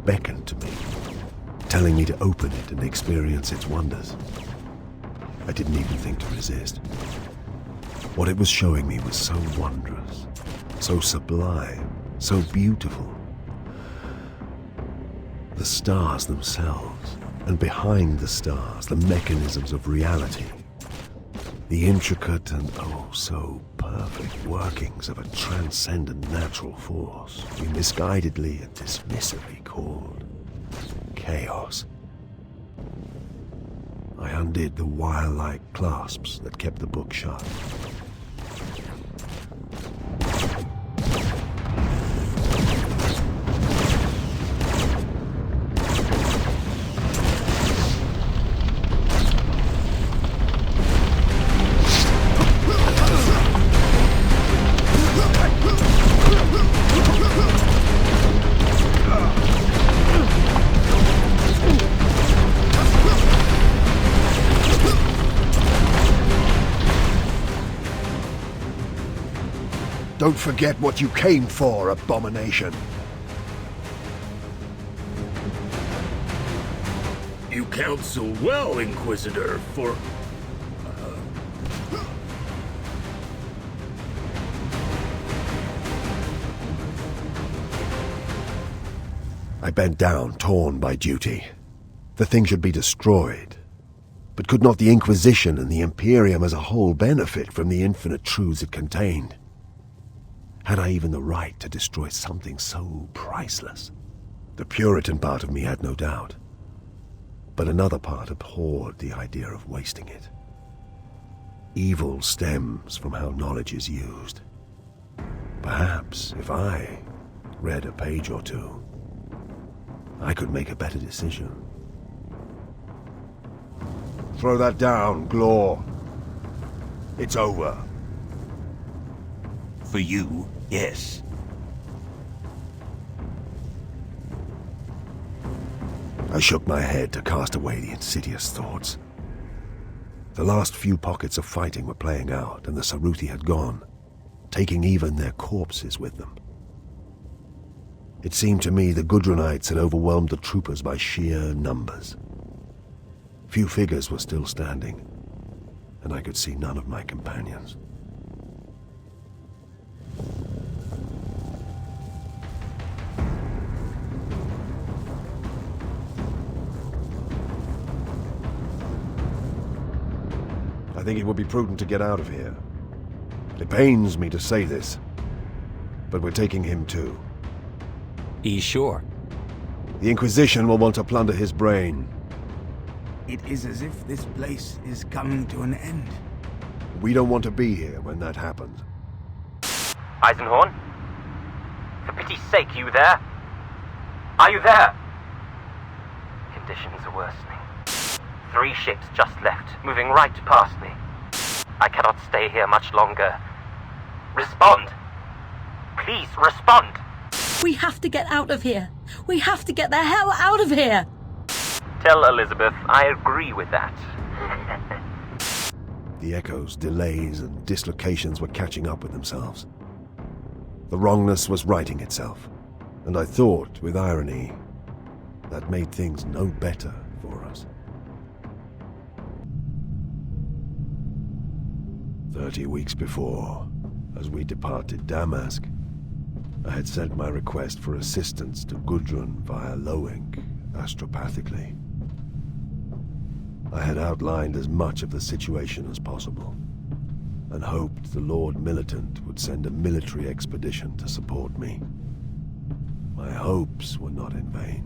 beckoned to me, telling me to open it and experience its wonders. I didn't even think to resist. What it was showing me was so wondrous, so sublime, so beautiful. The stars themselves, and behind the stars, the mechanisms of reality. The intricate and oh so perfect workings of a transcendent natural force we misguidedly and dismissively called chaos. I undid the wire-like clasps that kept the book shut. Don't forget what you came for, abomination. You counsel well, Inquisitor, for... I bent down, torn by duty. The thing should be destroyed. But could not the Inquisition and the Imperium as a whole benefit from the infinite truths it contained? Had I even the right to destroy something so priceless? The Puritan part of me had no doubt. But another part abhorred the idea of wasting it. Evil stems from how knowledge is used. Perhaps if I read a page or two, I could make a better decision. Throw that down, Glor. It's over. For you, yes. I shook my head to cast away the insidious thoughts. The last few pockets of fighting were playing out, and the Saruthi had gone, taking even their corpses with them. It seemed to me the Gudrunites had overwhelmed the troopers by sheer numbers. Few figures were still standing, and I could see none of my companions. I think it would be prudent to get out of here. It pains me to say this, but we're taking him too. Are sure? The Inquisition will want to plunder his brain. It is as if this place is coming to an end. We don't want to be here when that happens. Eisenhorn? For pity's sake, you there? Are you there? Conditions are worsening. 3 ships just left, moving right past me. I cannot stay here much longer. Respond! Please, respond! We have to get out of here! We have to get the hell out of here! Tell Elizabeth I agree with that. The echoes, delays, and dislocations were catching up with themselves. The wrongness was righting itself, and I thought, with irony, that made things no better for us. 30 weeks before, as we departed Damask, I had sent my request for assistance to Gudrun via Loink, astropathically. I had outlined as much of the situation as possible, and hoped the Lord Militant would send a military expedition to support me. My hopes were not in vain.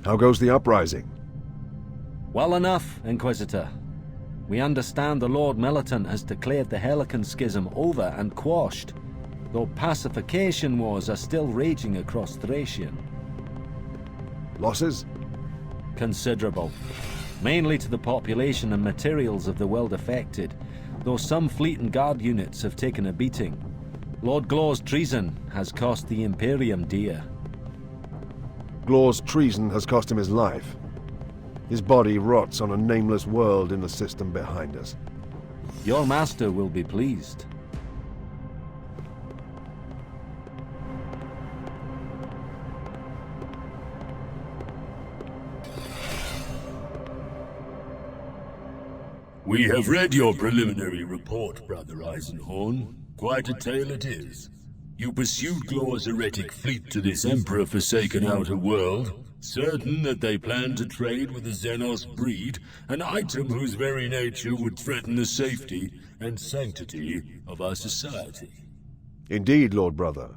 How goes the uprising? Well enough, Inquisitor. We understand the Lord Militant has declared the Helican Schism over and quashed, though pacification wars are still raging across Thracian. Losses? Considerable. Mainly to the population and materials of the world affected, though some fleet and guard units have taken a beating. Lord Glor's treason has cost the Imperium dear. Glor's treason has cost him his life. His body rots on a nameless world in the system behind us. Your master will be pleased. We have read your preliminary report, Brother Eisenhorn. Quite a tale it is. You pursued Glor's heretic fleet to this Emperor-forsaken outer world, certain that they planned to trade with the Xenos breed, an item whose very nature would threaten the safety and sanctity of our society. Indeed, Lord Brother.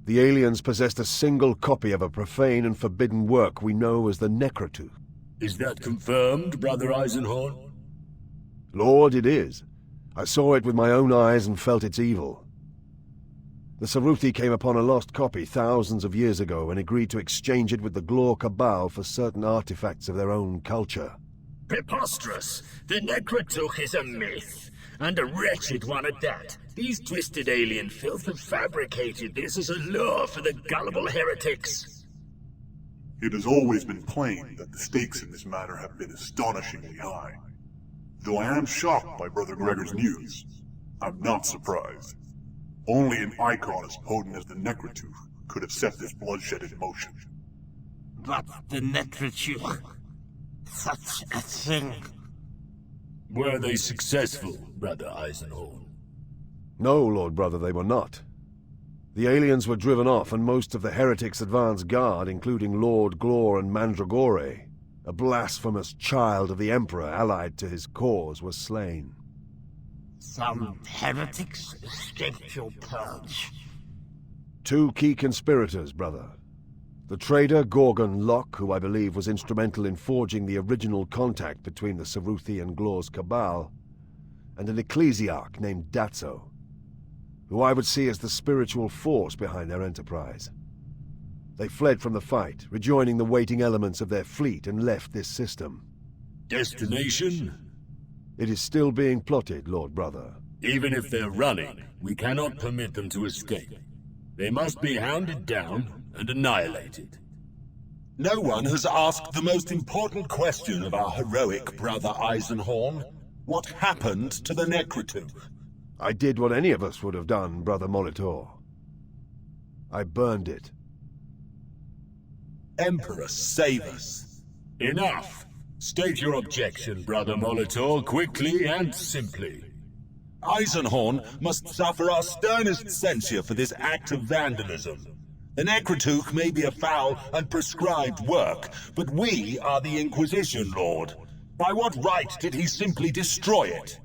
The aliens possessed a single copy of a profane and forbidden work we know as the Necrotooth. Is that confirmed, Brother Eisenhorn? Lord, it is. I saw it with my own eyes and felt its evil. The Saruthi came upon a lost copy thousands of years ago and agreed to exchange it with the Glor Cabal for certain artifacts of their own culture. Preposterous! The Necrotooth is a myth, and a wretched one at that. These twisted alien filth have fabricated this as a lure for the gullible heretics. It has always been plain that the stakes in this matter have been astonishingly high. Though I am shocked by Brother Gregor's news, I'm not surprised. Only an icon as potent as the Necrotooth could have set this bloodshed in motion. But the Necrotooth... such a thing... Were they successful, Brother Eisenhorn? No, Lord Brother, they were not. The aliens were driven off and most of the heretics' advance guard, including Lord Glor and Mandragore, a blasphemous child of the Emperor allied to his cause, was slain. Some heretics escaped your purge. 2 key conspirators, brother. The trader Gorgon Locke, who I believe was instrumental in forging the original contact between the Saruthi and Glor's Cabal, and an ecclesiarch named Datso, who I would see as the spiritual force behind their enterprise. They fled from the fight, rejoining the waiting elements of their fleet, and left this system. Destination? It is still being plotted, Lord Brother. Even if they're running, we cannot permit them to escape. They must be hounded down and annihilated. No one has asked the most important question of our heroic Brother Eisenhorn. What happened to the Necrotooth? I did what any of us would have done, Brother Molitor. I burned it. Emperor, save us. Enough! State your objection, Brother Molitor, quickly and simply. Eisenhorn must suffer our sternest censure for this act of vandalism. The Necrotooth may be a foul and prescribed work, but we are the Inquisition, Lord. By what right did he simply destroy it?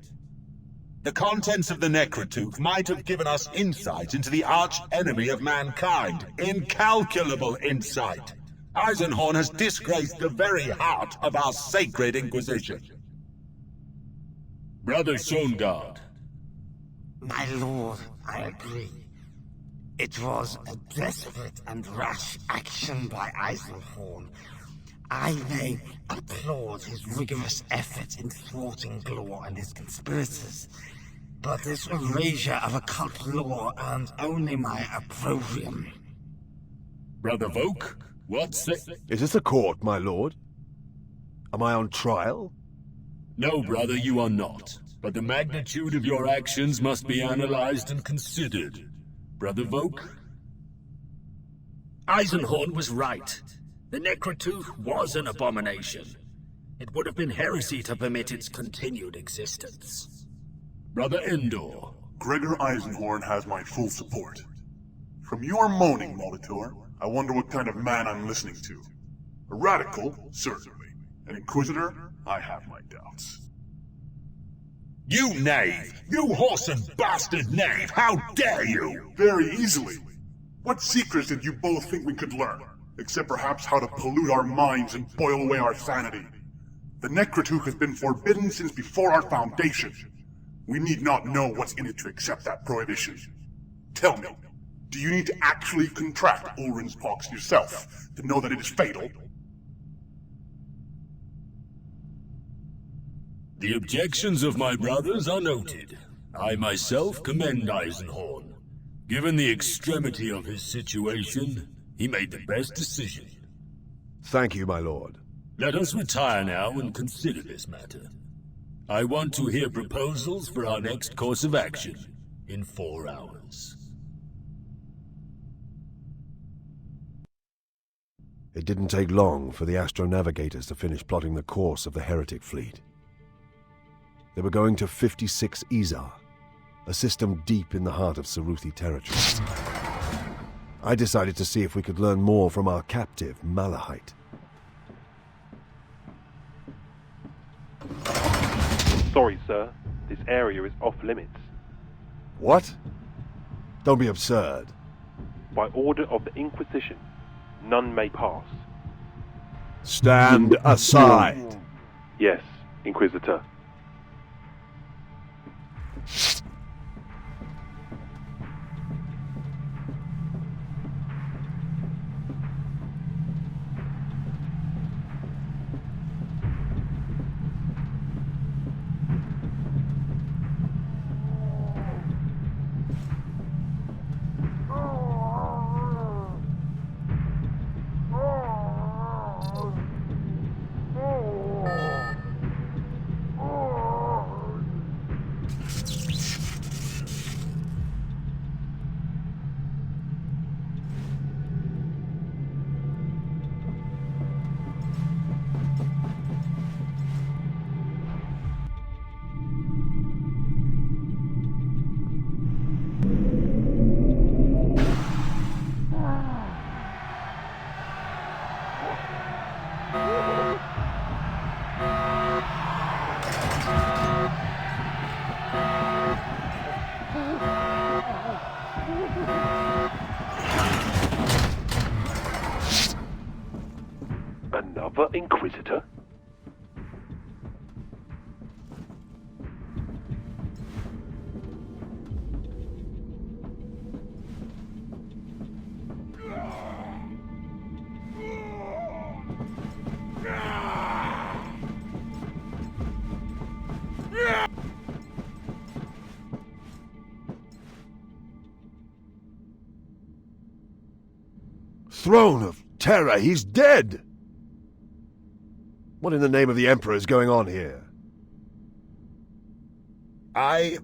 The contents of the Necrotooth might have given us insight into the arch-enemy of mankind. Incalculable insight. Eisenhorn has disgraced the very heart of our sacred Inquisition. Brother Songard. My lord, I agree. It was a desperate and rash action by Eisenhorn. I may applaud his rigorous effort in thwarting Glor and his conspirators, but this erasure of occult law earned only my opprobrium. Brother Voke, what's it? Is this a court, my lord? Am I on trial? No, brother, you are not. But the magnitude of your actions must be analyzed and considered. Brother Voke? Eisenhorn was right. The Necrotooth was an abomination. It would have been heresy to permit its continued existence. Brother Endor. Gregor Eisenhorn has my full support. From your moaning, Molitor, I wonder what kind of man I'm listening to. A radical, certainly. An inquisitor, I have my doubts. You knave! You horse and bastard knave! How dare you! Very easily. What secrets did you both think we could learn? Except perhaps how to pollute our minds and boil away our sanity. The Necrotuch has been forbidden since before our foundation. We need not know what's in it to accept that prohibition. Tell me, do you need to actually contract Ulrin's pox yourself to know that it is fatal? The objections of my brothers are noted. I myself commend Eisenhorn. Given the extremity of his situation, he made the best decision. Thank you, my lord. Let us retire now and consider this matter. I want to hear proposals for our next course of action in 4 hours. It didn't take long for the astronavigators to finish plotting the course of the heretic fleet. They were going to 56 Izar, a system deep in the heart of Saruthi territory. I decided to see if we could learn more from our captive, Malahite. Sorry, sir. This area is off limits. What? Don't be absurd. By order of the Inquisition, none may pass. Stand aside. Yes, Inquisitor. Another Inquisitor? Throne of Terror, he's dead! What in the name of the Emperor is going on here? I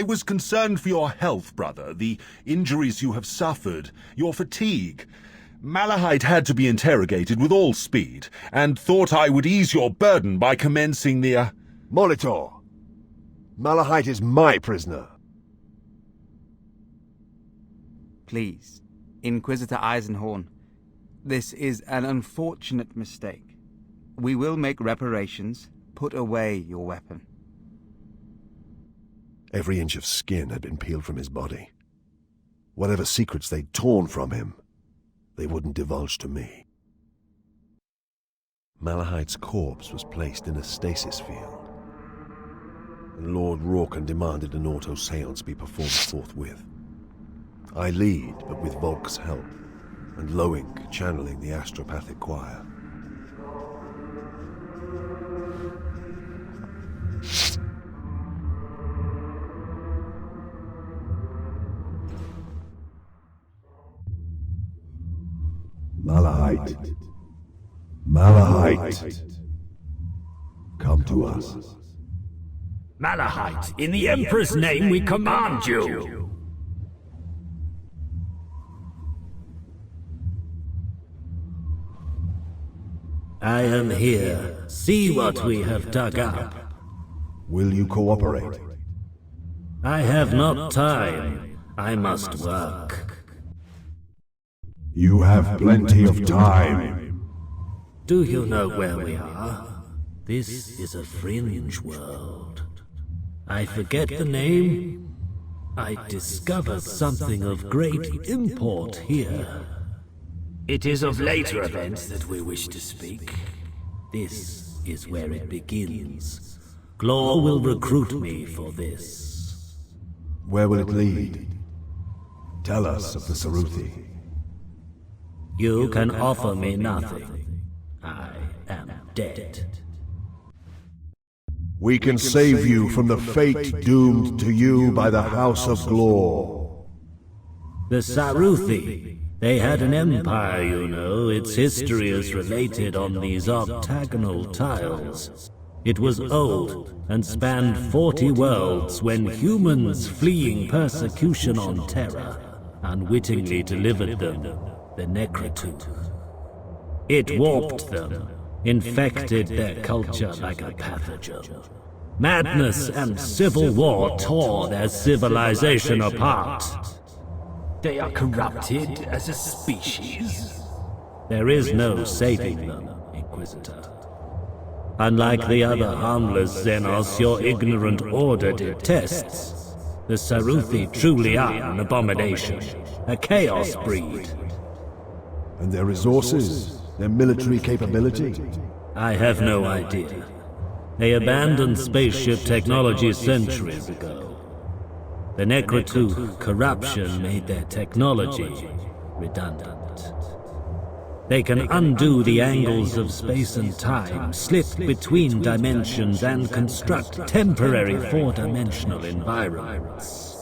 was concerned for your health, brother, the injuries you have suffered, your fatigue. Malahite had to be interrogated with all speed, and thought I would ease your burden by commencing the, Molitor! Malahite is my prisoner. Please, Inquisitor Eisenhorn, this is an unfortunate mistake. We will make reparations. Put away your weapon. Every inch of skin had been peeled from his body. Whatever secrets they'd torn from him, they wouldn't divulge to me. Malahite's corpse was placed in a stasis field, and Lord Rorken demanded an auto-seance be performed forthwith. I lead, but with Volk's help, and Loink channeling the astropathic choir. Malahite. Malahite. Come to us. Malahite, in the Emperor's name we command you! I am here. See what we have dug up. Will you cooperate? I have not time. I must work. You have plenty of time. Do you know where we are? This is a fringe world. I forget the name. I discovered something of great import here. It is of later events that we wish to speak. This is where it begins. Glor will recruit me for this. Where will it lead? Tell us of the Saruthi. You can offer me nothing. I am dead. We can save you from the fate doomed to you by the House of Glor. The Saruthi. They had an empire, you know. Its history is related on these octagonal tiles. It was old and spanned 40 worlds when humans fleeing persecution on Terra unwittingly delivered them the Necrotooth. It warped them, infected their culture like a pathogen. Madness and civil war tore their civilization apart. They are corrupted as a species? There is no saving them, Inquisitor. Unlike the other harmless Xenos your ignorant order detests, the Saruthi truly are an abomination, a chaos breed. And their resources, their military capability? I have no idea. They abandoned spaceship technology centuries ago. The Necrotooth corruption made their technology redundant. They can undo the angles of space and time, slip between dimensions, and construct temporary four-dimensional environments.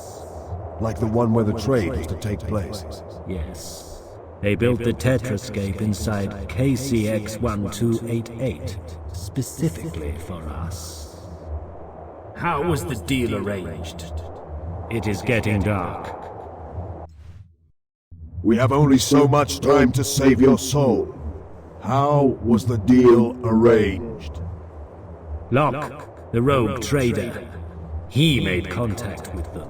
Like the one where the trade was to take place? Yes. They built the Tetrascape inside KCX-1288, specifically for us. How was the deal arranged? It is getting dark. We have only so much time to save your soul. How was the deal arranged? Locke, the rogue trader, he made contact with them.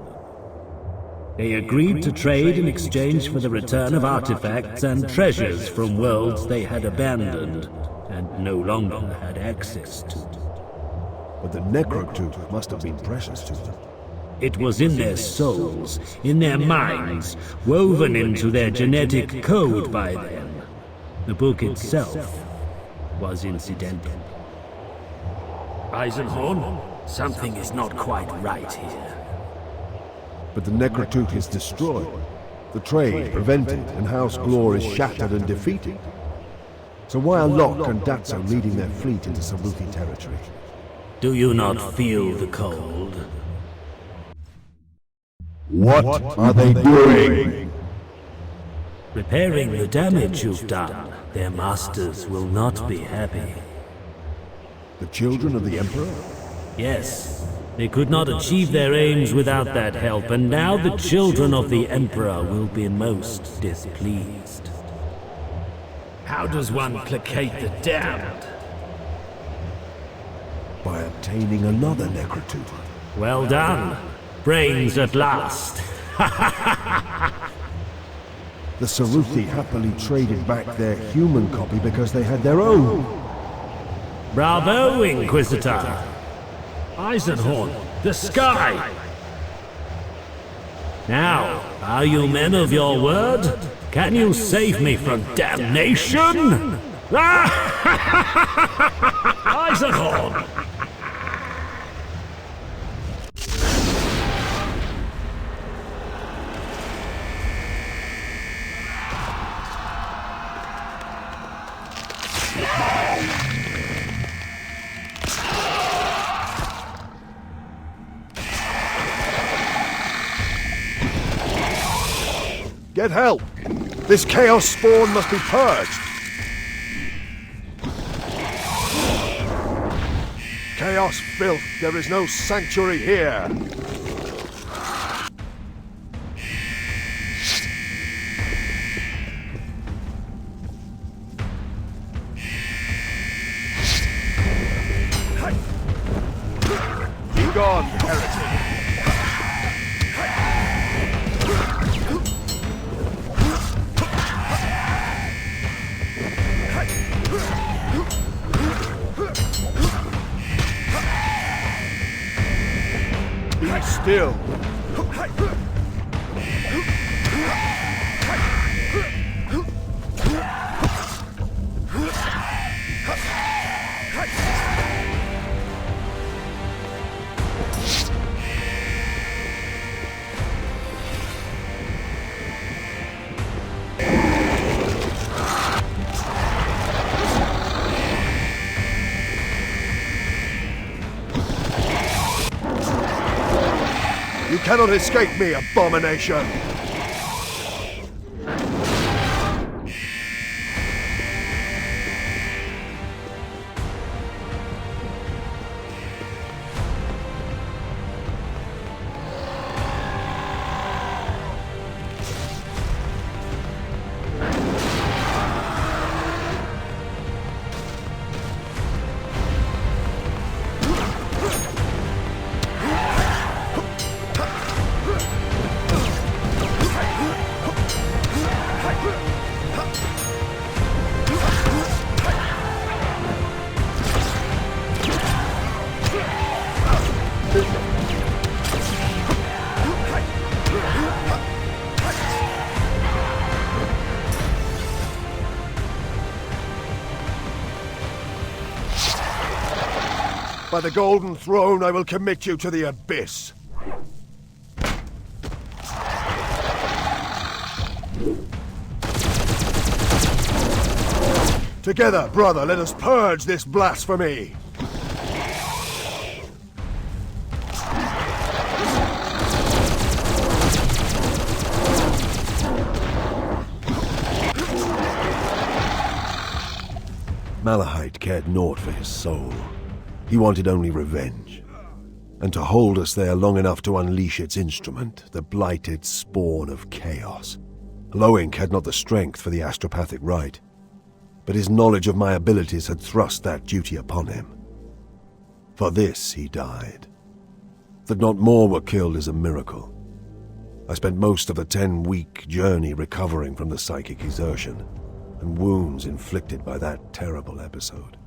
They agreed to trade in exchange for the return of artifacts and treasures from worlds they had abandoned and no longer had access to. But the Necrotooth must have been precious to them. It was in their souls, in their minds, woven into their genetic code by them. The book itself was incidental. Eisenhorn, something is not quite right here. But the Necrotooth is destroyed. The trade prevented, and House Glor is shattered and defeated. So why are Locke and Datso leading their fleet into Saruthi territory? Do you not feel the cold? What are they doing? Repairing the damage you've done. Their masters will not be happy. The children of the Emperor? Yes. They could not achieve their aims without that help, and now the children of the Emperor will be most displeased. How does one placate the damned? By obtaining another Necrotooth. Well done. Brains at last. The Saruthi happily traded back their human copy because they had their own. Bravo, Inquisitor. Eisenhorn, the sky! Now, are you men of your word? Can you save me from damnation? Eisenhorn! Get help! This chaos spawn must be purged! Chaos filth, there is no sanctuary here! Be gone, heretic! Be still. You cannot escape me, abomination! By the Golden Throne, I will commit you to the Abyss. Together, brother, let us purge this blasphemy. Malahite cared naught for his soul. He wanted only revenge, and to hold us there long enough to unleash its instrument, the blighted spawn of chaos. Loink had not the strength for the astropathic rite, but his knowledge of my abilities had thrust that duty upon him. For this he died. That not more were killed is a miracle. I spent most of the 10-week journey recovering from the psychic exertion and wounds inflicted by that terrible episode.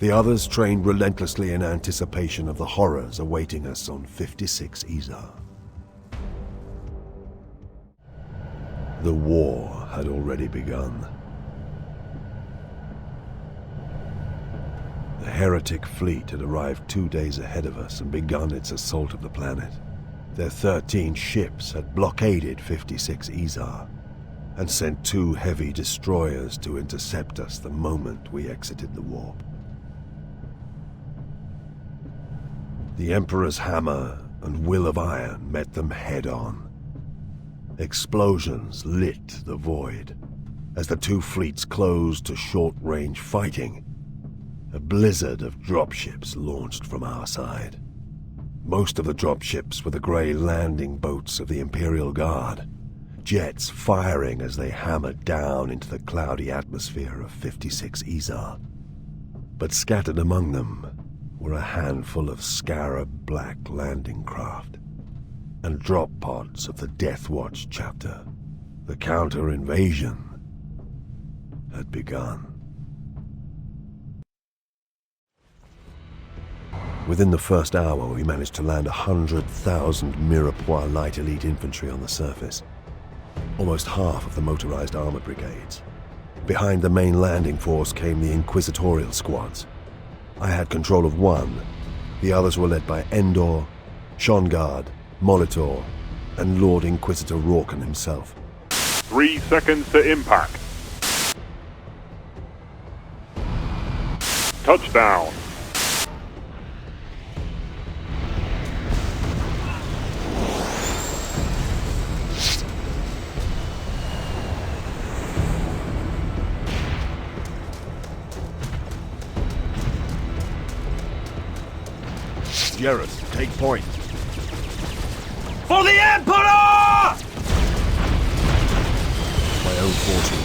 The others trained relentlessly in anticipation of the horrors awaiting us on 56 Izar. The war had already begun. The heretic fleet had arrived 2 days ahead of us and begun its assault of the planet. Their 13 ships had blockaded 56 Izar and sent 2 heavy destroyers to intercept us the moment we exited the warp. The Emperor's hammer and will of iron met them head-on. Explosions lit the void as the 2 fleets closed to short-range fighting. A blizzard of dropships launched from our side. Most of the dropships were the grey landing boats of the Imperial Guard, jets firing as they hammered down into the cloudy atmosphere of 56 Izar. But scattered among them were a handful of scarab-black landing craft and drop pods of the Death Watch chapter. The counter-invasion had begun. Within the first hour, we managed to land 100,000 Mirepoix light elite infantry on the surface, almost half of the motorized armored brigades. Behind the main landing force came the inquisitorial squads. I had control of one. The others were led by Endor, Shongard, Molitor, and Lord Inquisitor Rorken himself. 3 seconds to impact. Touchdown. Jerris, take point. For the Emperor! My own forces.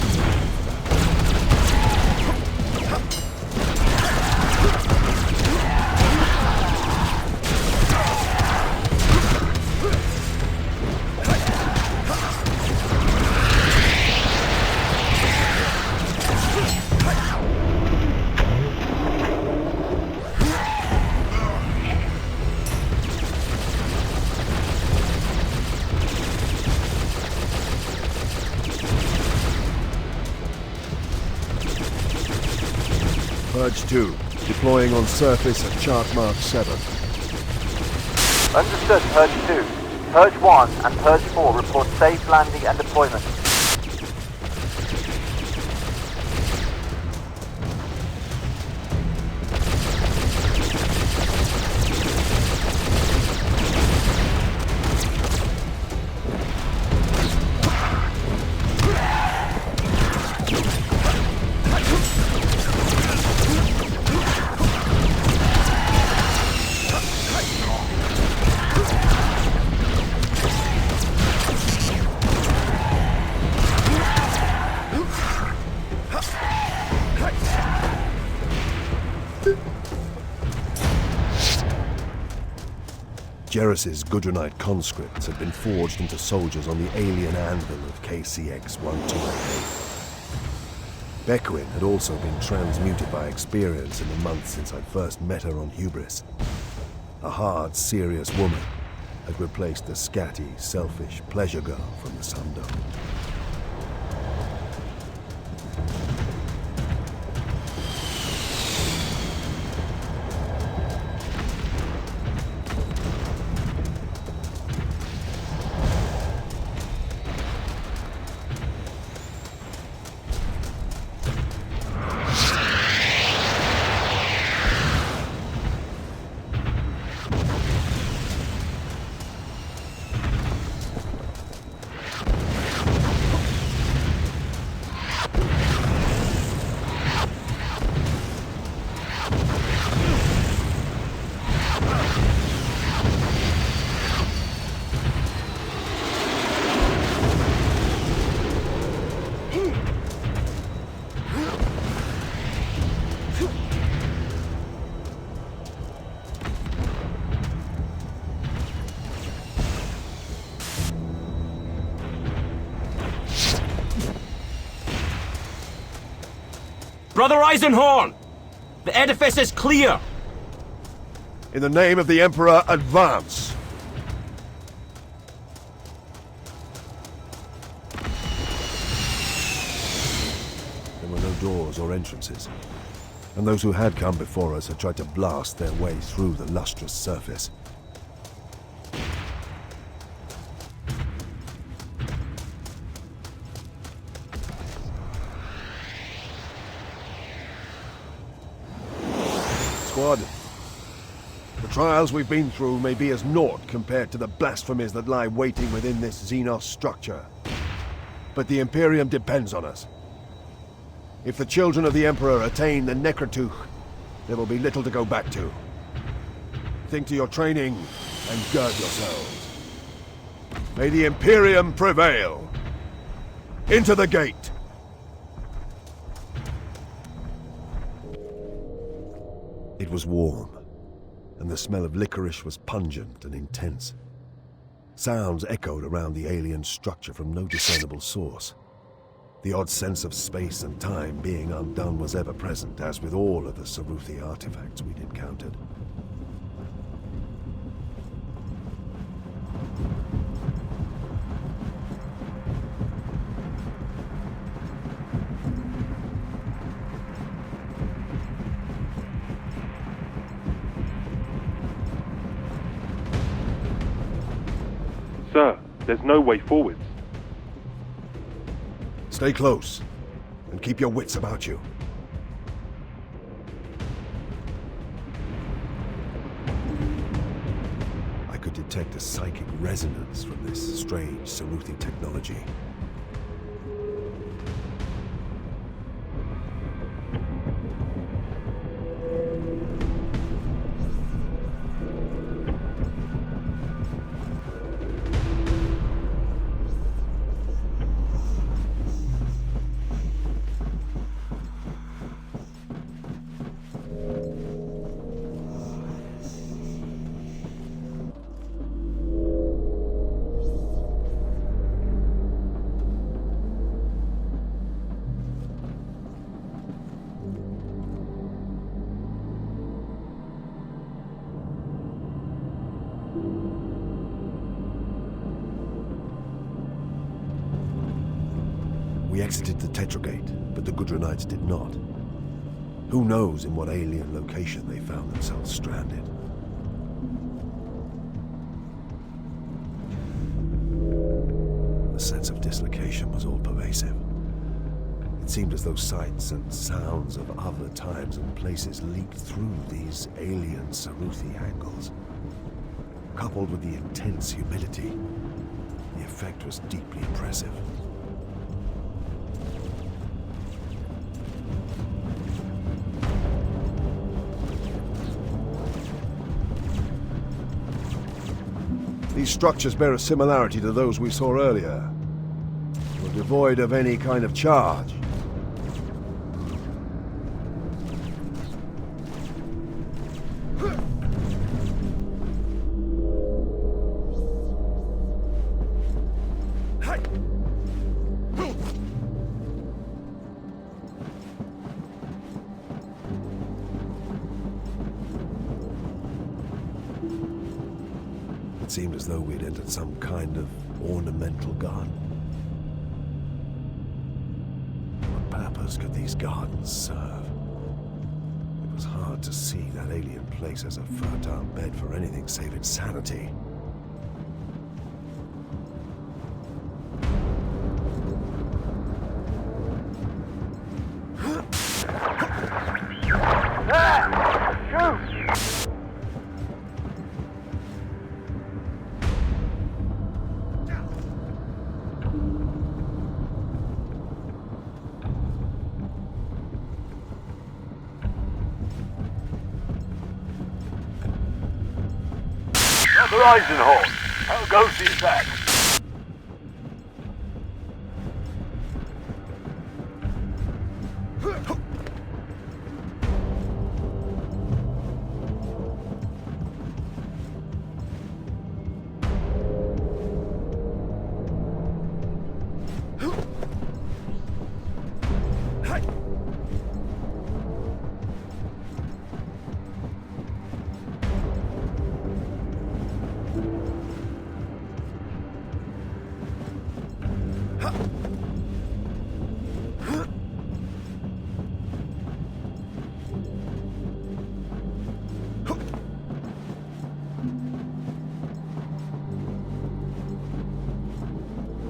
Purge 2, deploying on surface at chart mark 7. Understood, Purge 2. Purge 1 and Purge 4 report safe landing and deployment. Jerris's Gudronite conscripts had been forged into soldiers on the alien anvil of KCX-1288. Beckwin had also been transmuted by experience in the months since I'd first met her on Hubris. A hard, serious woman had replaced the scatty, selfish pleasure girl from the Sundome. Brother Eisenhorn! The edifice is clear! In the name of the Emperor, advance! There were no doors or entrances, and those who had come before us had tried to blast their way through the lustrous surface. Squad, the trials we've been through may be as naught compared to the blasphemies that lie waiting within this Xenos structure. But the Imperium depends on us. If the children of the Emperor attain the Necrotuch, there will be little to go back to. Think to your training and gird yourselves. May the Imperium prevail! Into the gate! It was warm, and the smell of licorice was pungent and intense. Sounds echoed around the alien structure from no discernible source. The odd sense of space and time being undone was ever present, as with all of the Saruthi artifacts we'd encountered. Sir, there's no way forwards. Stay close, and keep your wits about you. I could detect a psychic resonance from this strange Saruthi technology. We exited the Tetragate, but the Gudronites did not. Who knows in what alien location they found themselves stranded. The sense of dislocation was all pervasive. It seemed as though sights and sounds of other times and places leaked through these alien Saruthi angles. Coupled with the intense humidity, the effect was deeply impressive. These structures bear a similarity to those we saw earlier. They were devoid of any kind of charge. It seemed as though we'd entered some kind of ornamental garden. What purpose could these gardens serve? It was hard to see that alien place as a fertile bed for anything save insanity. Brother Eisenhorn, how goes the attack?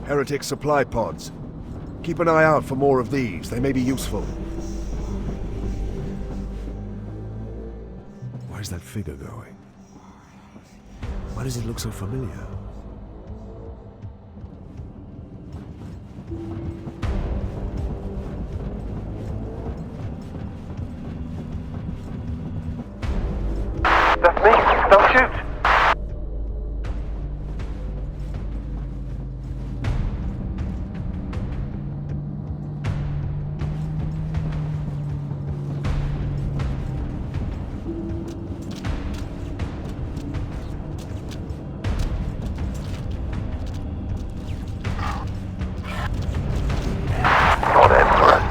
Heretic supply pods. Keep an eye out for more of these. They may be useful. Where's that figure going? Why does it look so familiar? That's me! Don't shoot!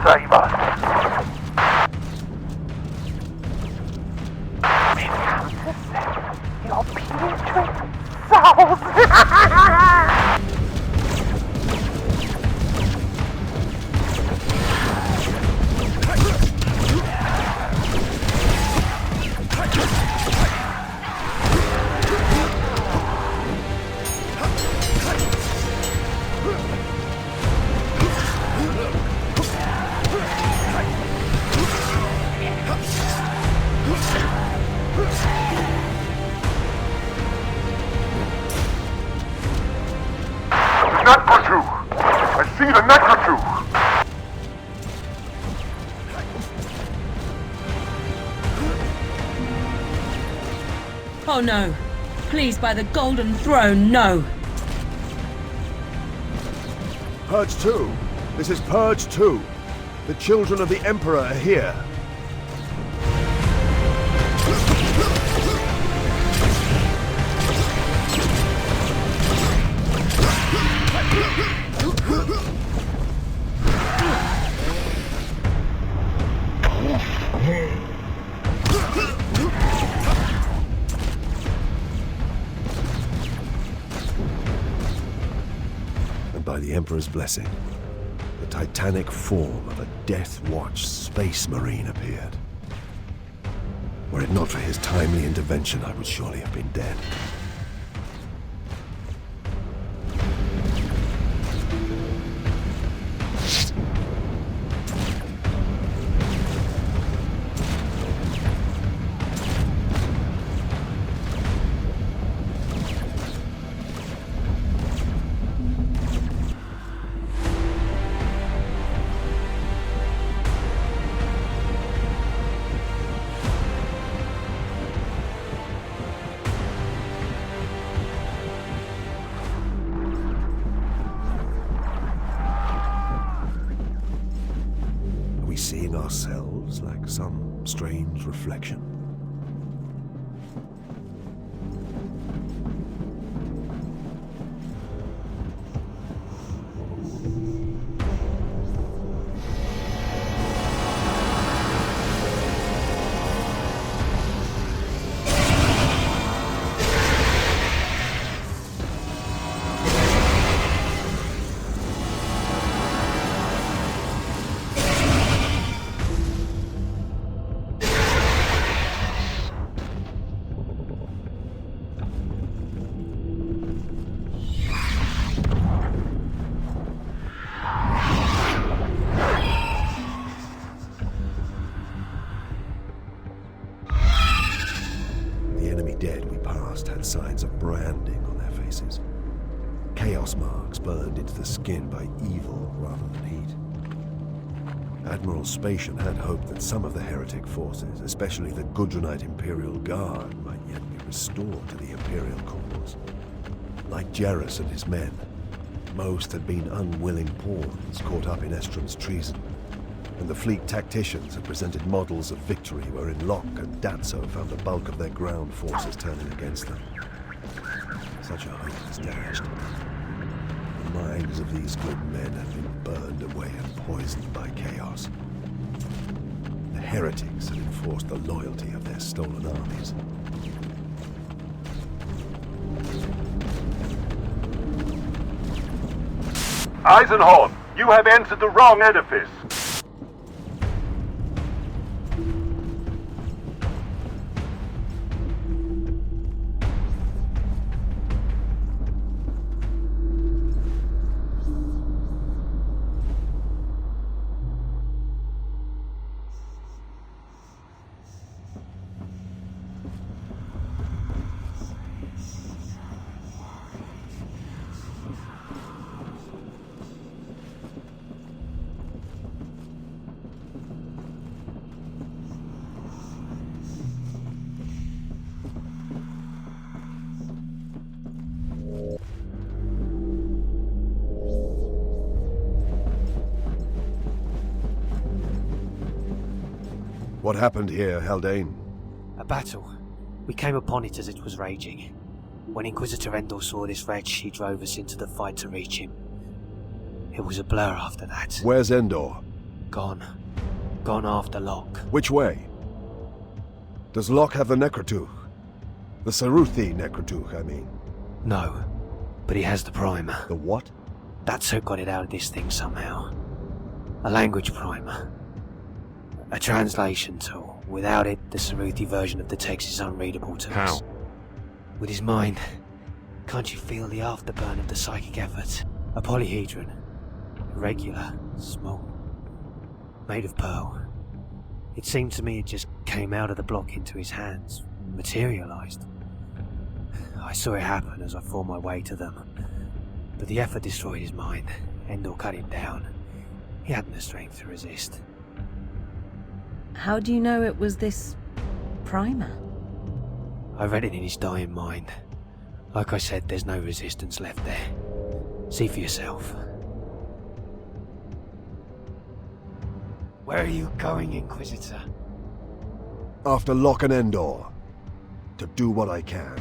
Save us. Your putrid souls! I see the necrotu! Oh no! Please, by the Golden Throne, no! Purge 2! This is Purge 2! The children of the Emperor are here! And by the Emperor's blessing, the titanic form of a Death Watch space marine appeared. Were it not for his timely intervention, I would surely have been dead. Seeing ourselves like some strange reflection. branding on their faces. Chaos marks burned into the skin by evil rather than heat. Admiral Spatian had hoped that some of the heretic forces, especially the Gudrunite Imperial Guard, might yet be restored to the Imperial cause. Like Jarrus and his men, most had been unwilling pawns caught up in Estrom's treason, and the fleet tacticians had presented models of victory wherein Locke and Datso found the bulk of their ground forces turning against them. Such a hope was dashed. The minds of these good men had been burned away and poisoned by chaos. The heretics had enforced the loyalty of their stolen armies. Eisenhorn, you have entered the wrong edifice. What happened here, Haldane? A battle. We came upon it as it was raging. When Inquisitor Endor saw this wretch, he drove us into the fight to reach him. It was a blur after that. Where's Endor? Gone. Gone after Locke. Which way? Does Locke have the Necrotuch? The Saruthi Necrotuch, I mean. No, but he has the primer. The what? That's who got it out of this thing somehow. A language primer. A translation tool. Without it, the Saruthi version of the text is unreadable to us. How? With his mind. Can't you feel the afterburn of the psychic effort? A polyhedron. Irregular. Small. Made of pearl. It seemed to me it just came out of the block into his hands. Materialized. I saw it happen as I fought my way to them. But the effort destroyed his mind. Endor cut him down. He hadn't the strength to resist. How do you know it was this primer? I read it in his dying mind. Like I said, there's no resistance left there. See for yourself. Where are you going, Inquisitor? After Locke and Endor. To do what I can.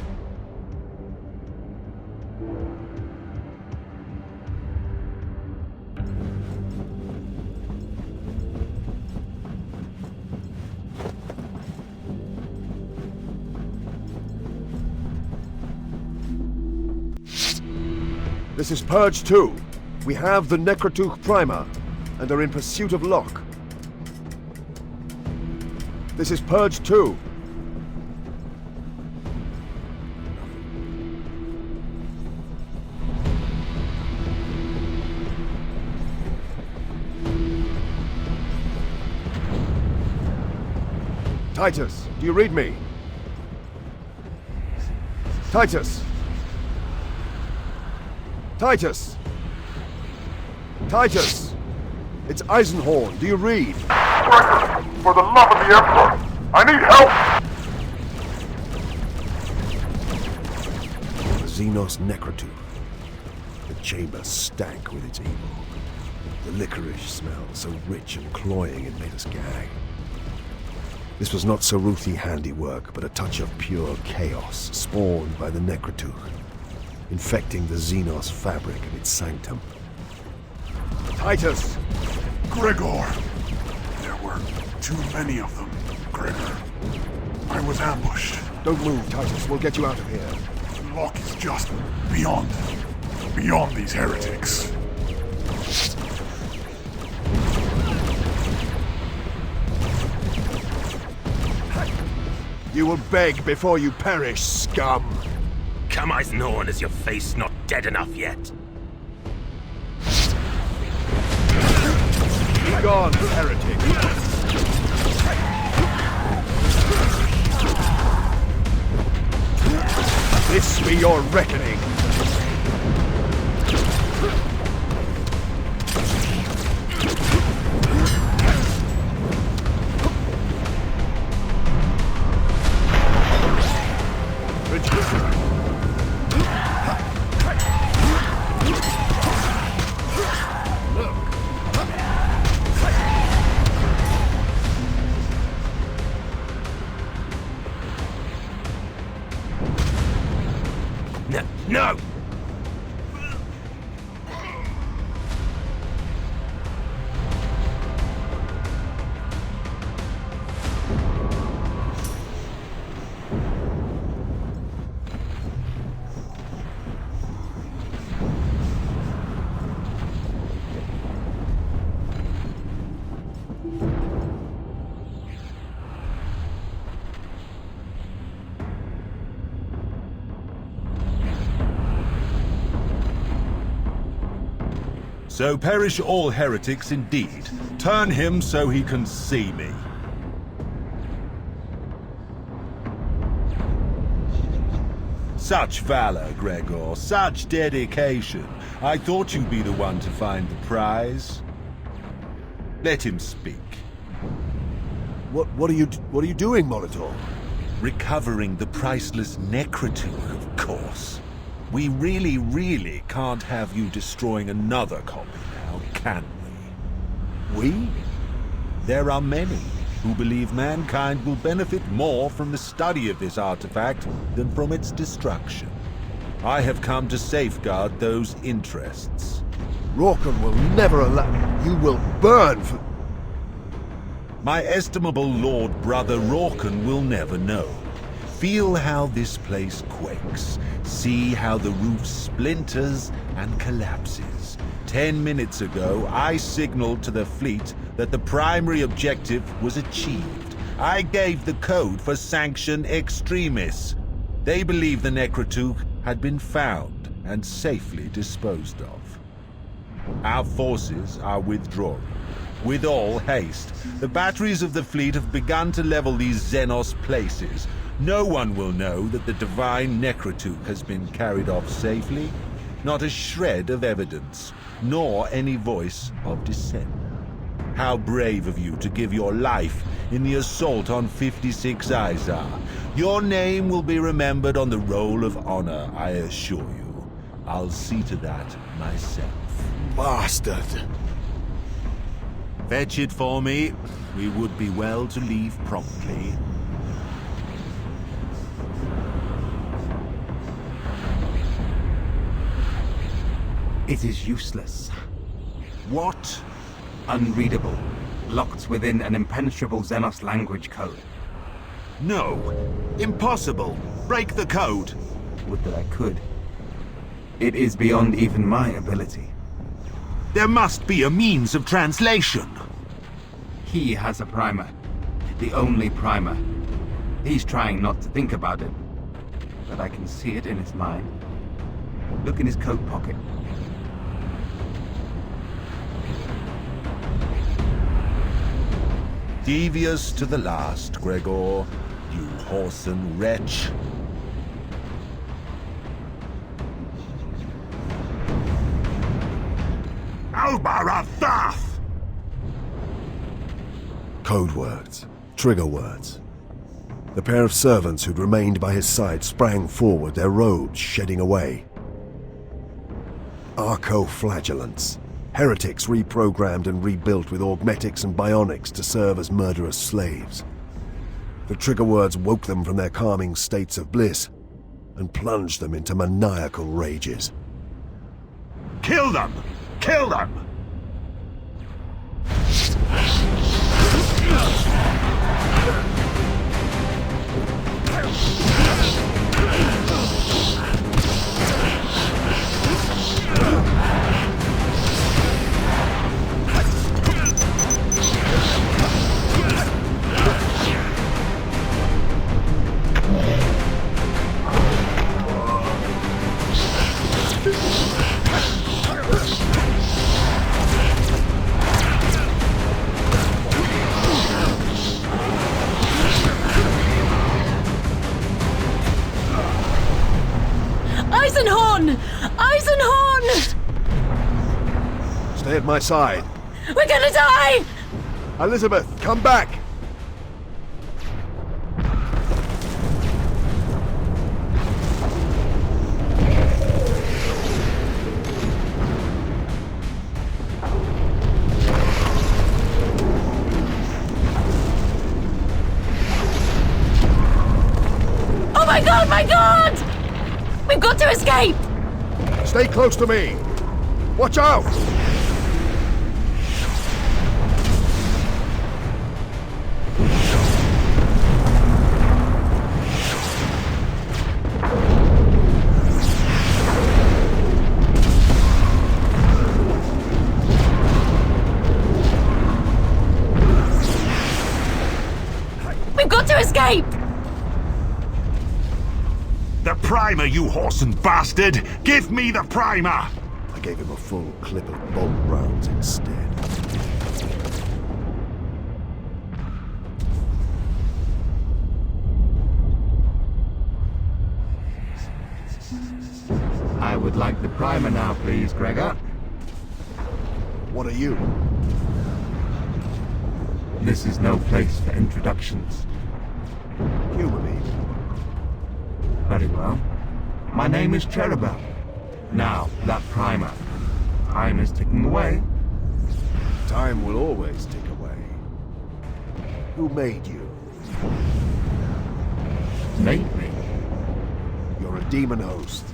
This is Purge 2. We have the Necrotuch Primer, and are in pursuit of Locke. This is Purge 2. Titus, do you read me? Titus! Titus! Titus! It's Eisenhorn. Do you read? Gregor, for the love of the Emperor, I need help! The Xenos Necrotuch. The chamber stank with its evil. The licorice smell, so rich and cloying it made us gag. This was not Saruthi handiwork, but a touch of pure chaos spawned by the Necrotuch, infecting the Xenos fabric of its sanctum. Titus! Gregor! There were too many of them, Gregor. I was ambushed. Don't move, Titus. We'll get you out of here. Locke is just beyond these heretics. You will beg before you perish, scum! Come, Eisenhorn, is your face not dead enough yet? Be gone, heretic! This be your reckoning. No! So perish all heretics indeed. Turn him so he can see me. Such valor, Gregor, such dedication. I thought you'd be the one to find the prize. Let him speak. What are you doing, Molitor? Recovering the priceless Necrotuch, of course. We really can't have you destroying another copy now, can we? We? There are many who believe mankind will benefit more from the study of this artifact than from its destruction. I have come to safeguard those interests. Rorken will never allow... You will burn for... My estimable Lord Brother Rorken will never know. Feel how this place quakes. See how the roof splinters and collapses. 10 minutes ago, I signaled to the fleet that the primary objective was achieved. I gave the code for Sanction Extremis. They believe the Necrotuch had been found and safely disposed of. Our forces are withdrawing. With all haste, the batteries of the fleet have begun to level these Xenos places. No one will know that the divine Necrotuch has been carried off safely. Not a shred of evidence, nor any voice of dissent. How brave of you to give your life in the assault on 56 Izar. Your name will be remembered on the roll of honor, I assure you. I'll see to that myself. Bastard! Fetch it for me. We would be well to leave promptly. It is useless. What? Unreadable. Locked within an impenetrable Xenos language code. No. Impossible. Break the code. Would that I could. It is beyond even my ability. There must be a means of translation. He has a primer. The only primer. He's trying not to think about it. But I can see it in his mind. Look in his coat pocket. Devious to the last, Gregor, you whoreson wretch. Albarathaf! Code words. Trigger words. The pair of servants who'd remained by his side sprang forward, their robes shedding away. Arco-flagellants. Heretics reprogrammed and rebuilt with augmetics and bionics to serve as murderous slaves. The trigger words woke them from their calming states of bliss and plunged them into maniacal rages. Kill them! Kill them! Eisenhorn! Eisenhorn! Stay at my side. We're gonna die! Elizabeth, come back! Oh my god, my god! We've got to escape! Stay close to me! Watch out! We've got to escape! The primer, you whoreson bastard! Give me the primer! I gave him a full clip of bolt rounds instead. I would like the primer now, please, Gregor. What are you? This is no place for introductions. Humor me. Very well. My name is Cherubel. Now, that primer. Time is ticking away. Time will always tick away. Who made you? Made me? You're a demon host.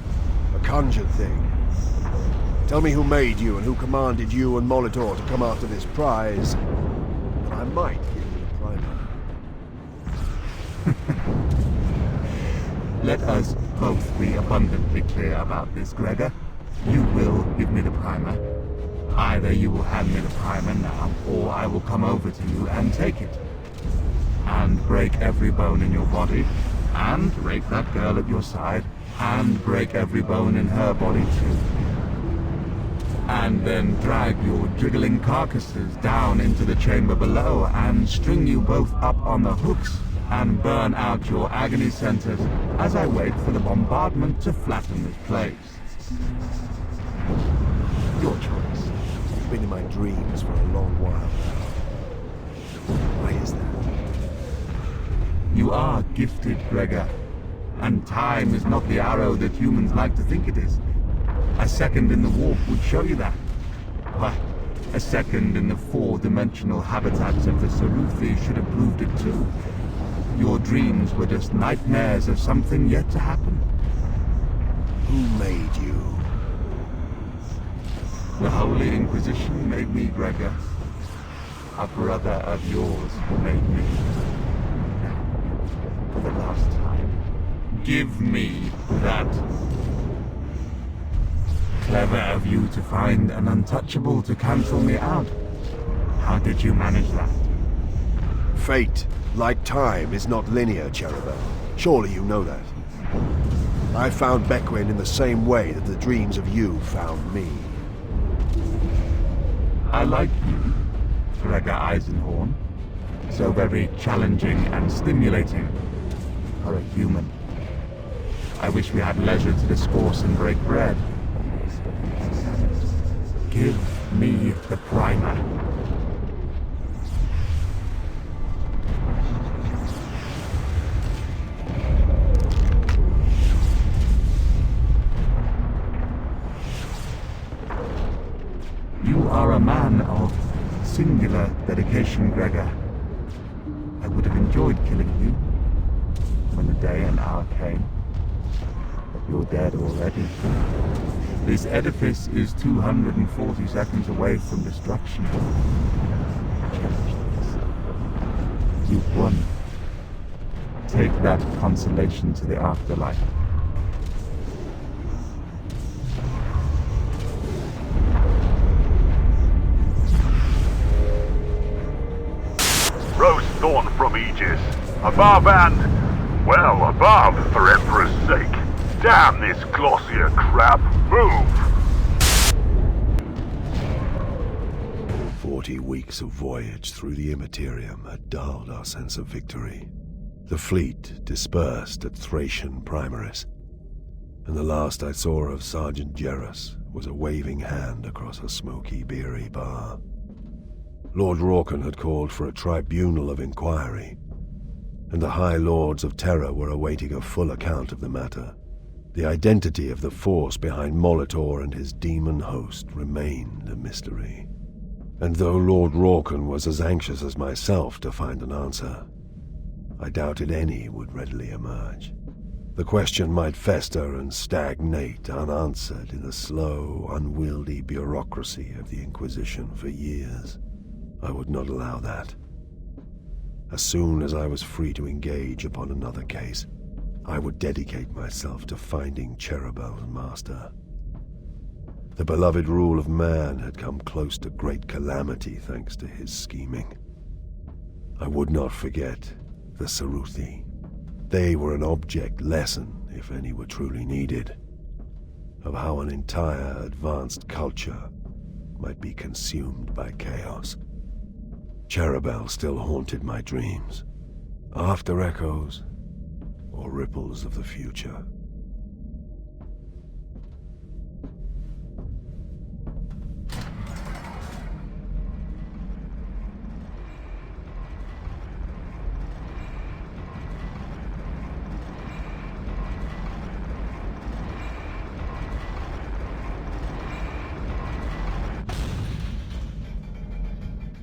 A conjured thing. Tell me who made you and who commanded you and Molitor to come after this prize, and I might give you the primer. Let us both be abundantly clear about this, Gregor. You will give me the primer. Either you will hand me the primer now, or I will come over to you and take it. And break every bone in your body, and rape that girl at your side, and break every bone in her body too. And then drag your jiggling carcasses down into the chamber below, and string you both up on the hooks, and burn out your agony centers as I wait for the bombardment to flatten this place. Your choice. You've been in my dreams for a long while now. Why is that? You are gifted, Gregor. And time is not the arrow that humans like to think it is. A second in the warp would show you that. Why, a second in the four-dimensional habitats of the Saruthi should have proved it too. Your dreams were just nightmares of something yet to happen. Who made you? The Holy Inquisition made me, Gregor. A brother of yours made me. Now, for the last time, give me that. Clever of you to find an untouchable to cancel me out. How did you manage that? Fate, like time, is not linear, Cherubel. Surely you know that. I found Bequin in the same way that the dreams of you found me. I like you, Gregor Eisenhorn. So very challenging and stimulating for a human. I wish we had leisure to discourse and break bread. Give me the primer. You are a man of singular dedication, Gregor. I would have enjoyed killing you when the day and hour came. But you're dead already. This edifice is 240 seconds away from destruction. Cherish this. You've won. Take that consolation to the afterlife. Rose Thorn from Aegis. Above and, well, above, for Emperor's sake. Damn this glossier crap. Move! 40 weeks of voyage through the Immaterium had dulled our sense of victory. The fleet dispersed at Thracian Primaris, and the last I saw of Sergeant Jerris was a waving hand across a smoky, beery bar. Lord Rorken had called for a tribunal of inquiry, and the High Lords of Terror were awaiting a full account of the matter. The identity of the force behind Molitor and his demon host remained a mystery. And though Lord Rorken was as anxious as myself to find an answer, I doubted any would readily emerge. The question might fester and stagnate unanswered in the slow, unwieldy bureaucracy of the Inquisition for years. I would not allow that. As soon as I was free to engage upon another case, I would dedicate myself to finding Cherubel's master. The beloved rule of man had come close to great calamity thanks to his scheming. I would not forget the Saruthi. They were an object lesson, if any were truly needed, of how an entire advanced culture might be consumed by chaos. Cherubel still haunted my dreams, after echoes or ripples of the future.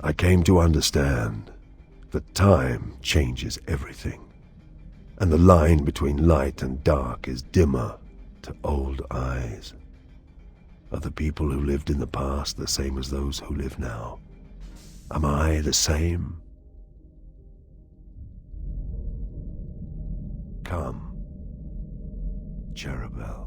I came to understand that time changes everything, and the line between light and dark is dimmer to old eyes. Are the people who lived in the past the same as those who live now? Am I the same? Come, Cherubel.